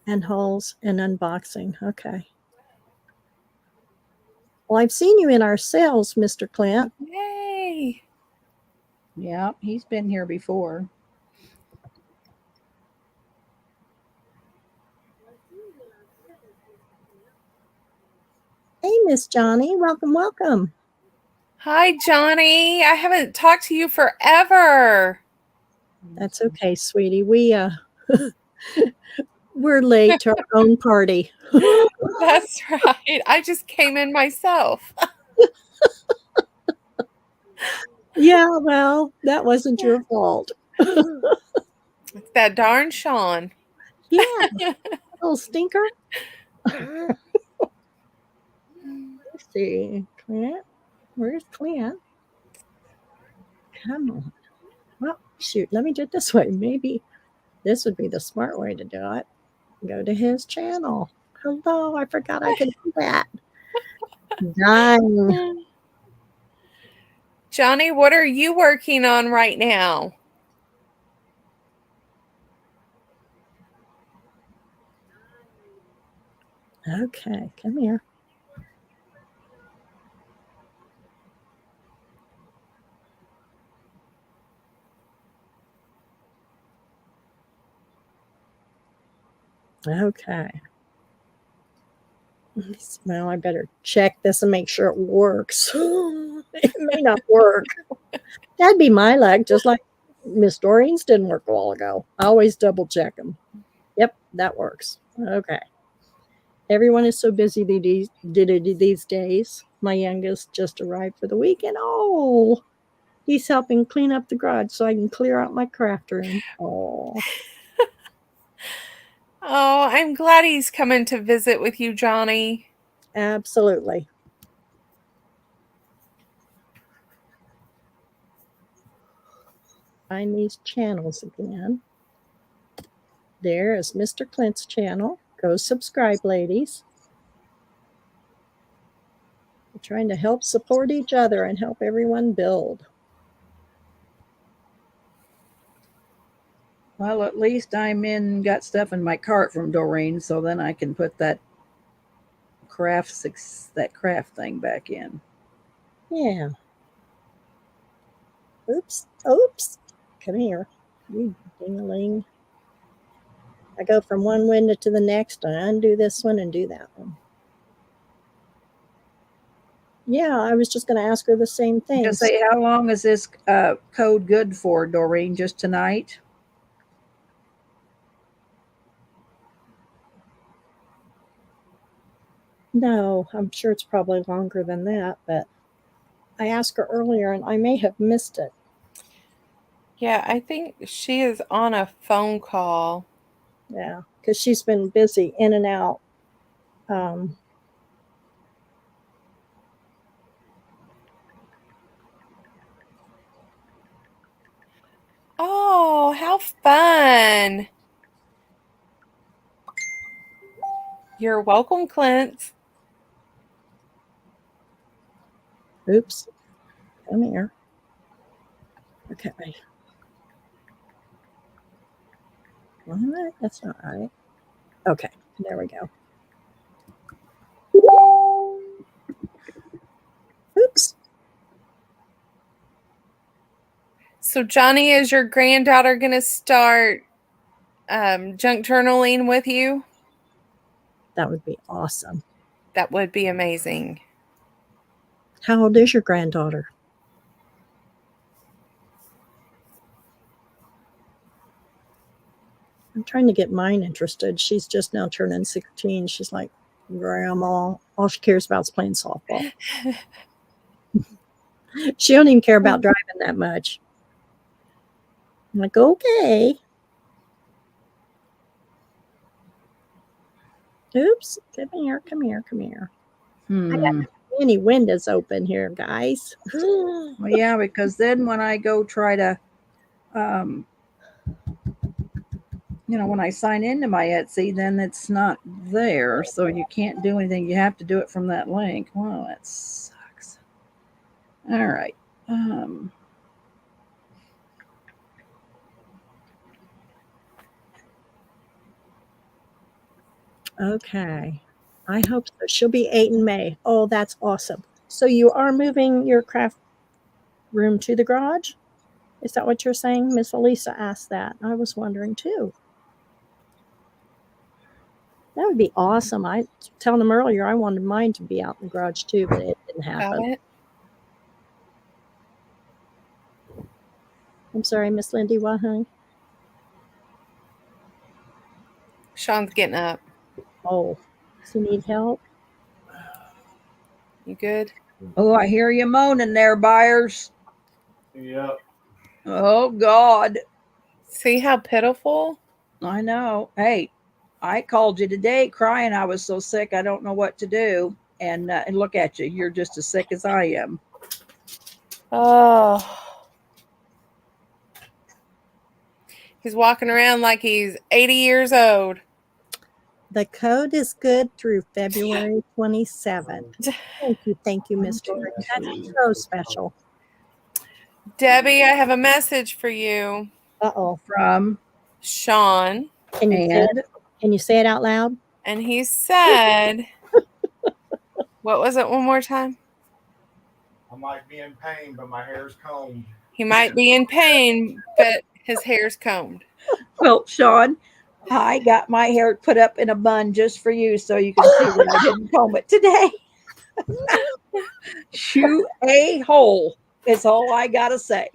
And hauls and unboxing. Okay. Well, I've seen you in our sales, Mr. Clint. Yay. Yeah, he's been here before. Hey, Miss Johnny. Welcome, welcome. Hi, Johnny. I haven't talked to you forever. That's okay, sweetie. We're late to our own party. That's right. I just came in myself. Yeah, well, that wasn't your fault. It's that darn Sean. Yeah, little stinker. Let's see, Clint. Where's Clint? Come on. Well, shoot, let me do it this way. Maybe this would be the smart way to do it. Go to his channel. Hello, I forgot I could do that. Done. Johnny, what are you working on right now? Okay, come here. Okay. Well, I better check this and make sure it works. It may not work. That'd be my luck, just like Miss Doreen's didn't work a while ago. I always double check them. Yep, that works. Okay. Everyone is so busy these days. My youngest just arrived for the weekend. Oh, he's helping clean up the garage so I can clear out my craft room. Oh. Oh, I'm glad he's coming to visit with you, Johnny. Absolutely. Find these channels again. There is Mr. Clint's channel. Go subscribe, ladies. We're trying to help support each other and help everyone build. Well, at least got stuff in my cart from Doreen, so then I can put that craft thing back in. Yeah. Oops. Oops. Come here. You ding-a-ling. I go from one window to the next. I undo this one and do that one. Yeah, I was just going to ask her the same thing. Just say, how long is this code good for, Doreen? Just tonight? No, I'm sure it's probably longer than that, but I asked her earlier and I may have missed it. Yeah, I think she is on a phone call. Yeah, because she's been busy in and out. Oh, how fun. You're welcome, Clint. Oops. Come here. Okay. What? That's not right. Okay, there we go. Oops. So, Johnny, is your granddaughter going to start junk journaling with you? That would be awesome. That would be amazing. How old is your granddaughter? I'm trying to get mine interested. She's just now turning 16. She's like, Grandma, all she cares about is playing softball. She don't even care about driving that much. I'm like, okay. Oops. Come here, come here, come here. I got any windows open here, guys. Well, yeah, because then when I go try to, when I sign into my Etsy, then it's not there. So you can't do anything. You have to do it from that link. Wow, that sucks. All right. Okay. I hope so. She'll be 8 in May. Oh, that's awesome. So you are moving your craft room to the garage? Is that what you're saying? Miss Elisa asked that. I was wondering too. That would be awesome. I told them earlier I wanted mine to be out in the garage too, but it didn't happen. I'm sorry, Miss Lyndee, what, honey? Sean's getting up. Oh, does he need help? You good? Oh, I hear you moaning there, Byers. Yep. Oh, God. See how pitiful? I know. Hey, I called you today crying. I was so sick. I don't know what to do. And look at you. You're just as sick as I am. Oh. He's walking around like he's 80 years old. The code is good through February 27th. Thank you, Miss Doreen. That's so special. Debbie, I have a message for you. Uh-oh. From Sean. Can you say it out loud? And he said, what was it one more time? I might be in pain, but my hair's combed. He might be in pain, but his hair's combed. Well, Sean, I got my hair put up in a bun just for you so you can see that I didn't comb it today. Shoot a hole is all I got to say.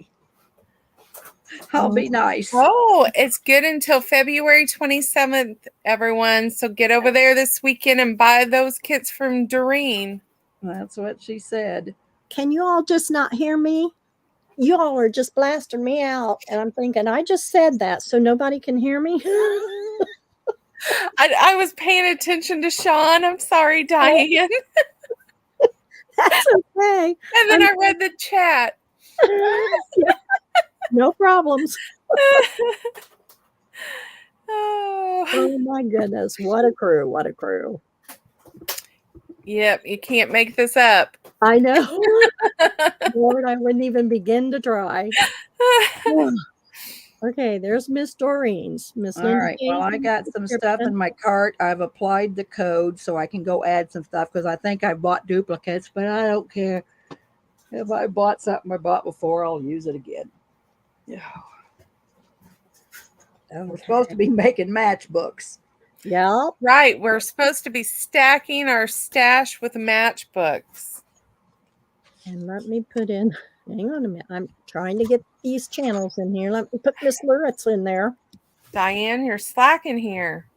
I'll be nice. Oh, it's good until February 27th, everyone. So get over there this weekend and buy those kits from Doreen. That's what she said. Can you all just not hear me? You all are just blasting me out. And I'm thinking, I just said that so nobody can hear me. I was paying attention to Sean. I'm sorry, Diane. That's okay. And then I read the chat. No problems. Oh. Oh my goodness. What a crew. What a crew. Yep, you can't make this up. I know. Lord, I wouldn't even begin to try. Okay, there's Miss Doreen's. Miss All Lyndee right. Kay. Well, I got some stuff in my cart. I've applied the code so I can go add some stuff because I think I bought duplicates, but I don't care. If I bought something I bought before, I'll use it again. Yeah. Okay. We're supposed to be making matchbooks. Yeah. Right. We're supposed to be stacking our stash with matchbooks. And let me put in, hang on a minute. I'm trying to get these channels in here. Let me put Miss Luritz in there. Diane, you're slacking here.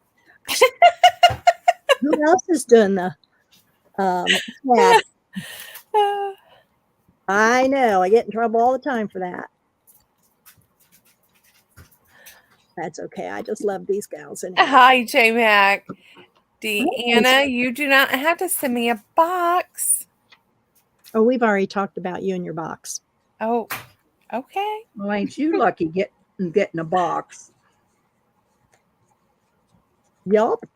Who else is doing the chat? I know. I get in trouble all the time for that. That's okay. I just love these gals. Anyway. Hi, J Mac. Deanna, you do not have to send me a box. Oh, we've already talked about you and your box. Oh, okay. Well, ain't you lucky getting a box? Yup.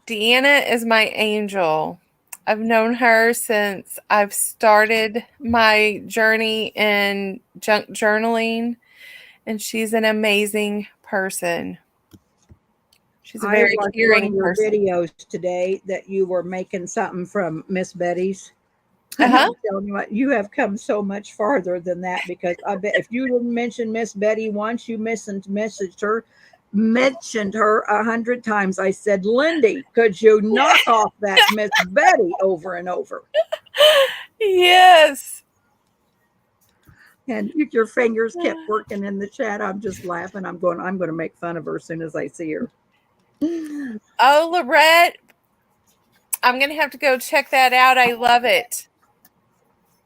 Deanna is my angel. I've known her since I've started my journey in junk journaling, and she's an amazing person. She's a very watched one caring of your person. videos today that you were making something from Miss Betty's. Uh-huh. I'm telling you what, you have come so much farther than that, because I bet if you didn't mention Miss Betty once, you mentioned her 100 times. I said, Lyndee, could you knock off that Miss Betty over and over? Yes. And your fingers kept working in the chat. I'm just laughing. I'm going to make fun of her as soon as I see her. Oh, Lorette, I'm going to have to go check that out. I love it.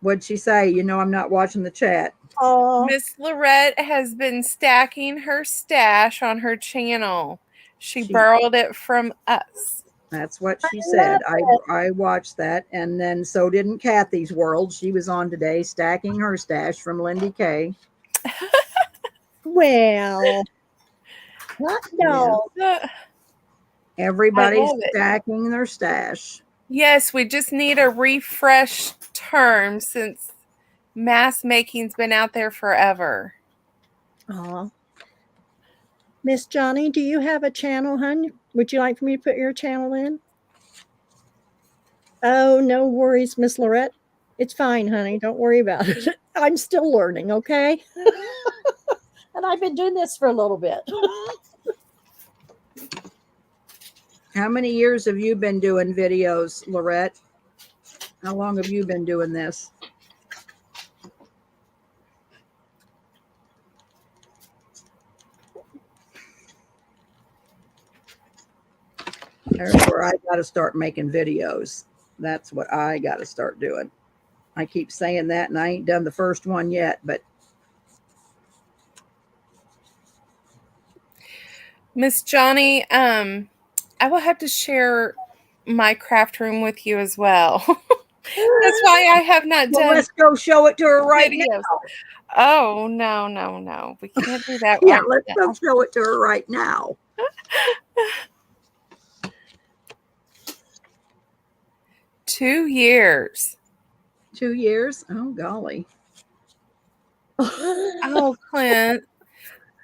What'd she say? You know, I'm not watching the chat. Oh, Miss Lorette has been stacking her stash on her channel. She borrowed it from us. That's what she said. I watched that. And then so didn't Kathy's World. She was on today stacking her stash from Lyndee Kay. well, no. Everybody's stacking their stash. Yes, we just need a refresh term since mass making's been out there forever. Oh, Miss Johnny, do you have a channel, hon? Would you like for me to put your channel in? Oh, no worries, Miss Lorette. It's fine, honey. Don't worry about it. I'm still learning, okay? And I've been doing this for a little bit. How many years have you been doing videos, Lorette? How long have you been doing this? There's where I got to start making videos. That's what I got to start doing. I keep saying that, and I ain't done the first one yet, but Miss Johnny, I will have to share my craft room with you as well. That's why I have not done. Let's go show it to her right videos. now. Oh, no. We can't do that. Yeah, let's go show it to her right now. 2 years. 2 years? Oh, golly. Oh, Clint.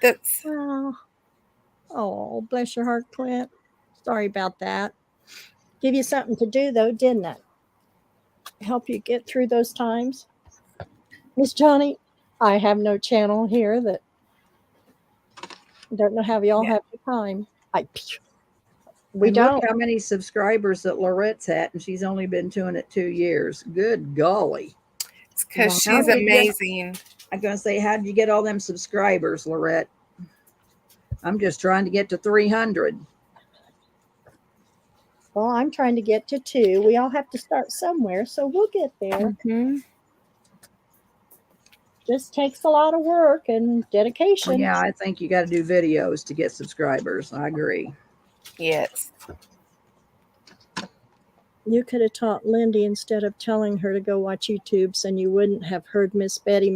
That's. Oh, bless your heart, Clint. Sorry about that. Give you something to do, though, didn't it? Help you get through those times. Miss Johnny, I have no channel here that don't know how y'all have the time. We don't. Look how many subscribers that Lorette's at, and she's only been doing it 2 years. Good golly. It's because she's amazing. I'm going to say, how did you get all them subscribers, Lorette? I'm just trying to get to 300. Well, I'm trying to get to 2. We all have to start somewhere, so we'll get there. Mm-hmm. Just takes a lot of work and dedication. Yeah, I think you got to do videos to get subscribers. I agree. Yes. You could have taught Lyndee instead of telling her to go watch YouTubes, and you wouldn't have heard Miss Betty.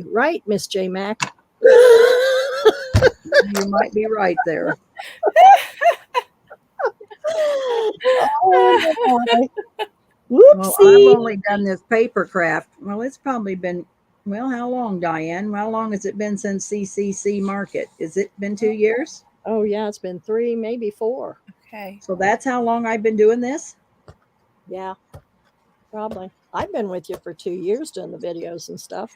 Right, Miss J Mac? You might be right there. Oh, well, I've only done this paper craft. Well, it's probably been, well, how long, Diane? How long has it been since CCC Market? Has it been 2 years? Oh, yeah, it's been 3, maybe 4. Okay. So that's how long I've been doing this? Yeah, probably. I've been with you for 2 years doing the videos and stuff.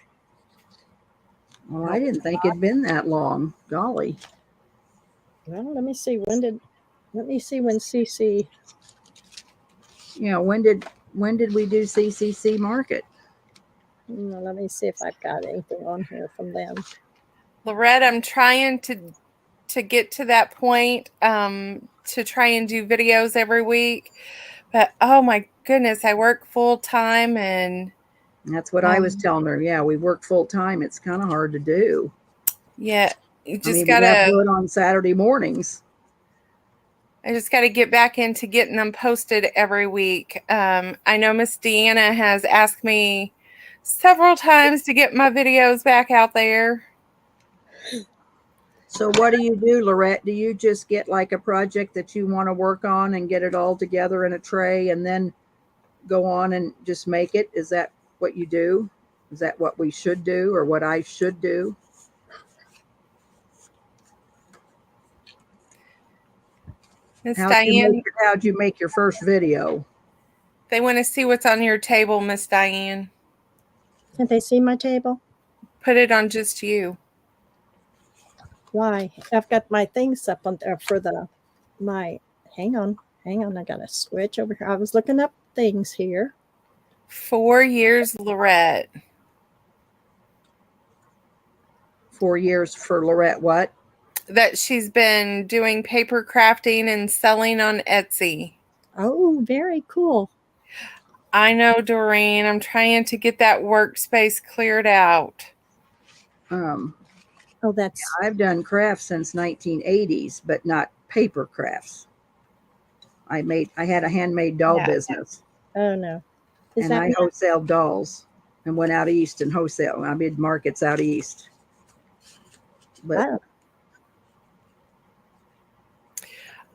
Well, I didn't think it'd been that long. Golly. Well, let me see when CC. You know, when did when did we do CCC Market? Let me see if I've got anything on here from them. Lorette, I'm trying to get to that point, to try and do videos every week. But oh my goodness, I work full time, and That's what I was telling her. Yeah, we work full time. It's kind of hard to do. yeah, you just I mean, we have to gotta. do it on Saturday mornings. I just got to get back into getting them posted every week. I know Miss Deanna has asked me several times to get my videos back out there. So what do you do, Lorette? Do you just get like a project that you want to work on and get it all together in a tray and then go on and just make it? Is that what you do? Is that what we should do, or what I should do? Miss How'd Diane, you make your first video? they want to see what's on your table, Miss Diane. Can they see my table? Put it on just you. Why? I've got my things up on there for hang on. I got to switch over here. I was looking up things here. 4 years, Lorette. 4 years for Lorette what? That she's been doing paper crafting and selling on Etsy. Oh, very cool. I know, Doreen. I'm trying to get that workspace cleared out. Oh, that's I've done crafts since 1980s, but not paper crafts. I had a handmade doll business. oh no. Is And that I wholesaled dolls and went out east and wholesale. I did markets out east. But wow.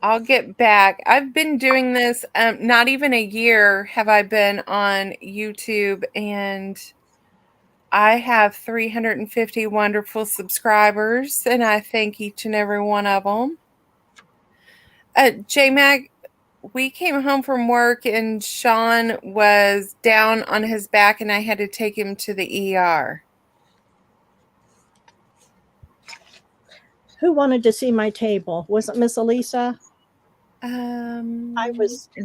I'll get back. I've been doing this, not even a year have I been on YouTube, and I have 350 wonderful subscribers, and I thank each and every one of them. J-Mac, we came home from work, and Sean was down on his back, and I had to take him to the ER. Who wanted to see my table? Was it Miss Elisa?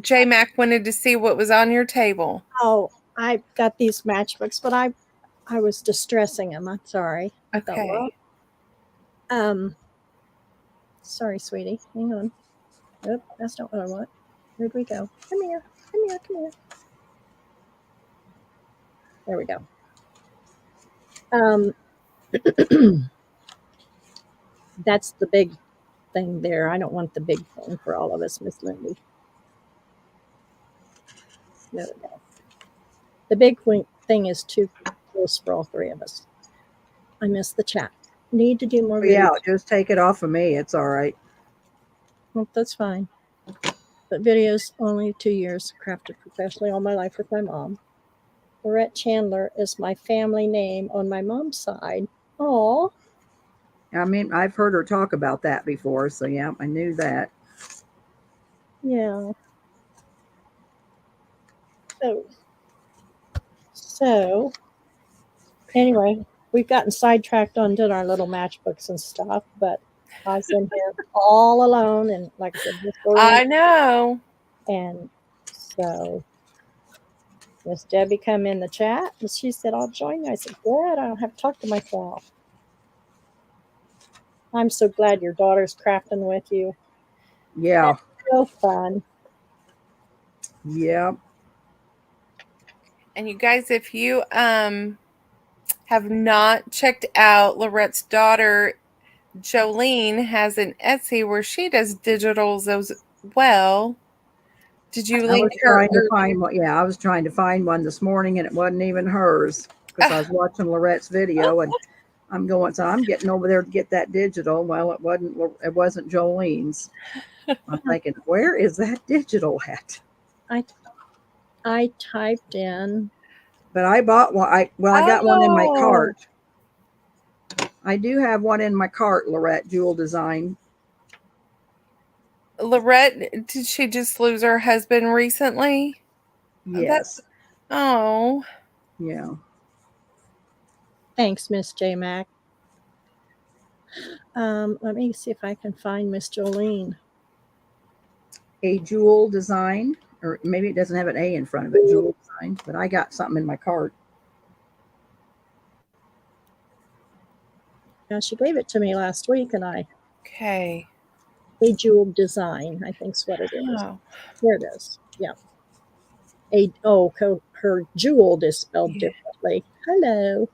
J-Mac wanted to see what was on your table. Oh, I got these matchbooks, but I was distressing him. I'm sorry. I thought, Okay. well, sorry, sweetie. Hang on. Nope, that's not what I want. Where'd we go? Come here. Come here. Come here. There we go. That's the big thing there. I don't want the big thing for all of us, Miss Lyndee. There we go. The big thing is too close for all three of us. I missed the chat. Need to do more videos. yeah, just take it off of me. It's all right. Well, that's fine. But videos only 2 years. Crafted professionally all my life with my mom. Lorette Chandler is my family name on my mom's side. Oh. I mean, I've heard her talk about that before, so yeah, I knew that. Yeah. So anyway, we've gotten sidetracked on doing our little matchbooks and stuff, but I was in here all alone, and like I said, I know. And so Miss Debbie come in the chat, and she said, "I'll join you." I said, "Good. I don't have to talk to myself." I'm so glad your daughter's crafting with you. Yeah. That's so fun. Yeah. And you guys, if you have not checked out Lorette's daughter, Jolene has an Etsy where she does digitals as well. Did you link her? I was trying to find one this morning, and it wasn't even hers, because I was watching Lorette's video, and I'm getting over there to get that digital. Well, it wasn't Jolene's. I'm thinking, where is that digital at? I typed in. But I bought one. I got one in my cart. I do have one in my cart, Lorette Jewel Design. Lorette, did she just lose her husband recently? Yes. Oh. Yeah. Thanks, Miss J Mac. Let me see if I can find Miss Jolene. A Jewel Design, or maybe it doesn't have an A in front of it, jewel design, but I got something in my cart. Yeah, she gave it to me last week, and I Okay. a jewel design, I think's what it is. Oh, There it is. Yeah. Her jeweled is spelled Yeah. differently. Hello.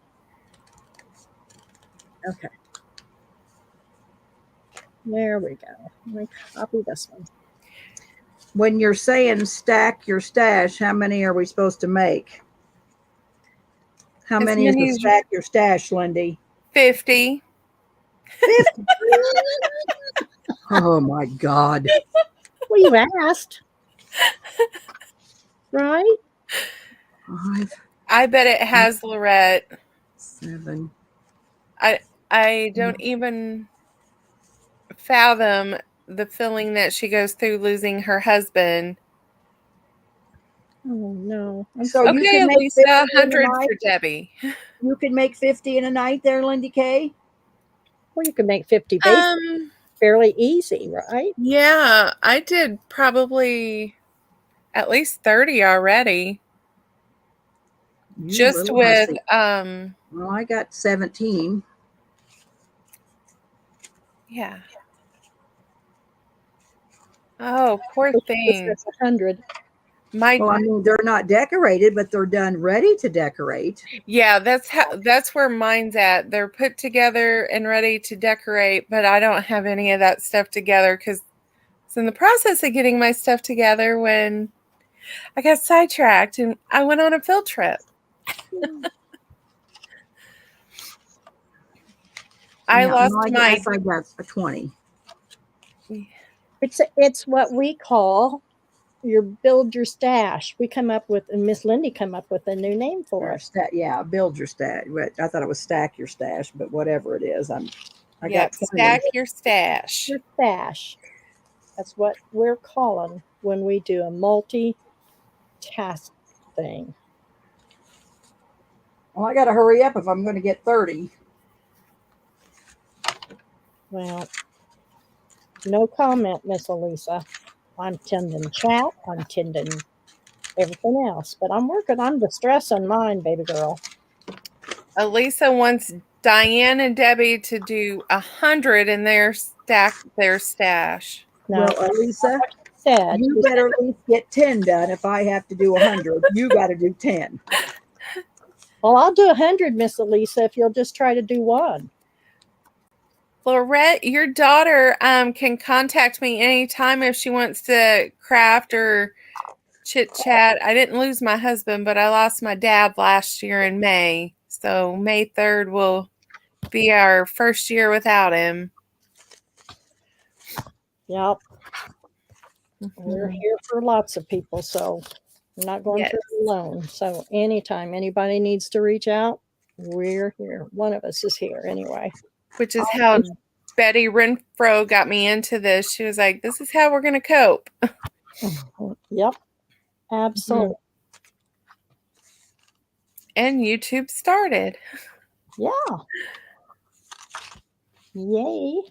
Okay. There we go. Let me copy this one. When you're saying stack your stash, how many are we supposed to make? How As many is many the as- stack your stash, Lyndee? 50. 50. Oh my God. Well, you asked. Right? 5, I bet it has Lorette. 7. I don't even fathom the feeling that she goes through losing her husband. Oh, no. I'm So sorry. you Okay, can make 50 Lisa, in a 100 night? for Debbie. You can make 50 in a night there, Lyndee Kay? Well, you can make 50 basic fairly easy, right? Yeah, I did probably at least 30 already. You Just little with hussy. Well, I got 17. yeah. Oh, poor This thing. is 100. Well, I mean, they're not decorated, but they're done ready to decorate. Yeah, that's where mine's at. They're put together and ready to decorate, but I don't have any of that stuff together because it's in the process of getting my stuff together when I got sidetracked and I went on a field trip. I Yeah, lost I my guess I got a 20. It's what we call build your stash. We come up with, and Miss Lyndee come up with a new name for Or it. yeah, build your stash. I thought it was stack your stash, but whatever it is, I Yep, got 20. stack your stash. Your stash. That's what we're calling when we do a multi-task thing. Well, I got to hurry up if I'm going to get 30. Well, no comment, Miss Elisa. I'm tending chat. I'm tending everything else, but I'm working on the stress on mine, baby girl. Elisa wants Diane and Debbie to do 100 in their stash. No, Well, Elisa, said you better at least get 10 done. If I have to do 100, you got to do 10. well, I'll do 100, Miss Elisa, if you'll just try to do one. Lorette, your daughter can contact me anytime if she wants to craft or chit chat. I didn't lose my husband, but I lost my dad last year in May. So May 3rd will be our first year without him. Yep. We're here for lots of people, so I'm not going through it alone. So anytime anybody needs to reach out, we're here. One of us is here anyway. Which is how Betty Renfro got me into this. She was like, this is how we're going to cope. Yep. Absolutely. And YouTube started. Yeah. Yay.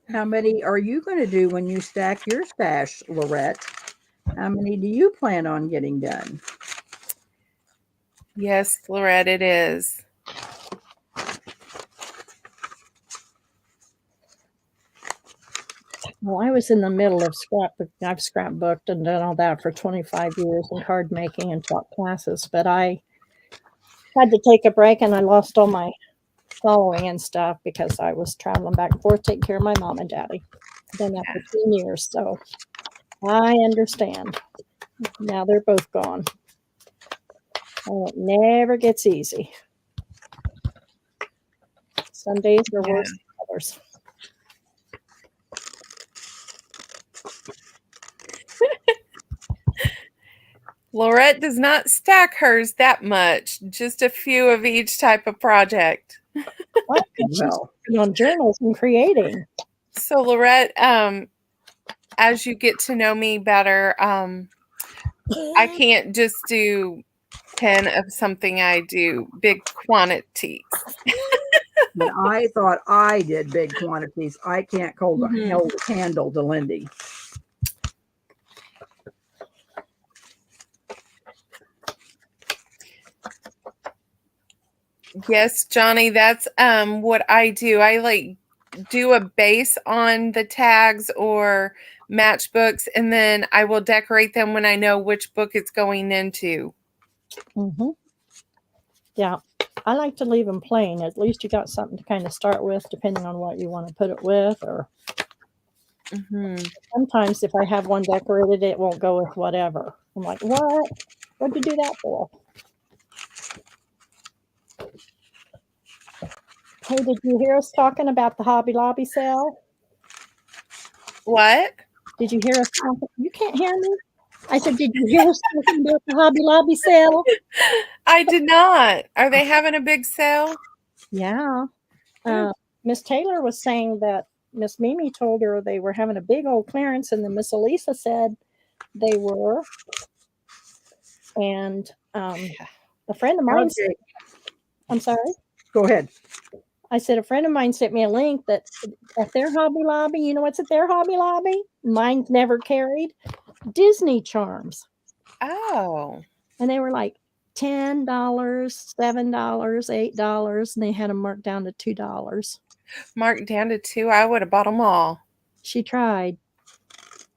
How many are you going to do when you stack your stash, Lorette? How many do you plan on getting done? Yes, Lorette, it is. Well, I was in the middle of scrapbook. I've scrapbooked and done all that for 25 years in card making and taught classes, but I had to take a break and I lost all my following and stuff because I was traveling back and forth taking care of my mom and daddy. Done that for 10 years, so I understand. Now they're both gone. And it never gets easy. Some days are worse than others. Lorette does not stack hers that much, just a few of each type of project. Well, she's working on journals and creating. So Lorette, as you get to know me better, I can't just do 10 of something. I do big quantities. But I thought I did big quantities. I can't hold a candle to Lyndee. Yes, Johnny, that's what I do. I like do a base on the tags or matchbooks, and then I will decorate them when I know which book it's going into. Yeah, I like to leave them plain. At least you got something to kind of start with, depending on what you want to put it with. Or sometimes if I have one decorated, it won't go with whatever. I'm like, what? What'd you do that for? Hey, did you hear us talking about the Hobby Lobby sale? What? Did you hear us talking? You can't hear me? I said, did you hear us talking about the Hobby Lobby sale? I did not. Are they having a big sale? Yeah. Miss Taylor was saying that Miss Mimi told her they were having a big old clearance, and then Miss Elisa said they were. And a friend of mine said, I'm sorry? Go ahead. I said, a friend of mine sent me a link that at their Hobby Lobby, you know what's at their Hobby Lobby? Mine's never carried. Disney charms. Oh. And they were like $10, $7, $8, and they had them marked down to $2. Marked down to $2. I would have bought them all. She tried.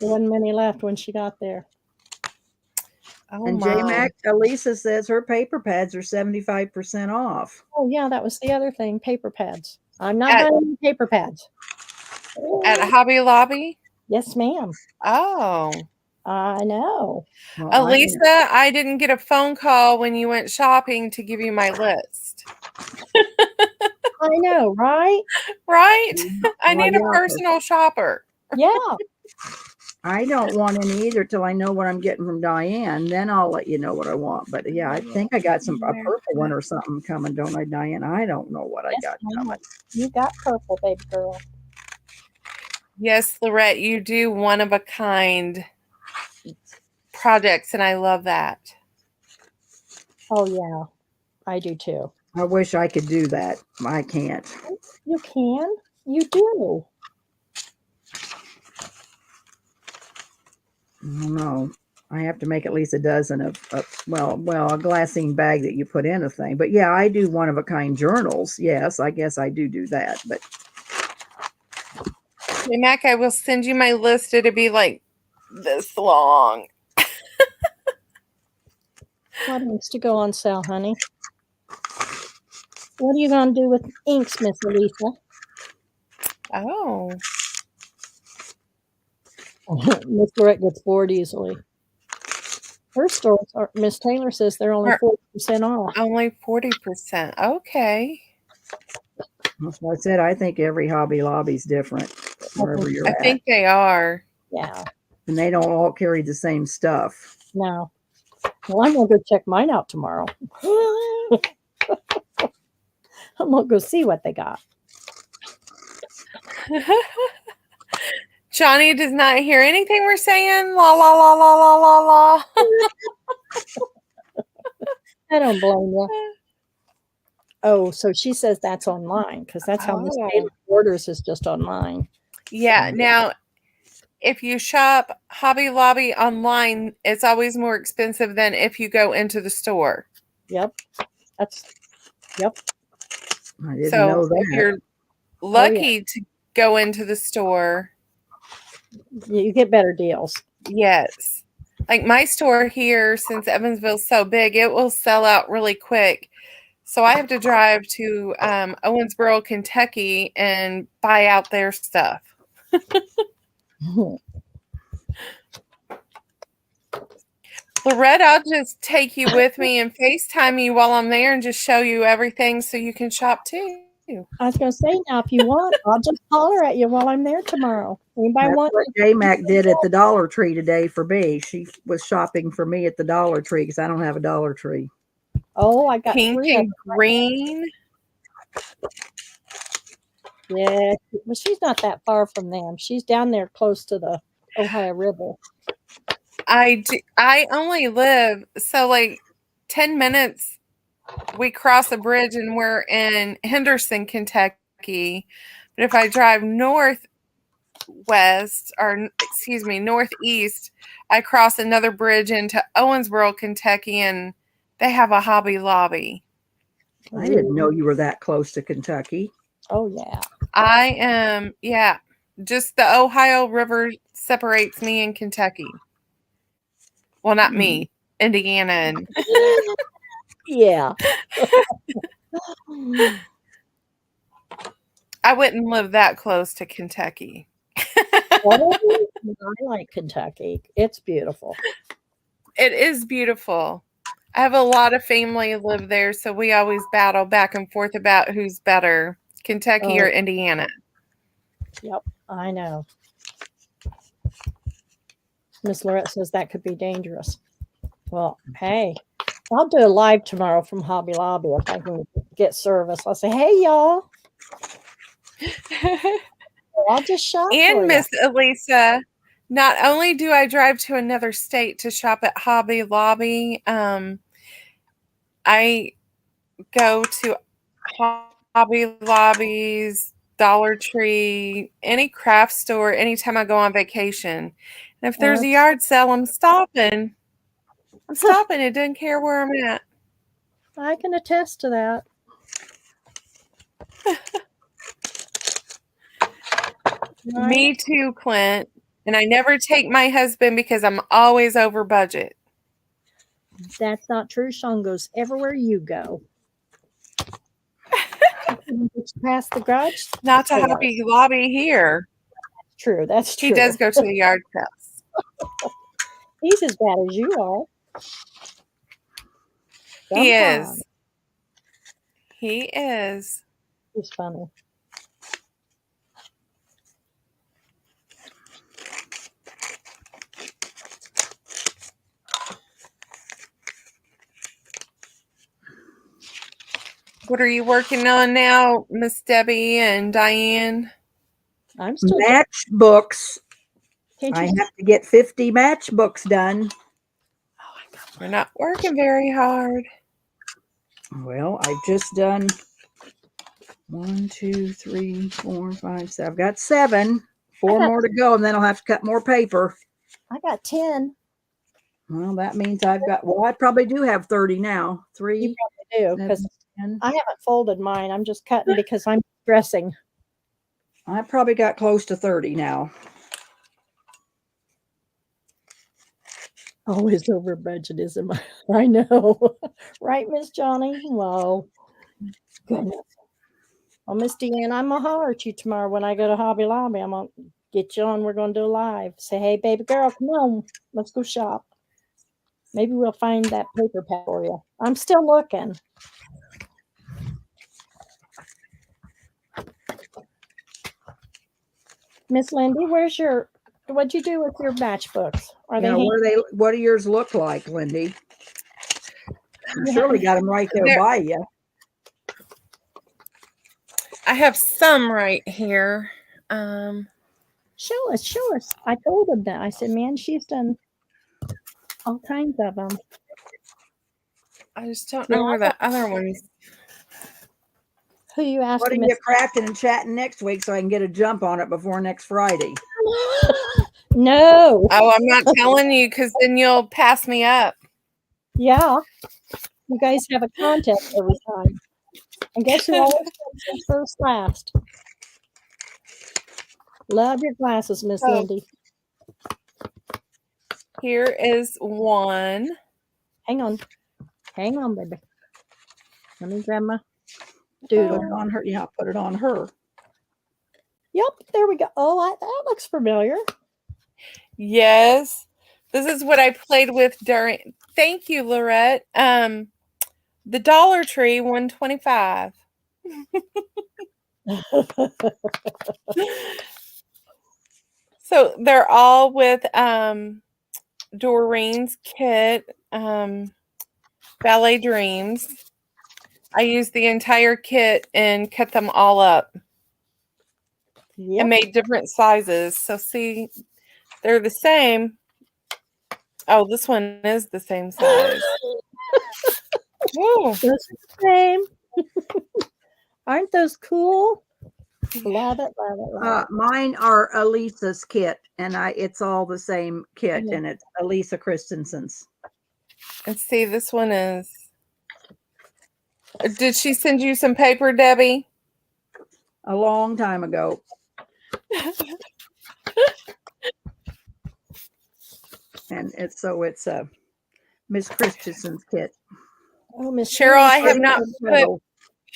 There wasn't many left when she got there. Oh, And my. J-Mac, Elisa says her paper pads are 75% off. Oh, yeah, that was the other thing, paper pads. I'm not buying paper pads. At Hobby Lobby? Yes, ma'am. Oh. I know. Well, Elisa, I didn't get a phone call when you went shopping to give you my list. I know, right? Right? I Well, need a yeah. personal shopper. Yeah. I don't want any either till I know what I'm getting from Diane. Then I'll let you know what I want. But yeah, I think I got a purple one or something coming, don't I, Diane? I don't know what I got coming. You got purple, baby girl. Yes, Lorette, you do one of a kind projects, and I love that. Oh, yeah. I do too. I wish I could do that. I can't. You can. You do. I don't know. I have to make at least a dozen of a glassine bag that you put in a thing. But yeah, I do one of a kind journals. Yes, I guess I do that. But Hey, Mac, I will send you my list. It'll be like this long. What needs to go on sale, honey? What are you going to do with inks, Miss Elisa? Oh. Miss Lorette gets bored easily. Her stores are, Miss Taylor says they're only 40% off. Only 40%. Okay. that's what I said. I think every Hobby Lobby's different wherever you're at. I think they are. Yeah. And they don't all carry the same stuff. No. Well, I'm going to go check mine out tomorrow. I'm going to go see what they got. Johnny does not hear anything we're saying. La, la, la, la, la, la, la. I don't blame you. Oh, so she says that's online because that's how Miss Taylor orders is just online. Yeah. Now, if you shop Hobby Lobby online, it's always more expensive than if you go into the store. Yep. Yep. I didn't know that. If you're lucky to go into the store, you get better deals. Yes. Like my store here, since Evansville's so big, it will sell out really quick. So I have to drive to Owensboro, Kentucky and buy out their stuff. Lorette, I'll just take you with me and FaceTime you while I'm there and just show you everything so you can shop too. I was going to say, now, if you want, I'll just holler at you while I'm there tomorrow. Anybody That's want? what J-Mac did at the Dollar Tree today for me. She was shopping for me at the Dollar Tree because I don't have a Dollar Tree. Oh, I got pink and green. Yeah, well, she's not that far from them. She's down there close to the Ohio River. I only live so like 10 minutes we cross a bridge and we're in Henderson, Kentucky. But if I drive northeast, I cross another bridge into Owensboro, Kentucky, and they have a Hobby Lobby. I didn't know you were that close to Kentucky. Oh, yeah. I am, yeah. Just the Ohio River separates me and Kentucky. Well, not me, Indiana. And Yeah. I wouldn't live that close to Kentucky. I like Kentucky. It's beautiful. It is beautiful. I have a lot of family live there, so we always battle back and forth about who's better, Kentucky or Indiana. Yep, I know. Miss Lorette says that could be dangerous. Well, hey, I'll do a live tomorrow from Hobby Lobby if I can get service. I'll say, hey, y'all. I'll just shop for And ya. Miss Elisa, not only do I drive to another state to shop at Hobby Lobby, I go to Hobby Lobbies, Dollar Tree, any craft store anytime I go on vacation. And if there's a yard sale, I'm stopping. It doesn't care where I'm at. I can attest to that. Me too, Clint. And I never take my husband because I'm always over budget. That's not true. Sean goes everywhere you go. Past the garage. Not to Hobby Lobby here. True, that's true. He does go to the yard sales. He's as bad as you are. He Sometimes. is. He is. He's funny. What are you working on now, Miss Debbie and Diane? I'm still Matchbooks. Can't I you have to get 50 matchbooks done. We're not working very hard. Well, I've just done 1, 2, 3, 4, 5, 6. I've got 7. 4 more to go, and then I'll have to cut more paper. I got 10. Well, that means I've got, well, I probably do have 30 now. 3, You probably do, because 7, 10. I haven't folded mine. I'm just cutting because I'm dressing. I probably got close to 30 now. Always over budget, isn't I? I know. Right, Miss Johnny? Whoa. Goodness. Well, Miss Diane, I'm going to holler at you tomorrow when I go to Hobby Lobby. I'm going to get you on. We're going to do a live. Say, hey, baby girl, come on. Let's go shop. Maybe we'll find that paper pack for you. I'm still looking. Miss Lyndee, what'd you do with your matchbooks? Are they What do yours look like, Lyndee? You surely got them right there by you. I have some right here. Show us. I told him that. I said, man, she's done all kinds of them. I just don't know where the other ones. Who you asked? What are you crafting and chatting next week so I can get a jump on it before next Friday? No. Oh, I'm not telling you because then you'll pass me up. Yeah. You guys have a contest every time. And guess who always comes first last? Love your glasses, Miss Lyndee. Here is one. Hang on, baby. Let me grab my Put doodle. it on her. Yeah, put it on her. Yep, there we go. Oh, that looks familiar. Yes. This is what I played with during. Thank you, Lorette. The Dollar Tree, $1.25. So they're all with Doreen's kit, Ballet Dreams. I used the entire kit and cut them all up and made different sizes. So see, they're the same. Oh, this one is the same size. Ooh, Those are the same. Aren't those cool? Love it, love it, love it. Mine are Elisa's kit, and it's all the same kit, Yeah. and it's Elisa Christensen's. let's see. This one is. Did she send you some paper, Debbie? A long time ago. And it's a Miss Christensen's kit. Oh, Miss Cheryl, I have Lyndee not Kay. put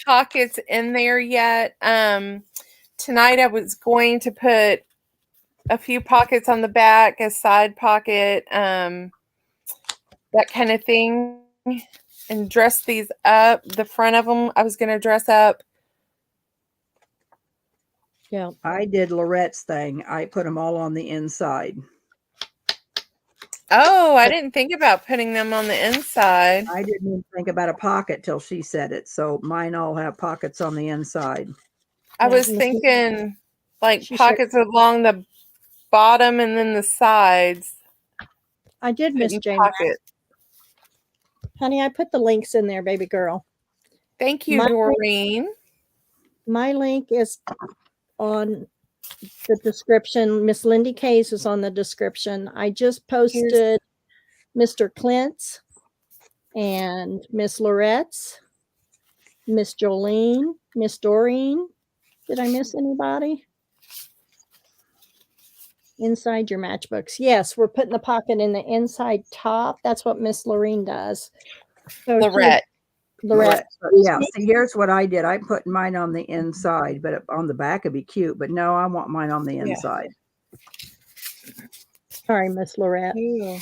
pockets in there yet. Tonight I was going to put a few pockets on the back, a side pocket, that kind of thing, and dress these up. The front of them, I was going to dress up. Yeah. I did Lorette's thing. I put them all on the inside. Oh, I didn't think about putting them on the inside. I didn't even think about a pocket till she said it. So mine all have pockets on the inside. I Yeah, was Miss thinking like she pockets along the bottom and then the sides. I did, Miss Putting Jane. pockets. Honey, I put the links in there, baby girl. Thank you, Doreen. My link is on the description. Ms Lyndee Kay's is on the description. I just posted Mr. Clint's and Miss Lorette's, Miss Jolene, Miss Doreen. Did I miss anybody? Inside your matchbooks. Yes, we're putting the pocket in the inside top. That's what Miss Lorene does. So Lorette. Lorette. Yeah. See, here's what I did. I put mine on the inside, but on the back would be cute. But no, I want mine on the inside. Sorry, Miss Lorette. Ooh.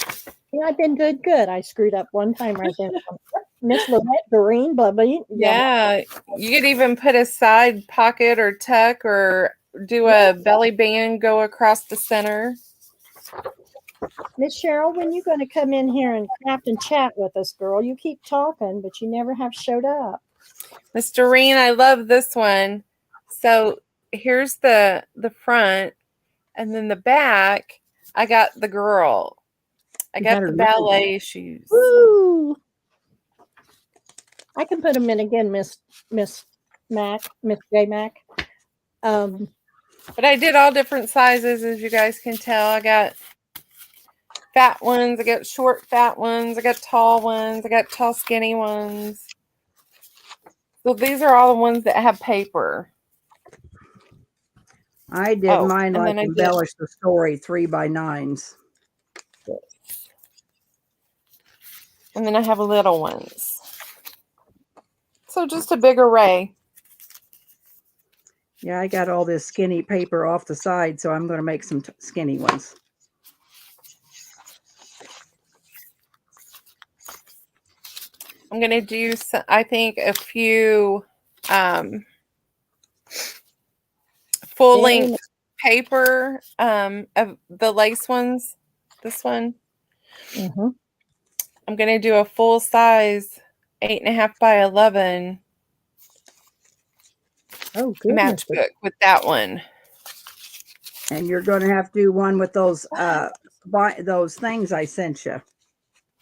Yeah, I've been good. I screwed up one time right there. Miss Lorette, Doreen, blah, blah. Yeah, you could even put a side pocket or tuck or do a belly band go across the center. Miss Cheryl, when you going to come in here and craft and chat with us, girl? You keep talking, but you never have showed up. Miss Doreen, I love this one. So here's the front, and then the back, I got the girl. I got the ballet shoes. Woo! I can put them in again, Miss J Mac. But I did all different sizes, as you guys can tell. I got fat ones, I got short fat ones, I got tall ones, I got tall skinny ones. So these are all the ones that have paper. I did mine and like then I embellish the story 3x9s. And then I have little ones. So just a big array. Yeah, I got all this skinny paper off the side, so I'm going to make some skinny ones. I'm going to do, I think, a few full-length paper of the lace ones. This one. Mm-hmm. I'm going to do a full-size 8.5 by 11 matchbook with that one. And you're going to have to do one with those things I sent you,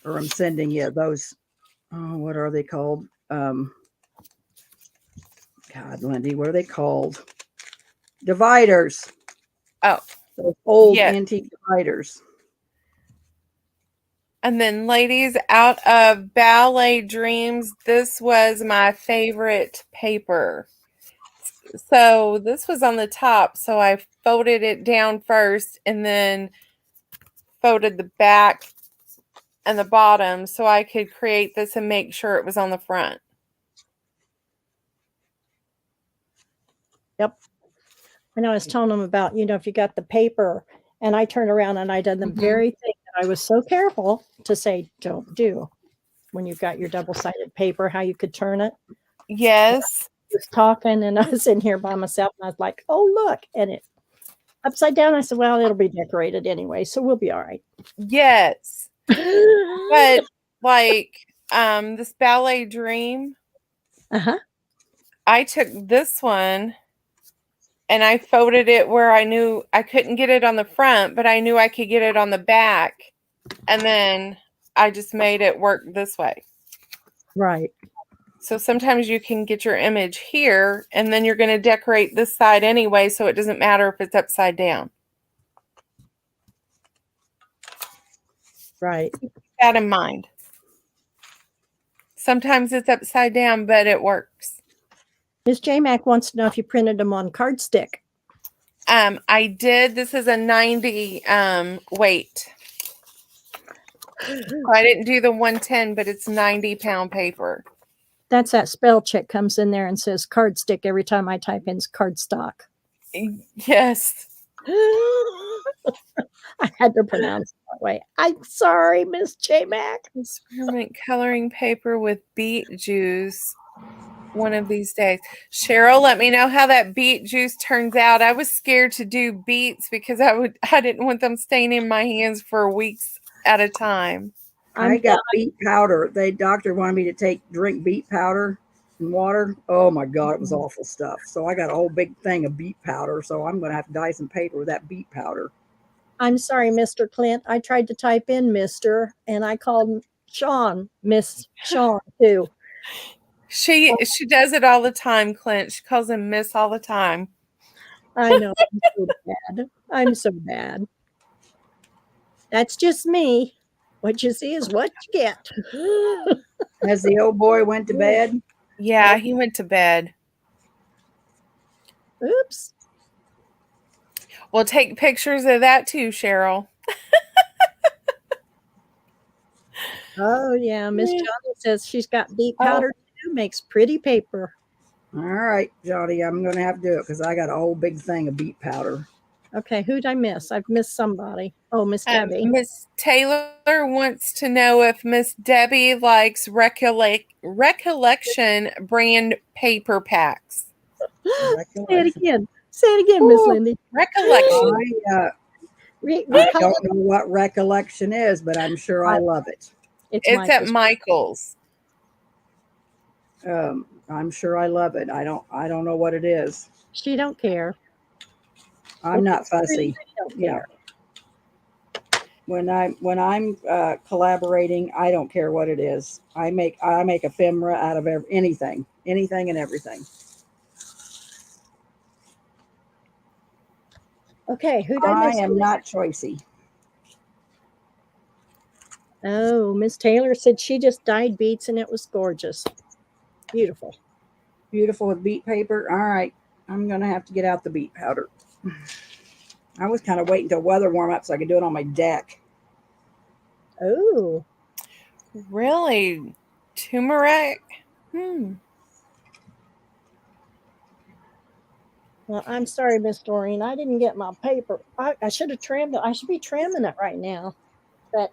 or I'm sending you those. Oh, what are they called? God, Lyndee, what are they called? Dividers. Oh, those old antique dividers. And then, ladies, out of Ballet Dreams, this was my favorite paper. So this was on the top, so I folded it down first and then folded the back and the bottom so I could create this and make sure it was on the front. Yep. And I was telling them about, if you got the paper, and I turned around and I did the very thing that I was so careful to say, don't do when you've got your double-sided paper, how you could turn it. Yes. I was talking and I was in here by myself and I was like, oh, look. And it upside down. I said, well, it'll be decorated anyway, so we'll be all right. Yes. But like this Ballet Dream, I took this one and I folded it where I knew I couldn't get it on the front, but I knew I could get it on the back. And then I just made it work this way. Right. So sometimes you can get your image here, and then you're going to decorate this side anyway, so it doesn't matter if it's upside down. Right. Keep that in mind. Sometimes it's upside down, but it works. Miss J Mac wants to know if you printed them on cardstick. I did. This is a 90 weight. I didn't do the 110, but it's 90-pound paper. That's that spell check comes in there and says cardstick every time I type in cardstock. Yes. I had to pronounce it that way. I'm sorry, Miss J Mac. Experiment coloring paper with beet juice one of these days. Cheryl, let me know how that beet juice turns out. I was scared to do beets because I didn't want them staying in my hands for weeks at a time. I got beet powder. Doctor wanted me to drink beet powder and water. Oh my God, it was awful stuff. So I got a whole big thing of beet powder. So I'm going to have to dye some paper with that beet powder. I'm sorry, Mr. Clint. I tried to type in Mr. and I called Sean, Miss Sean too. She does it all the time, Clint. She calls him Miss all the time. I know. I'm so bad. I'm so bad. That's just me. What you see is what you get. As the old boy went to bed. Yeah, he went to bed. Oops. We'll take pictures of that too, Cheryl. Oh, yeah. Miss Johnny says she's got beet powder too. Makes pretty paper. All right, Johnny, I'm going to have to do it because I got a whole big thing of beet powder. Okay, who'd I miss? I've missed somebody. Oh, Miss Debbie. Miss Taylor wants to know if Miss Debbie likes Recollection brand paper packs. Say it again. Say it again, Miss Lyndee. Recollection. I don't know what Recollection is, but I'm sure I love it. It's at Michael's. I'm sure I love it. I don't know what it is. She don't care. I'm not fussy. Yeah. When I'm collaborating, I don't care what it is. I make ephemera out of anything and everything. Okay, who did I miss? I am not choicey. Oh, Miss Taylor said she just dyed beets and it was gorgeous. Beautiful. Beautiful with beet paper. All right. I'm going to have to get out the beet powder. I was kind of waiting until weather warm up so I could do it on my deck. Oh. Really? Turmeric? Well, I'm sorry, Miss Doreen. I didn't get my paper. I should have trimmed it. I should be trimming it right now. But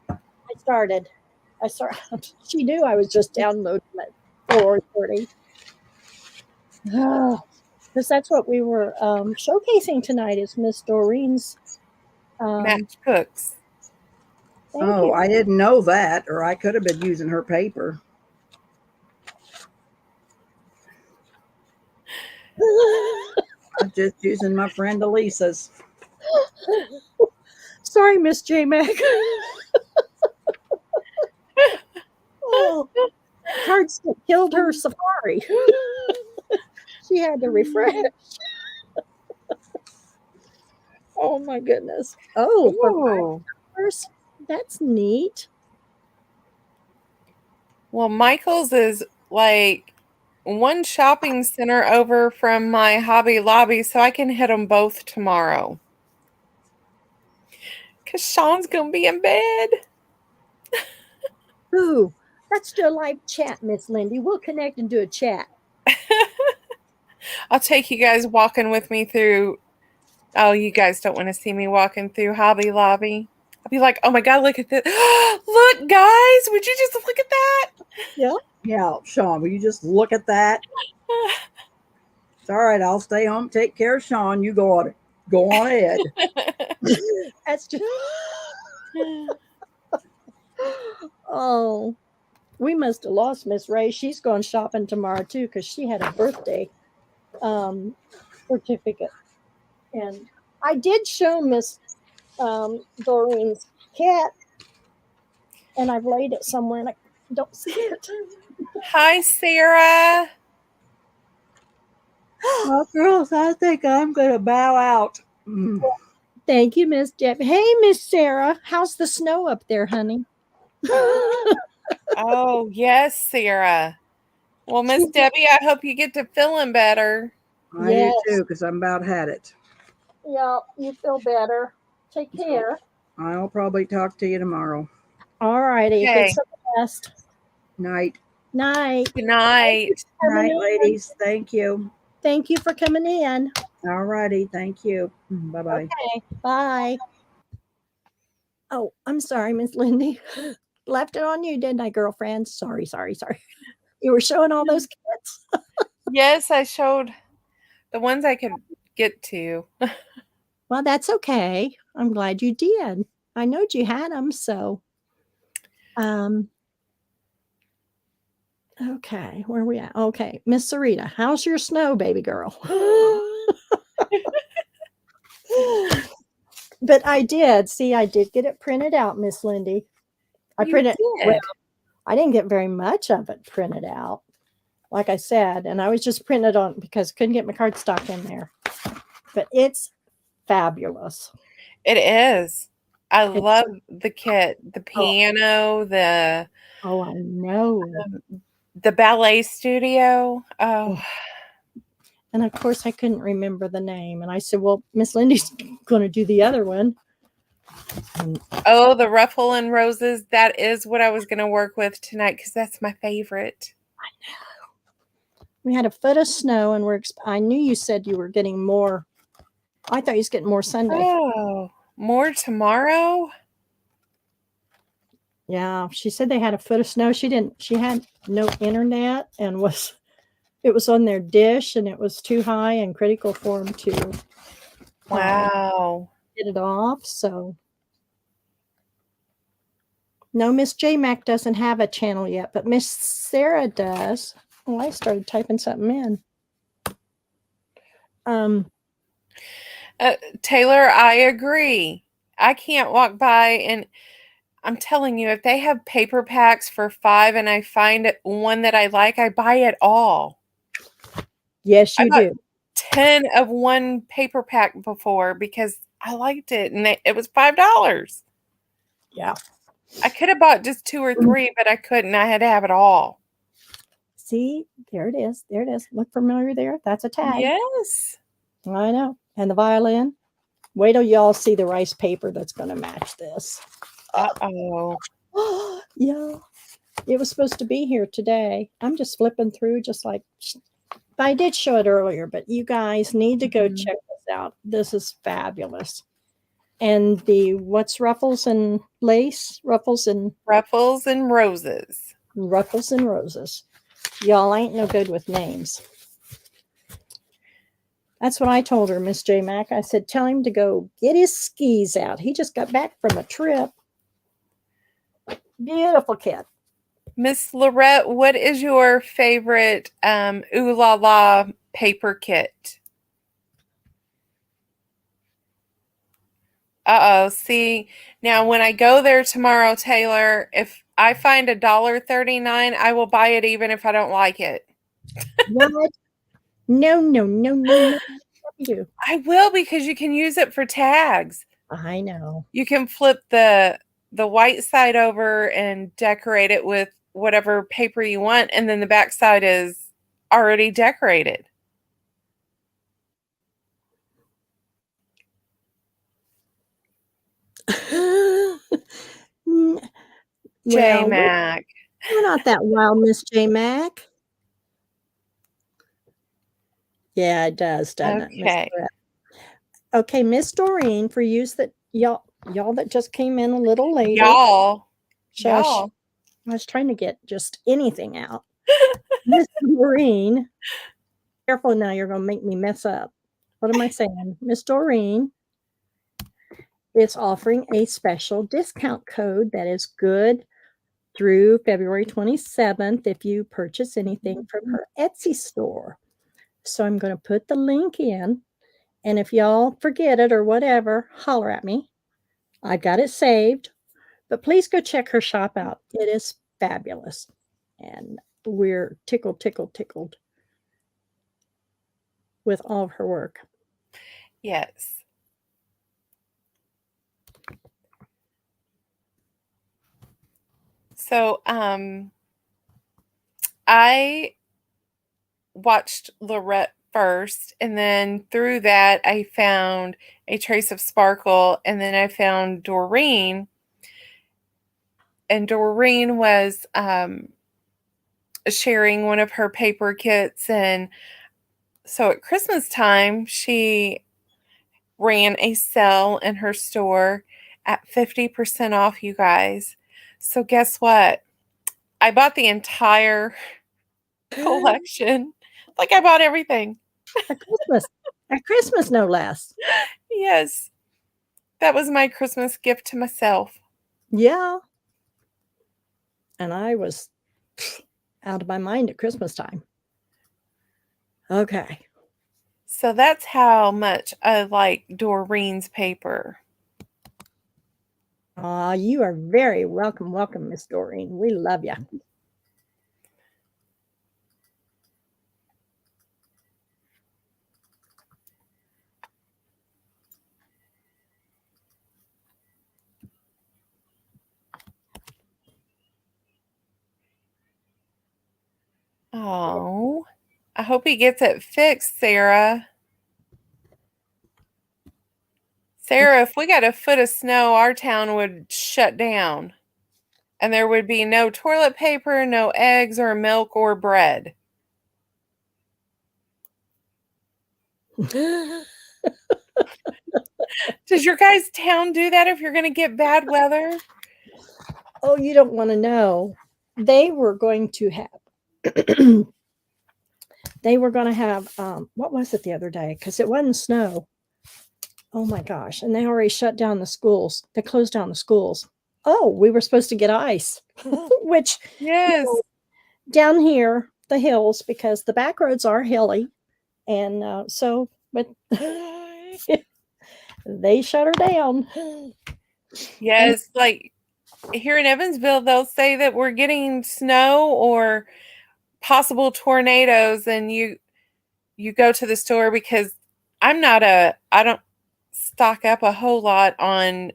I started. She knew I was just downloading at 4:30. Because that's what we were showcasing tonight is Miss Doreen's Matchbooks. Oh, I didn't know that, or I could have been using her paper. I'm just using my friend Elisa's. Sorry, Miss J Mac. Oh, cards that killed her safari. She had to refresh. Oh my goodness. Oh, that's neat. Well, Michael's is like one shopping center over from my Hobby Lobby, so I can hit them both tomorrow. Because Sean's going to be in bed. Ooh, let's do a live chat, Miss Lyndee. We'll connect and do a chat. I'll take you guys walking with me through. Oh, you guys don't want to see me walking through Hobby Lobby. I'll be like, oh my God, look at this. Look, guys, would you just look at that? Yeah. Yeah, Sean, will you just look at that? It's all right. I'll stay home, take care of Sean. You go on ahead. That's just. Oh, we must have lost Miss Ray. She's going shopping tomorrow too because she had a birthday certificate. And I did show Miss Doreen's cat, and I've laid it somewhere. And Don't see it. Hi, Sarah. Well, girls, I think I'm going to bow out. Thank you, Miss Deb. Hey, Miss Sarah. How's the snow up there, honey? Oh, yes, Sarah. Well, Miss Debbie, I hope you get to feeling better. I Yes. do too, because I'm about had it. Yeah, you feel better. Take care. I'll probably talk to you tomorrow. All righty. Okay. Get some rest. Night. Night. Good night. Night, ladies. Thank you. Thank you for coming in. All righty. Thank you. Bye-bye. Okay. Bye. Oh, I'm sorry, Ms. Lyndee. Left it on you, didn't I, girlfriend? Sorry. You were showing all those kids. Yes, I showed the ones I could get to. Well, that's okay. I'm glad you did. I knowed you had them, so. Okay, where are we at? Okay, Miss Sarita, how's your snow, baby girl? But I did get it printed out, Miss Lyndee. I printed. Well, I didn't get very much of it printed out, like I said, and I was just printing it on because I couldn't get my cardstock in there. But it's fabulous. It is. I love the kit, the piano, the Oh, I know. The ballet studio. Oh. And of course, I couldn't remember the name. And I said, well, Miss Lyndee's going to do the other one. Oh, the Ruffle and Roses. That is what I was going to work with tonight because that's my favorite. I know. We had a foot of snow, and I knew you said you were getting more. I thought you was getting more Sunday. Oh, more tomorrow? Yeah, she said they had a foot of snow. She had no internet, and it was on their dish, and it was too high and critical for them to get it off. So no, Miss J Mac doesn't have a channel yet, but Miss Sarah does. Oh, I started typing something in. Taylor, I agree. I can't walk by, and I'm telling you, if they have paper packs for $5 and I find one that I like, I buy it all. Yes, you do. 10 of one paper pack before because I liked it, and it was $5. Yeah. I could have bought just 2 or 3, but I couldn't. I had to have it all. See, there it is. There it is. Look familiar there? That's a tag. Yes. I know. And the violin. Wait till y'all see the rice paper that's going to match this. Uh-oh. Yeah. It was supposed to be here today. I'm just flipping through just like, I did show it earlier, but you guys need to go check this out. This is fabulous. And the, what's ruffles and lace? Ruffles and Roses. Ruffles and Roses. Y'all ain't no good with names. That's what I told her, Miss J Mac. I said, tell him to go get his skis out. He just got back from a trip. Beautiful kid. Miss Lorette, what is your favorite Ooh La La paper kit? Uh-oh. See, now when I go there tomorrow, Taylor, if I find $1.39, I will buy it even if I don't like it. What? No. I will, because you can use it for tags. I know. You can flip the white side over and decorate it with whatever paper you want, and then the back side is already decorated. J Mac. We're not that wild, Miss J Mac. Yeah, it does, doesn't it? Okay, Miss Doreen, for use that y'all that just came in a little later. Y'all. I was trying to get just anything out. Miss Doreen, careful now, you're going to make me mess up. What am I saying? Miss Doreen is offering a special discount code that is good through February 27th if you purchase anything from her Etsy store. So I'm going to put the link in, and if y'all forget it or whatever, holler at me. I got it saved, but please go check her shop out. It is fabulous. And we're tickled with all of her work. Yes. So, I watched Lorette first, and then through that I found A Trace of Sparkle, and then I found Doreen. And Doreen was sharing one of her paper kits, and so at Christmas time she ran a sale in her store at 50% off, you guys. So guess what? I bought the entire collection. Like, I bought everything. At Christmas, no less. Yes. That was my Christmas gift to myself. Yeah. And I was out of my mind at Christmas time. Okay. So that's how much I like Doreen's paper. You are very welcome, Miss Doreen. We love you. Oh, I hope he gets it fixed, Sarah. Sarah, if we got a foot of snow, our town would shut down. And there would be no toilet paper, no eggs or milk or bread. Does your guys' town do that if you're going to get bad weather? Oh, you don't want to know. They were going to have what was it the other day? Because it wasn't snow. Oh my gosh. And they already shut down the schools. They closed down the schools. Oh, we were supposed to get ice, which Yes. Down here, the hills, because the back roads are hilly. And but they shut her down. Yes, like here in Evansville, they'll say that we're getting snow or possible tornadoes, and you go to the store, because I don't stock up a whole lot on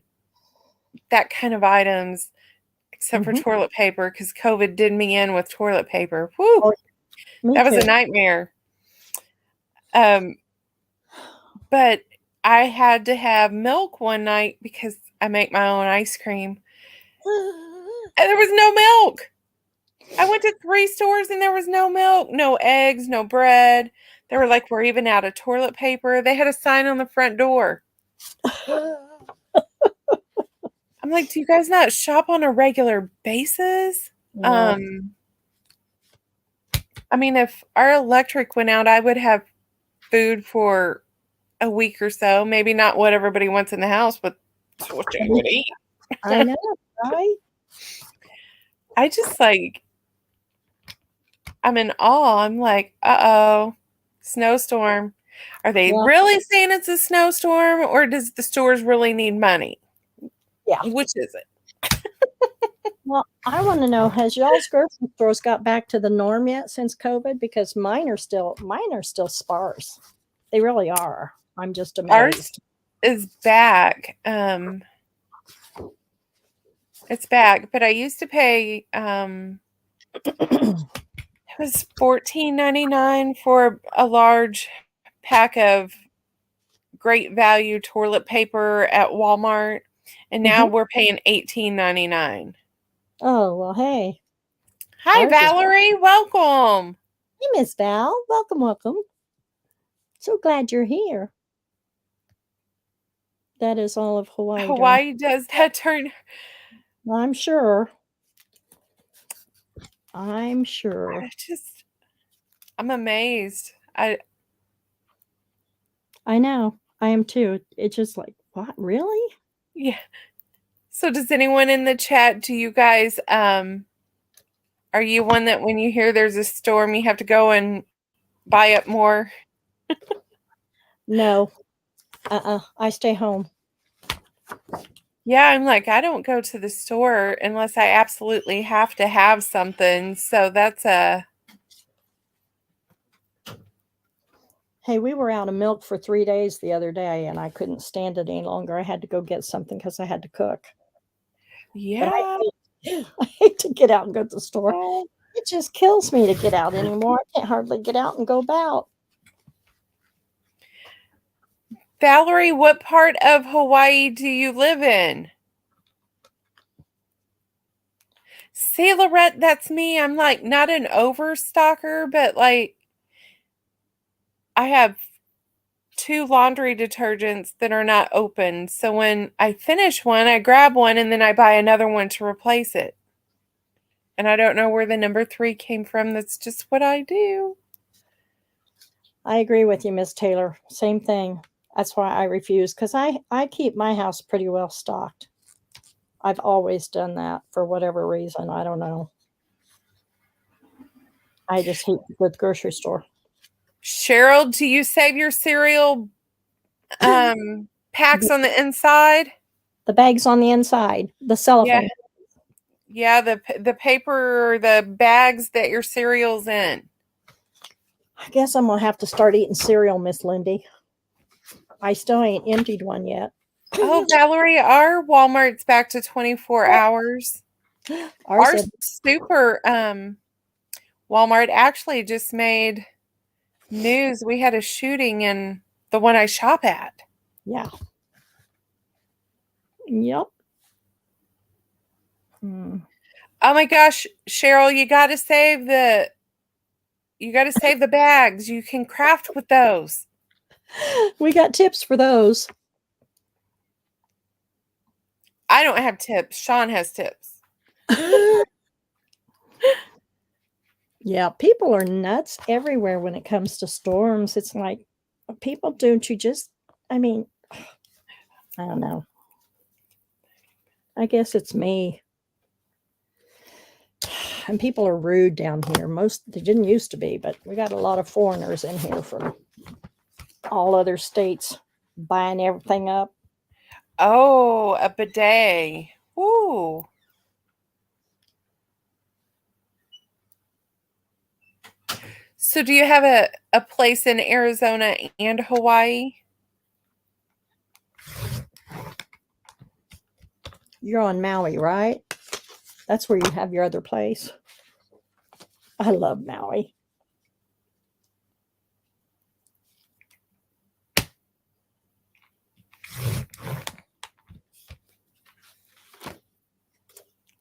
that kind of items, except for toilet paper, because COVID did me in with toilet paper. Whew, that was a nightmare. But I had to have milk one night because I make my own ice cream. And there was no milk. I went to 3 stores and there was no milk, no eggs, no bread. They were like, we're even out of toilet paper. They had a sign on the front door. I'm like, do you guys not shop on a regular basis? No. I mean, if our electric went out, I would have food for a week or so. Maybe not what everybody wants in the house, but what I would eat. I know, right? I just I'm in awe. I'm like, uh-oh, snowstorm. Are they really saying it's a snowstorm, or does the stores really need money? Yeah. Which is it? Well, I want to know, has y'all's grocery stores got back to the norm yet since COVID? Because mine are still sparse. They really are. I'm just amazed. Ours is back. It's back, but I used to pay it was $14.99 for a large pack of great value toilet paper at Walmart, and now we're paying $18.99. Oh, well, hey. Hi, Valerie. Welcome. Hey, Miss Val. Welcome. So glad you're here. That is all of Hawaii. Hawaii does that turn. I'm sure. I'm amazed. I know. I am too. It's just like, what? Really? Yeah. So does anyone in the chat, do you guys, are you one that when you hear there's a storm, you have to go and buy up more? No. I stay home. Yeah, I'm like, I don't go to the store unless I absolutely have to have something. So that's a Hey, we were out of milk for 3 days the other day, and I couldn't stand it any longer. I had to go get something because I had to cook. But yeah. I hate to get out and go to the store. Oh, It just kills me to get out anymore. I can't hardly get out and go about. Valerie, what part of Hawaii do you live in? See, Lorette, that's me. I'm like not an overstocker, but like I have 2 laundry detergents that are not open. So when I finish one, I grab one and then I buy another one to replace it. And I don't know where the number 3 came from. That's just what I do. I agree with you, Miss Taylor. Same thing. That's why I refuse, because I keep my house pretty well stocked. I've always done that for whatever reason. I don't know. I just hate the grocery store. Cheryl, do you save your cereal packs on the inside? The bags on the inside, the cellophane. Yeah, the paper or the bags that your cereal's in. I guess I'm gonna have to start eating cereal, Miss Lyndee. I still ain't emptied one yet. Oh, Valerie, our Walmart's back to 24 hours. Ours Our said, super Walmart actually just made news. We had a shooting in the one I shop at. yeah. Yep. Hmm. Oh my gosh, Cheryl, you got to save the bags. You can craft with those. We got tips for those. I don't have tips. Sean has tips. Yeah, people are nuts everywhere when it comes to storms. It's like, people don't you just, I mean, I don't know. I guess it's me. And people are rude down here. They didn't used to be, but we got a lot of foreigners in here from all other states buying everything up. Oh, a bidet. Woo. So do you have a place in Arizona and Hawaii? You're on Maui, right? That's where you have your other place. I love Maui.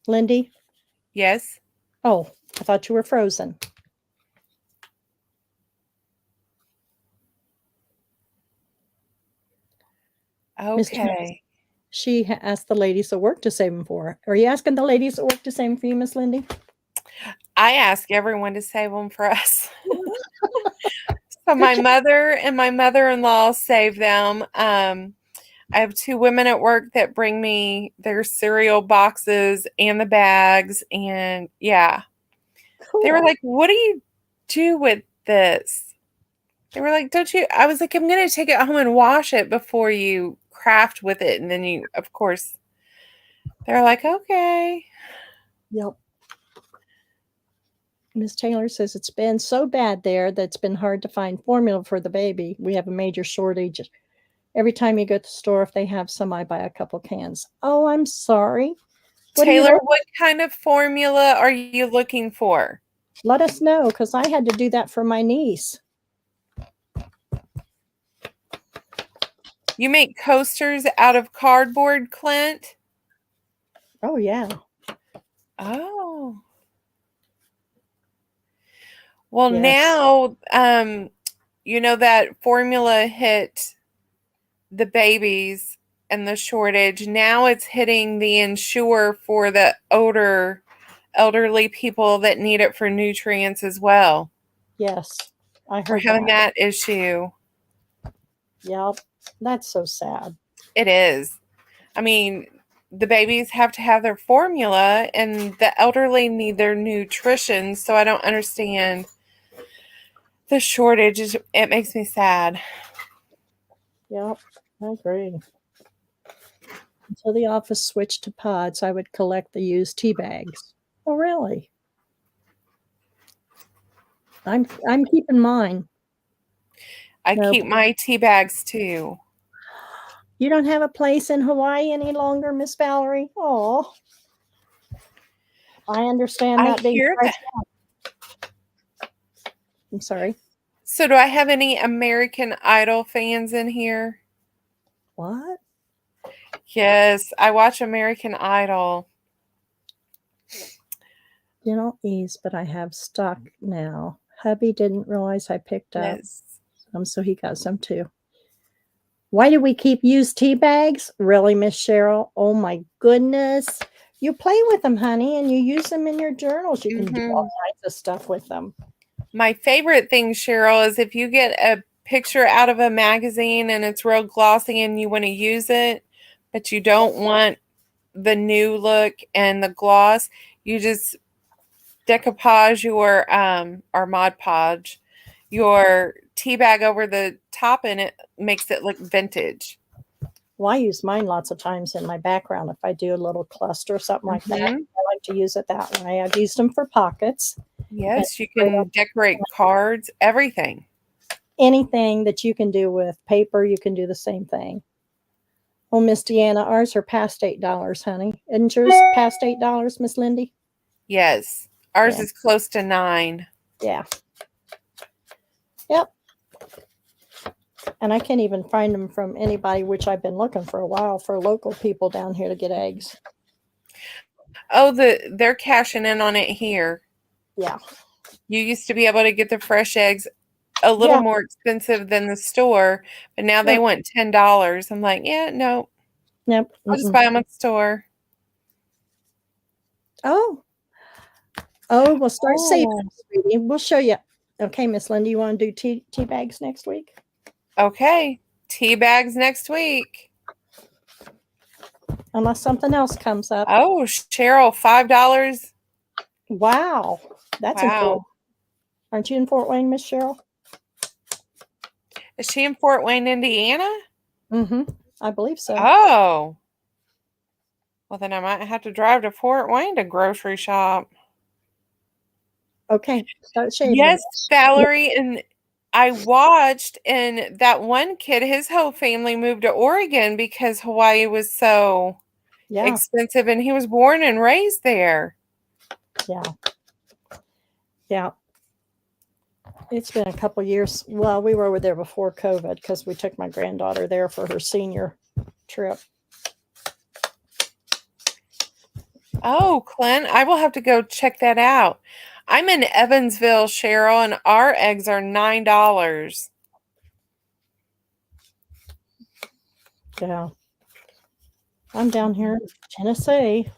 Lyndee? Yes. Oh, I thought you were frozen. Miss Taylor, Okay. she asked the ladies at work to save them for her. Are you asking the ladies at work to save them for you, Miss Lyndee? I ask everyone to save them for us. So my mother and my mother-in-law save them. I have 2 women at work that bring me their cereal boxes and the bags. And yeah, they were Cool. like, what do you do with this? They were like, don't you? I was like, I'm going to take it home and wash it before you craft with it. And then you, of course, they're like, okay. Yep. Miss Taylor says it's been so bad there that it's been hard to find formula for the baby. We have a major shortage. Every time you go to the store, if they have some, I buy a couple cans. Oh, I'm sorry. What do you Taylor, want? what kind of formula are you looking for? Let us know, because I had to do that for my niece. You make coasters out of cardboard, Clint? Oh, yeah. Oh. Well, Yes. now, you know that formula hit the babies and the shortage. Now it's hitting the Ensure for the elderly people that need it for nutrients as well. Yes. I We're heard having that. that issue. Yep. That's so sad. It is. I mean, the babies have to have their formula and the elderly need their nutrition. So I don't understand the shortage. It makes me sad. Yep. I agree. Until the office switched to pods, I would collect the used tea bags. Oh, really? I'm keeping mine. I Nope. keep my tea bags too. You don't have a place in Hawaii any longer, Miss Valerie? Oh, I understand I that being hear priced that. out. I'm sorry. So do I have any American Idol fans in here? What? Yes, I watch American Idol. You don't ease, but I have stock now. Hubby didn't realize I picked up Yes. some, so he got some too. Why do we keep used tea bags? Really, Miss Cheryl? Oh my goodness. You play with them, honey, and you use them in your journals. You can do all kinds of stuff with them. My favorite thing, Cheryl, is if you get a picture out of a magazine and it's real glossy and you want to use it, but you don't want the new look and the gloss, you just decoupage your or Mod Podge your tea bag over the top and it makes it look vintage. Well, I use mine lots of times in my background. If I do a little cluster or something like that, I like to use it that way. I've used them for pockets. Yes, you can decorate cards, everything. Anything that you can do with paper, you can do the same thing. Oh, Miss Deanna, ours are past $8, honey. Isn't yours past $8, Miss Lyndee? Yes, ours Yeah. is close to 9. Yeah. Yep. And I can't even find them from anybody, which I've been looking for a while for local people down here to get eggs. Oh, they're cashing in on it here. Yeah. You used to be able to get the fresh eggs a little more expensive than the store, but now they want $10. I'm like, yeah, no. Nope. I'll just buy them at the store. Oh, we'll start saving, sweetie. We'll show you. Okay, Miss Lyndee, you want to do tea bags next week? Okay, tea bags next week. Unless something else comes up. Oh, Cheryl, $5. Wow, that's important. Wow. Aren't you in Fort Wayne, Miss Cheryl? Is she in Fort Wayne, Indiana? Mm-hmm. I believe so. Oh. Well, then I might have to drive to Fort Wayne to grocery shop. Okay, start shaving. Yes, Valerie, and I watched, and that one kid, his whole family moved to Oregon because Hawaii was so expensive, and he was born and raised there. Yeah. Yeah. It's been a couple years. Well, we were over there before COVID because we took my granddaughter there for her senior trip. Oh, Clint, I will have to go check that out. I'm in Evansville, Cheryl, and our eggs are $9. Yeah. I'm down here in Tennessee.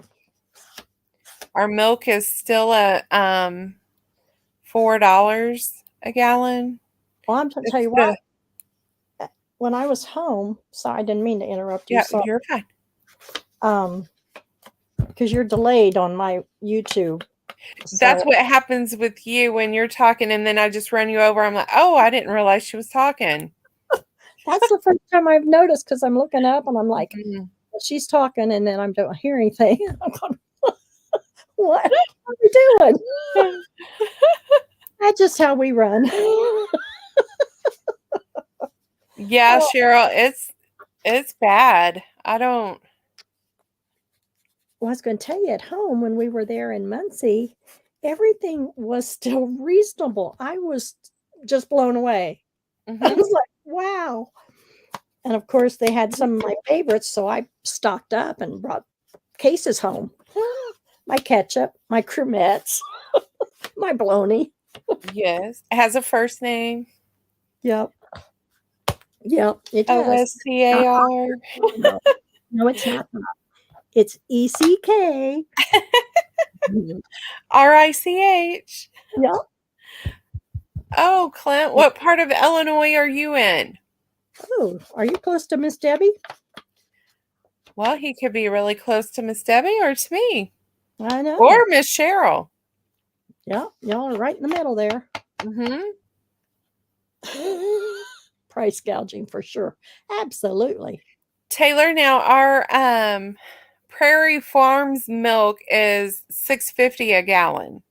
Our milk is still at $4 a gallon. Well, I'm going to tell you what. When I was home, sorry, I didn't mean to interrupt you. Yeah, sorry. you're fine. Because you're delayed on my YouTube. That's what happens with you when you're talking, and then I just run you over. I'm like, oh, I didn't realize she was talking. That's the first time I've noticed because I'm looking up and I'm like, well, she's talking, and then I don't hear anything. I'm going, what are we doing? That's just how we run. Yeah, Cheryl, it's bad. Well, I was going to tell you, at home when we were there in Muncie, everything was still reasonable. I was just blown away. I was like, wow. And of course, they had some of my favorites, so I stocked up and brought cases home. My ketchup, my cremettes, my bologna. Yes. It has a first name. Yep. Yep, it does. OSCAR. No, it's not. It's ECK. RICH. Yep. Oh, Clint, what part of Illinois are you in? Oh, are you close to Miss Debbie? Well, he could be really close to Miss Debbie or to me. I know. Or Miss Cheryl. Yeah, y'all are right in the middle there. Price gouging for sure. Absolutely. Taylor, now our Prairie Farms milk is $6.50 a gallon.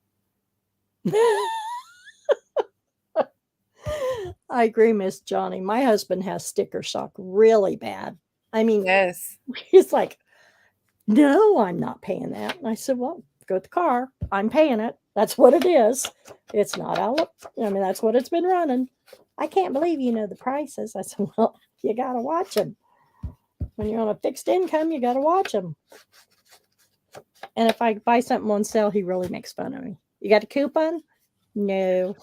I agree, Miss Johnny. My husband has sticker shock really bad. I mean, Yes. he's like, no, I'm not paying that. And I said, well, go to the car. I'm paying it. That's what it is. It's not out. I mean, that's what it's been running. I can't believe you know the prices. I said, well, you got to watch them. When you're on a fixed income, you got to watch them. And if I buy something on sale, he really makes fun of me. You got a coupon? No.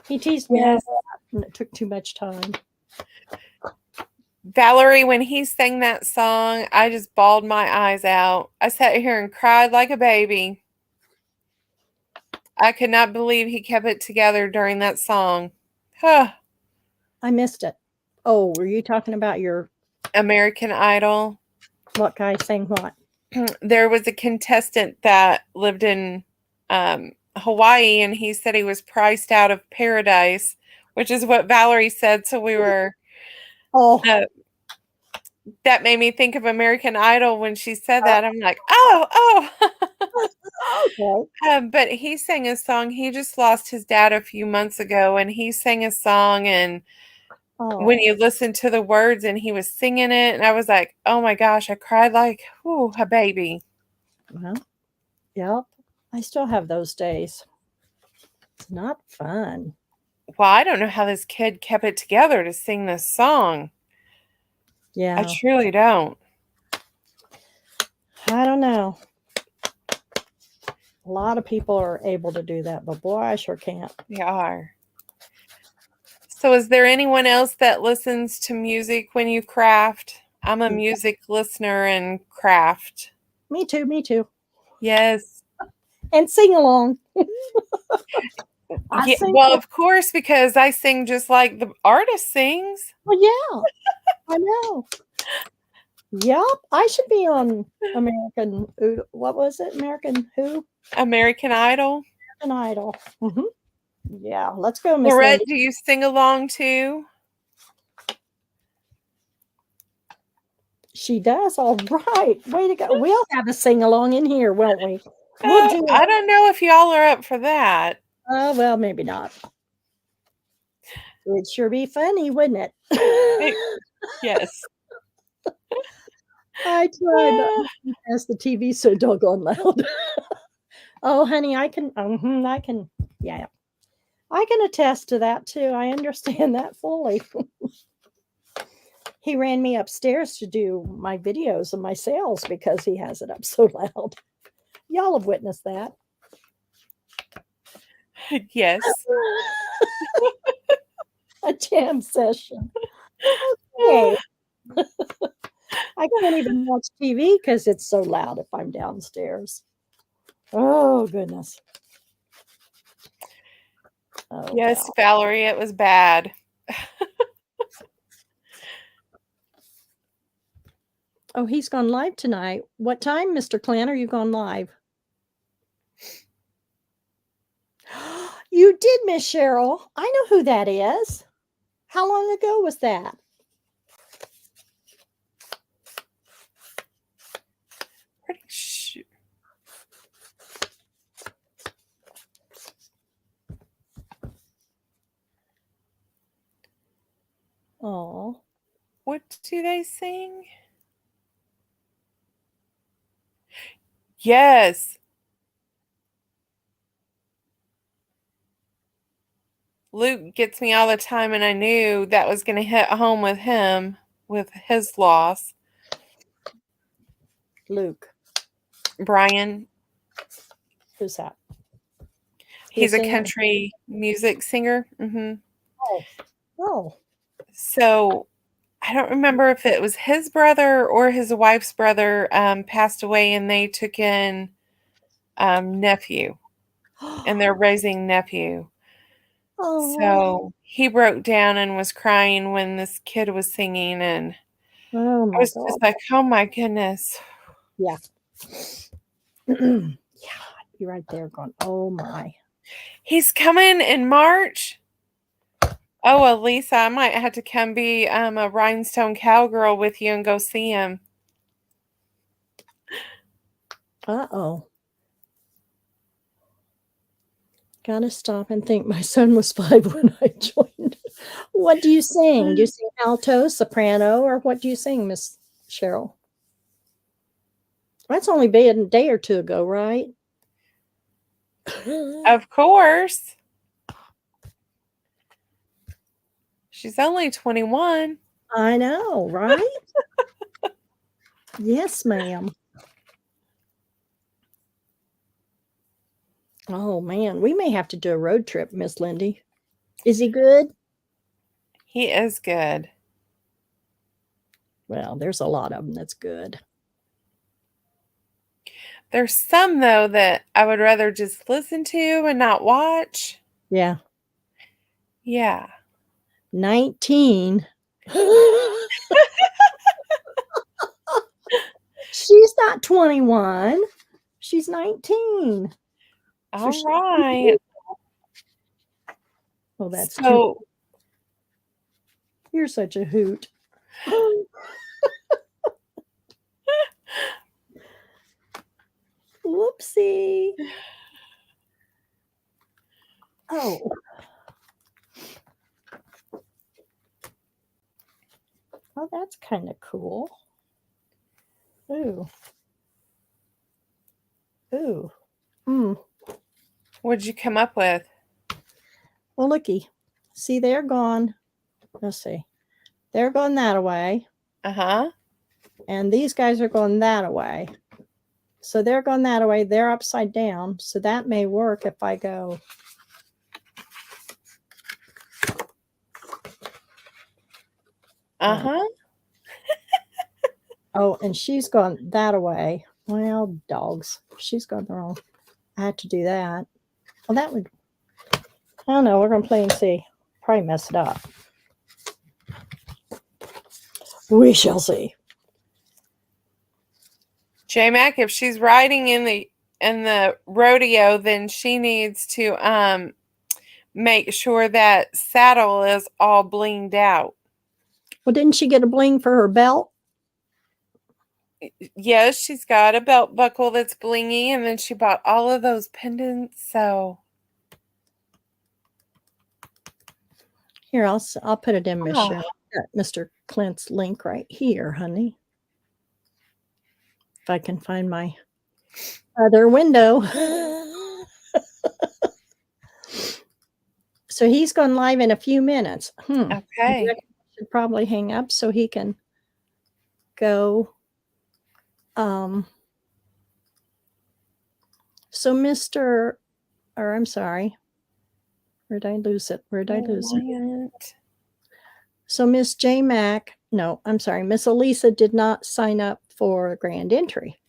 He teased me Yes. and it took too much time. Valerie, when he sang that song, I just bawled my eyes out. I sat here and cried like a baby. I could not believe he kept it together during that song. Huh. I missed it. Oh, were you talking about your American Idol. what guy saying what? There was a contestant that lived in Hawaii, and he said he was priced out of paradise, which is what Valerie said. So we were, Oh, that made me think of American Idol when she said that. I'm like, oh. okay. But he sang a song. He just lost his dad a few months ago, and he sang a song, and when Oh, you listen to the words and he was singing it, and I was like, oh my gosh, I cried like a baby. well, yep. I still have those days. It's not fun. Well, I don't know how this kid kept it together to sing this song. Yeah. I truly don't. I don't know. A lot of people are able to do that, but boy, I sure can't. They are. So is there anyone else that listens to music when you craft? I'm a music listener and craft. Me too, me too. Yes. And sing along. I Yeah, sing well, of course, because I sing just like the artist sings. Well, yeah, I know. Yep, I should be on American. What was it? American who? American Idol. American Idol. Yeah, let's go, Miss Lorette, Lyndee. do you sing along too? She does. All right. Way to go. We'll have a sing along in here, won't we? We'll do I it. don't know if y'all are up for that. Well, maybe not. It'd sure be funny, wouldn't it? Yes. I tried, but as the TV so doggone loud. Oh, honey, I can, yeah. I can attest to that too. I understand that fully. He ran me upstairs to do my videos of my sales because he has it up so loud. Y'all have witnessed that. Yes. A jam session. Okay. I can't even watch TV because it's so loud if I'm downstairs. Oh, goodness. Oh, Yes, wow. Valerie, it was bad. Oh, he's gone live tonight. What time, Mr. Clan, are you going live? You did, Miss Cheryl. I know who that is. How long ago was that? Pretty sure. Oh, What do they sing? Yes. Luke gets me all the time, and I knew that was going to hit home with him, with his loss. Luke. Brian, Who's that? he's a singing? country music singer. Oh, So I don't remember if it was his brother or his wife's brother passed away, and they took in nephew, and they're raising nephew. oh, So he broke down and was crying when this kid was singing, and oh I my was God. just like, oh my goodness. Yeah. Yeah, you're right there going, oh my. He's coming in March. Oh, Elisa, I might have to come be a rhinestone cowgirl with you and go see him. Uh-oh. Gotta stop and think. My son was 5 when I joined. What do you sing? Do you sing alto, soprano, or what do you sing, Miss Cheryl? That's only been a day or two ago, right? Of course. She's only 21. I know, right? Yes, ma'am. Oh, man. We may have to do a road trip, Miss Lyndee. Is he good? He is good. Well, there's a lot of them that's good. There's some, though, that I would rather just listen to and not watch. Yeah. Yeah. 19. She's not 21. She's 19. All she's right. Oh, that's cute. So, You're such a hoot. Whoopsie. Oh. Oh, that's kind of cool. Ooh. Ooh. what'd you come up with? Well, looky. See, they're gone. Let's see. They're going that way. Uh-huh. And these guys are going that way. So they're going that way. They're upside down. So that may work if I go. Uh-huh. Oh, and she's gone that way. Well, dogs. She's gone the wrong. I had to do that. Well, that would. I don't know. We're going to play and see. Probably mess it up. We shall see. J-Mac, if she's riding in the rodeo, then she needs to make sure that saddle is all blinged out. Well, didn't she get a bling for her belt? Yes, she's got a belt buckle that's blingy, and then she bought all of those pendants. So Here, I'll put it in, Miss Oh. Cheryl. Got Mr. Clint's link right here, honey. If I can find my other window. So he's gone live in a few minutes. okay. I should probably hang up so he can go. So Mr. or I'm sorry. Where'd I lose it? Where'd I lose it? So Miss J Mac, no, I'm sorry, Miss Elisa did not sign up for grand entry.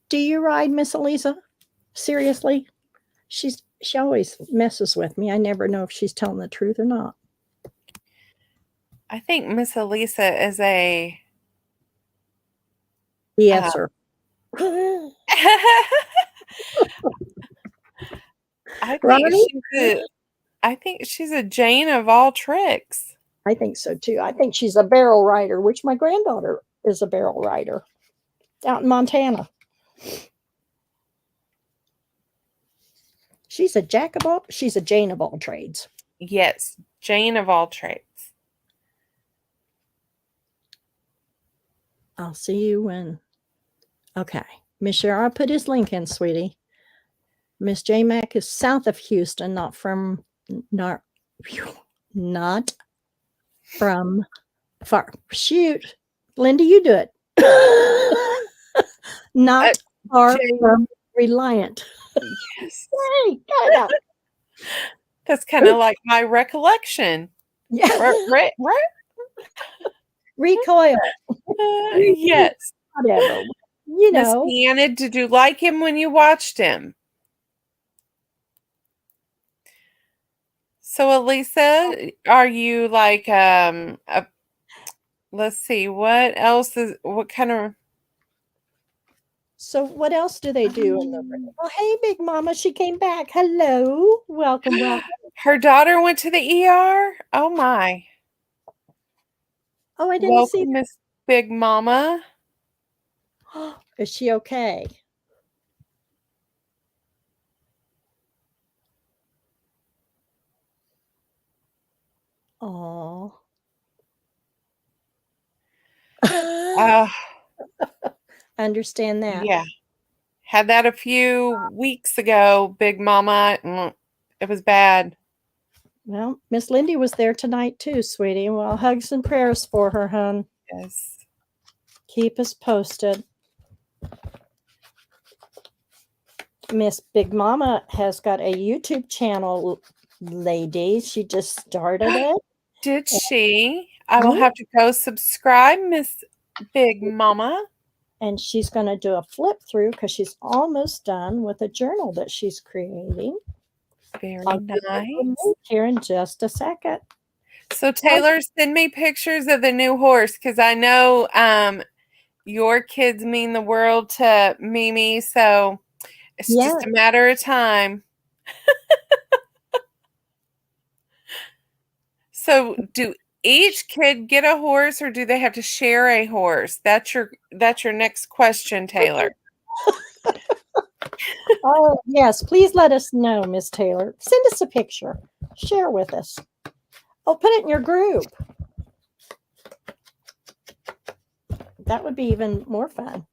Do you ride, Miss Elisa? Seriously? She always messes with me. I never know if she's telling the truth or not. I think Miss Elisa is a Yes, sir. I think she's a Jane of all tricks. I think so too. I think she's a barrel rider, which my granddaughter is a barrel rider out in Montana. She's a Jane of all trades. Yes, Jane of all trades. I'll see you when. Okay. Miss Cheryl, I put his link in, sweetie. Miss J Mac is south of Houston, not from far. Shoot. Linda, you do it. Not far from Reliant. Yes. Hey, got it out. That's kind of like my recollection. Yeah. Recoil. Yes. Whatever. You Miss know. Diane, did you like him when you watched him? So Elisa, are you like let's see, what kind of So what else do they do in the Oh, hey, Big Mama, she came back. Hello. Welcome, welcome. Her daughter went to the ER. Oh my. Oh, I didn't see Welcome, Miss Big Mama. that. Is she okay? Oh. Uh, Understand that. yeah. Had that a few weeks ago, Big Mama. It was bad. Well, Miss Lyndee was there tonight too, sweetie. Well, hugs and prayers for her, hon. Yes. Keep us posted. Miss Big Mama has got a YouTube channel, lady. She just started it. Did she? I will have to go subscribe, Miss Big Mama. And she's going to do a flip through because she's almost done with a journal that she's creating. Very I'll give her a nice. link here in just a second. So Taylor, send me pictures of the new horse because I know your kids mean the world to Mimi, so it's just a matter of time. So do each kid get a horse or do they have to share a horse? That's your next question, Taylor. Oh, yes. Please let us know, Miss Taylor. Send us a picture. Share with us. Oh, put it in your group. That would be even more fun.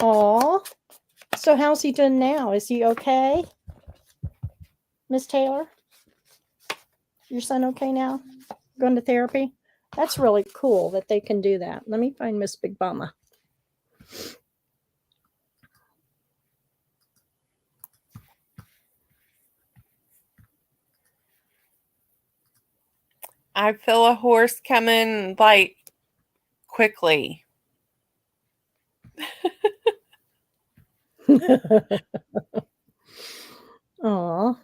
Oh, so how's he doing now? Is he okay? Miss Taylor? Your son okay now? Going to therapy? That's really cool that they can do that. Let me find Miss Big Mama. I feel a horse coming like quickly. Aw.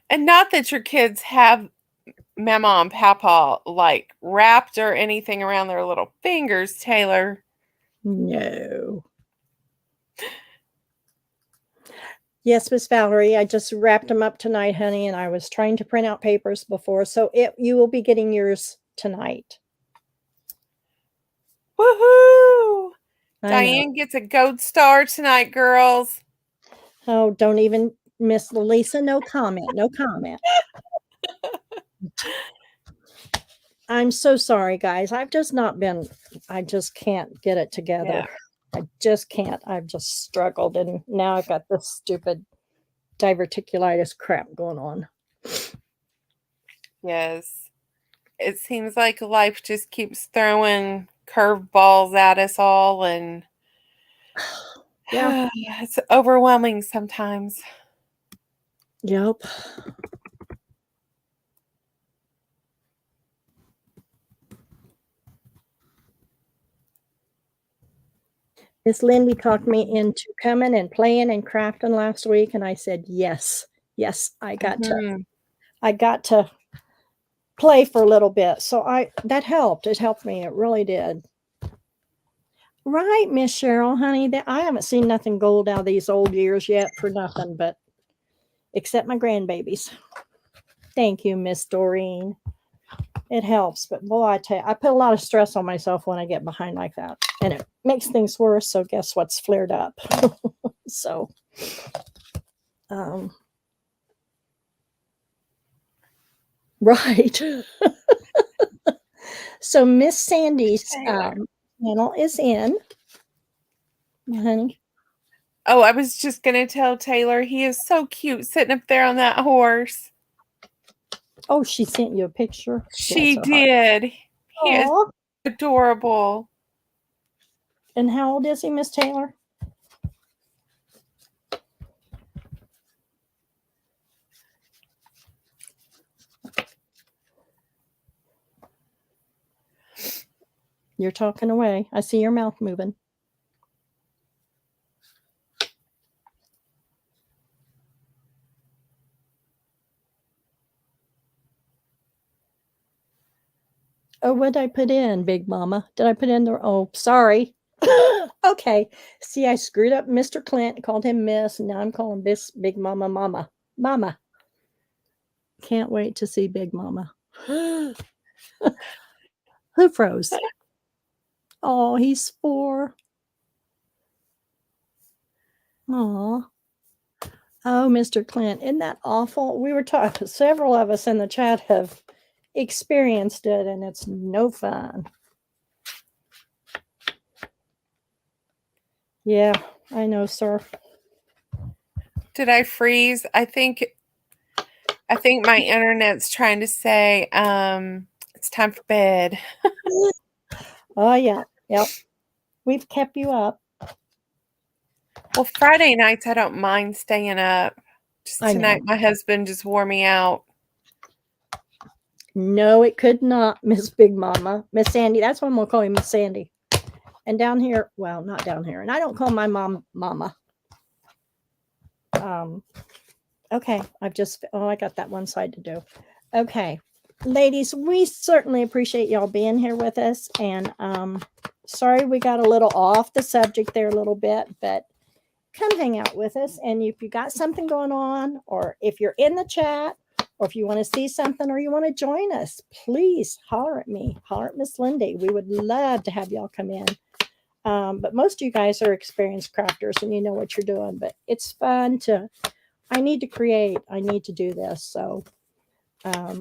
And not that your kids have Mama and Papa like wrapped or anything around their little fingers, Taylor. No. Yes, Miss Valerie, I just wrapped them up tonight, honey, and I was trying to print out papers before, so you will be getting yours tonight. Woohoo! I Diane gets a gold star tonight, girls. Oh, don't even, Miss Lisa, no comment, no comment. I'm so sorry, guys. I've just not been, I just can't get it together. Yeah. I just can't. I've just struggled, and now I've got this stupid diverticulitis crap going on. Yes. It seems like life just keeps throwing curveballs at us all, and Yeah. it's overwhelming sometimes. Yep. Miss Lyndee talked me into coming and playing and crafting last week, and I said yes, I got to play for a little bit. So that helped. It helped me. It really did. Right, Miss Cheryl, honey. I haven't seen nothing gold out of these old years yet for nothing, but except my grandbabies. Thank you, Miss Doreen. It helps, but boy, I tell you, I put a lot of stress on myself when I get behind like that, and it makes things worse. So guess what's flared up? So, right. So Miss Sandy's channel is in, honey. Oh, I was just going to tell Taylor, he is so cute sitting up there on that horse. Oh, she sent you a picture? She did. He is adorable. And how old is he, Miss Taylor? You're talking away. I see your mouth moving. Oh, what did I put in, Big Mama? Did I put in the, oh, sorry. Okay. See, I screwed up Mr. Clint, called him Miss, and now I'm calling this Big Mama Mama. Mama. Can't wait to see Big Mama. Who froze? Oh, he's 4. Aw. Oh, Mr. Clint, isn't that awful? We were talking, several of us in the chat have experienced it, and it's no fun. Yeah, I know, sir. Did I freeze? I think my internet's trying to say it's time for bed. Oh, yeah. Yep. We've kept you up. Well, Friday nights I don't mind staying up. Just I know. tonight my husband just wore me out. No, it could not, Miss Big Mama. Miss Sandy. That's what I'm going to call you, Miss Sandy. And down here, well, not down here. And I don't call my mom Mama. Okay. I got that one side to do. Okay. Ladies, we certainly appreciate y'all being here with us. And sorry we got a little off the subject there a little bit, but come hang out with us. And if you got something going on, or if you're in the chat, or if you want to see something, or you want to join us, please holler at me, holler at Ms. Lyndee. We would love to have y'all come in. But most of you guys are experienced crafters and you know what you're doing, but it's fun I need to create, I need to do this. So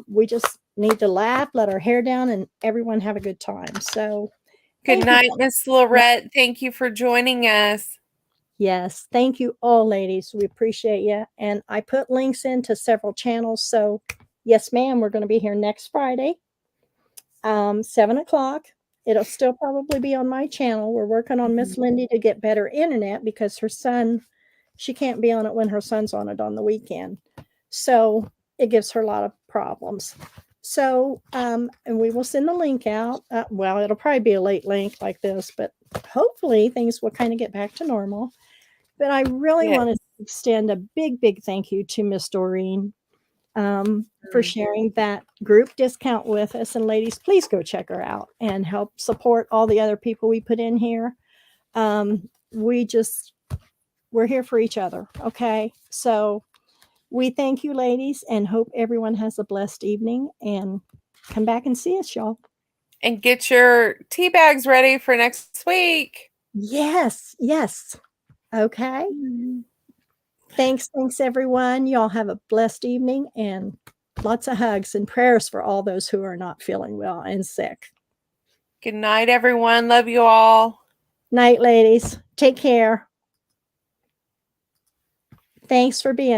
we just need to laugh, let our hair down, and everyone have a good time. So Good night, Miss Lorette. Thank you for joining us. Yes, thank you all, ladies. We appreciate you. And I put links into several channels. So yes, ma'am, we're going to be here next Friday, 7 o'clock. It'll still probably be on my channel. We're working on Miss Lyndee to get better internet because her son, she can't be on it when her son's on it on the weekend. So it gives her a lot of problems. So, and we will send the link out. Well, it'll probably be a late link like this, but hopefully things will kind of get back to normal. But I really want to extend a big, big thank you to Miss Doreen for sharing that group discount with us. And ladies, please go check her out and help support all the other people we put in here. We're here for each other. Okay. So we thank you, ladies, and hope everyone has a blessed evening, and come back and see us, y'all. And get your tea bags ready for next week. Yes. Yes. Okay. Thanks, everyone. Y'all have a blessed evening, and lots of hugs and prayers for all those who are not feeling well and sick. Good night, everyone. Love you all. Night, ladies. Take care. Thanks for being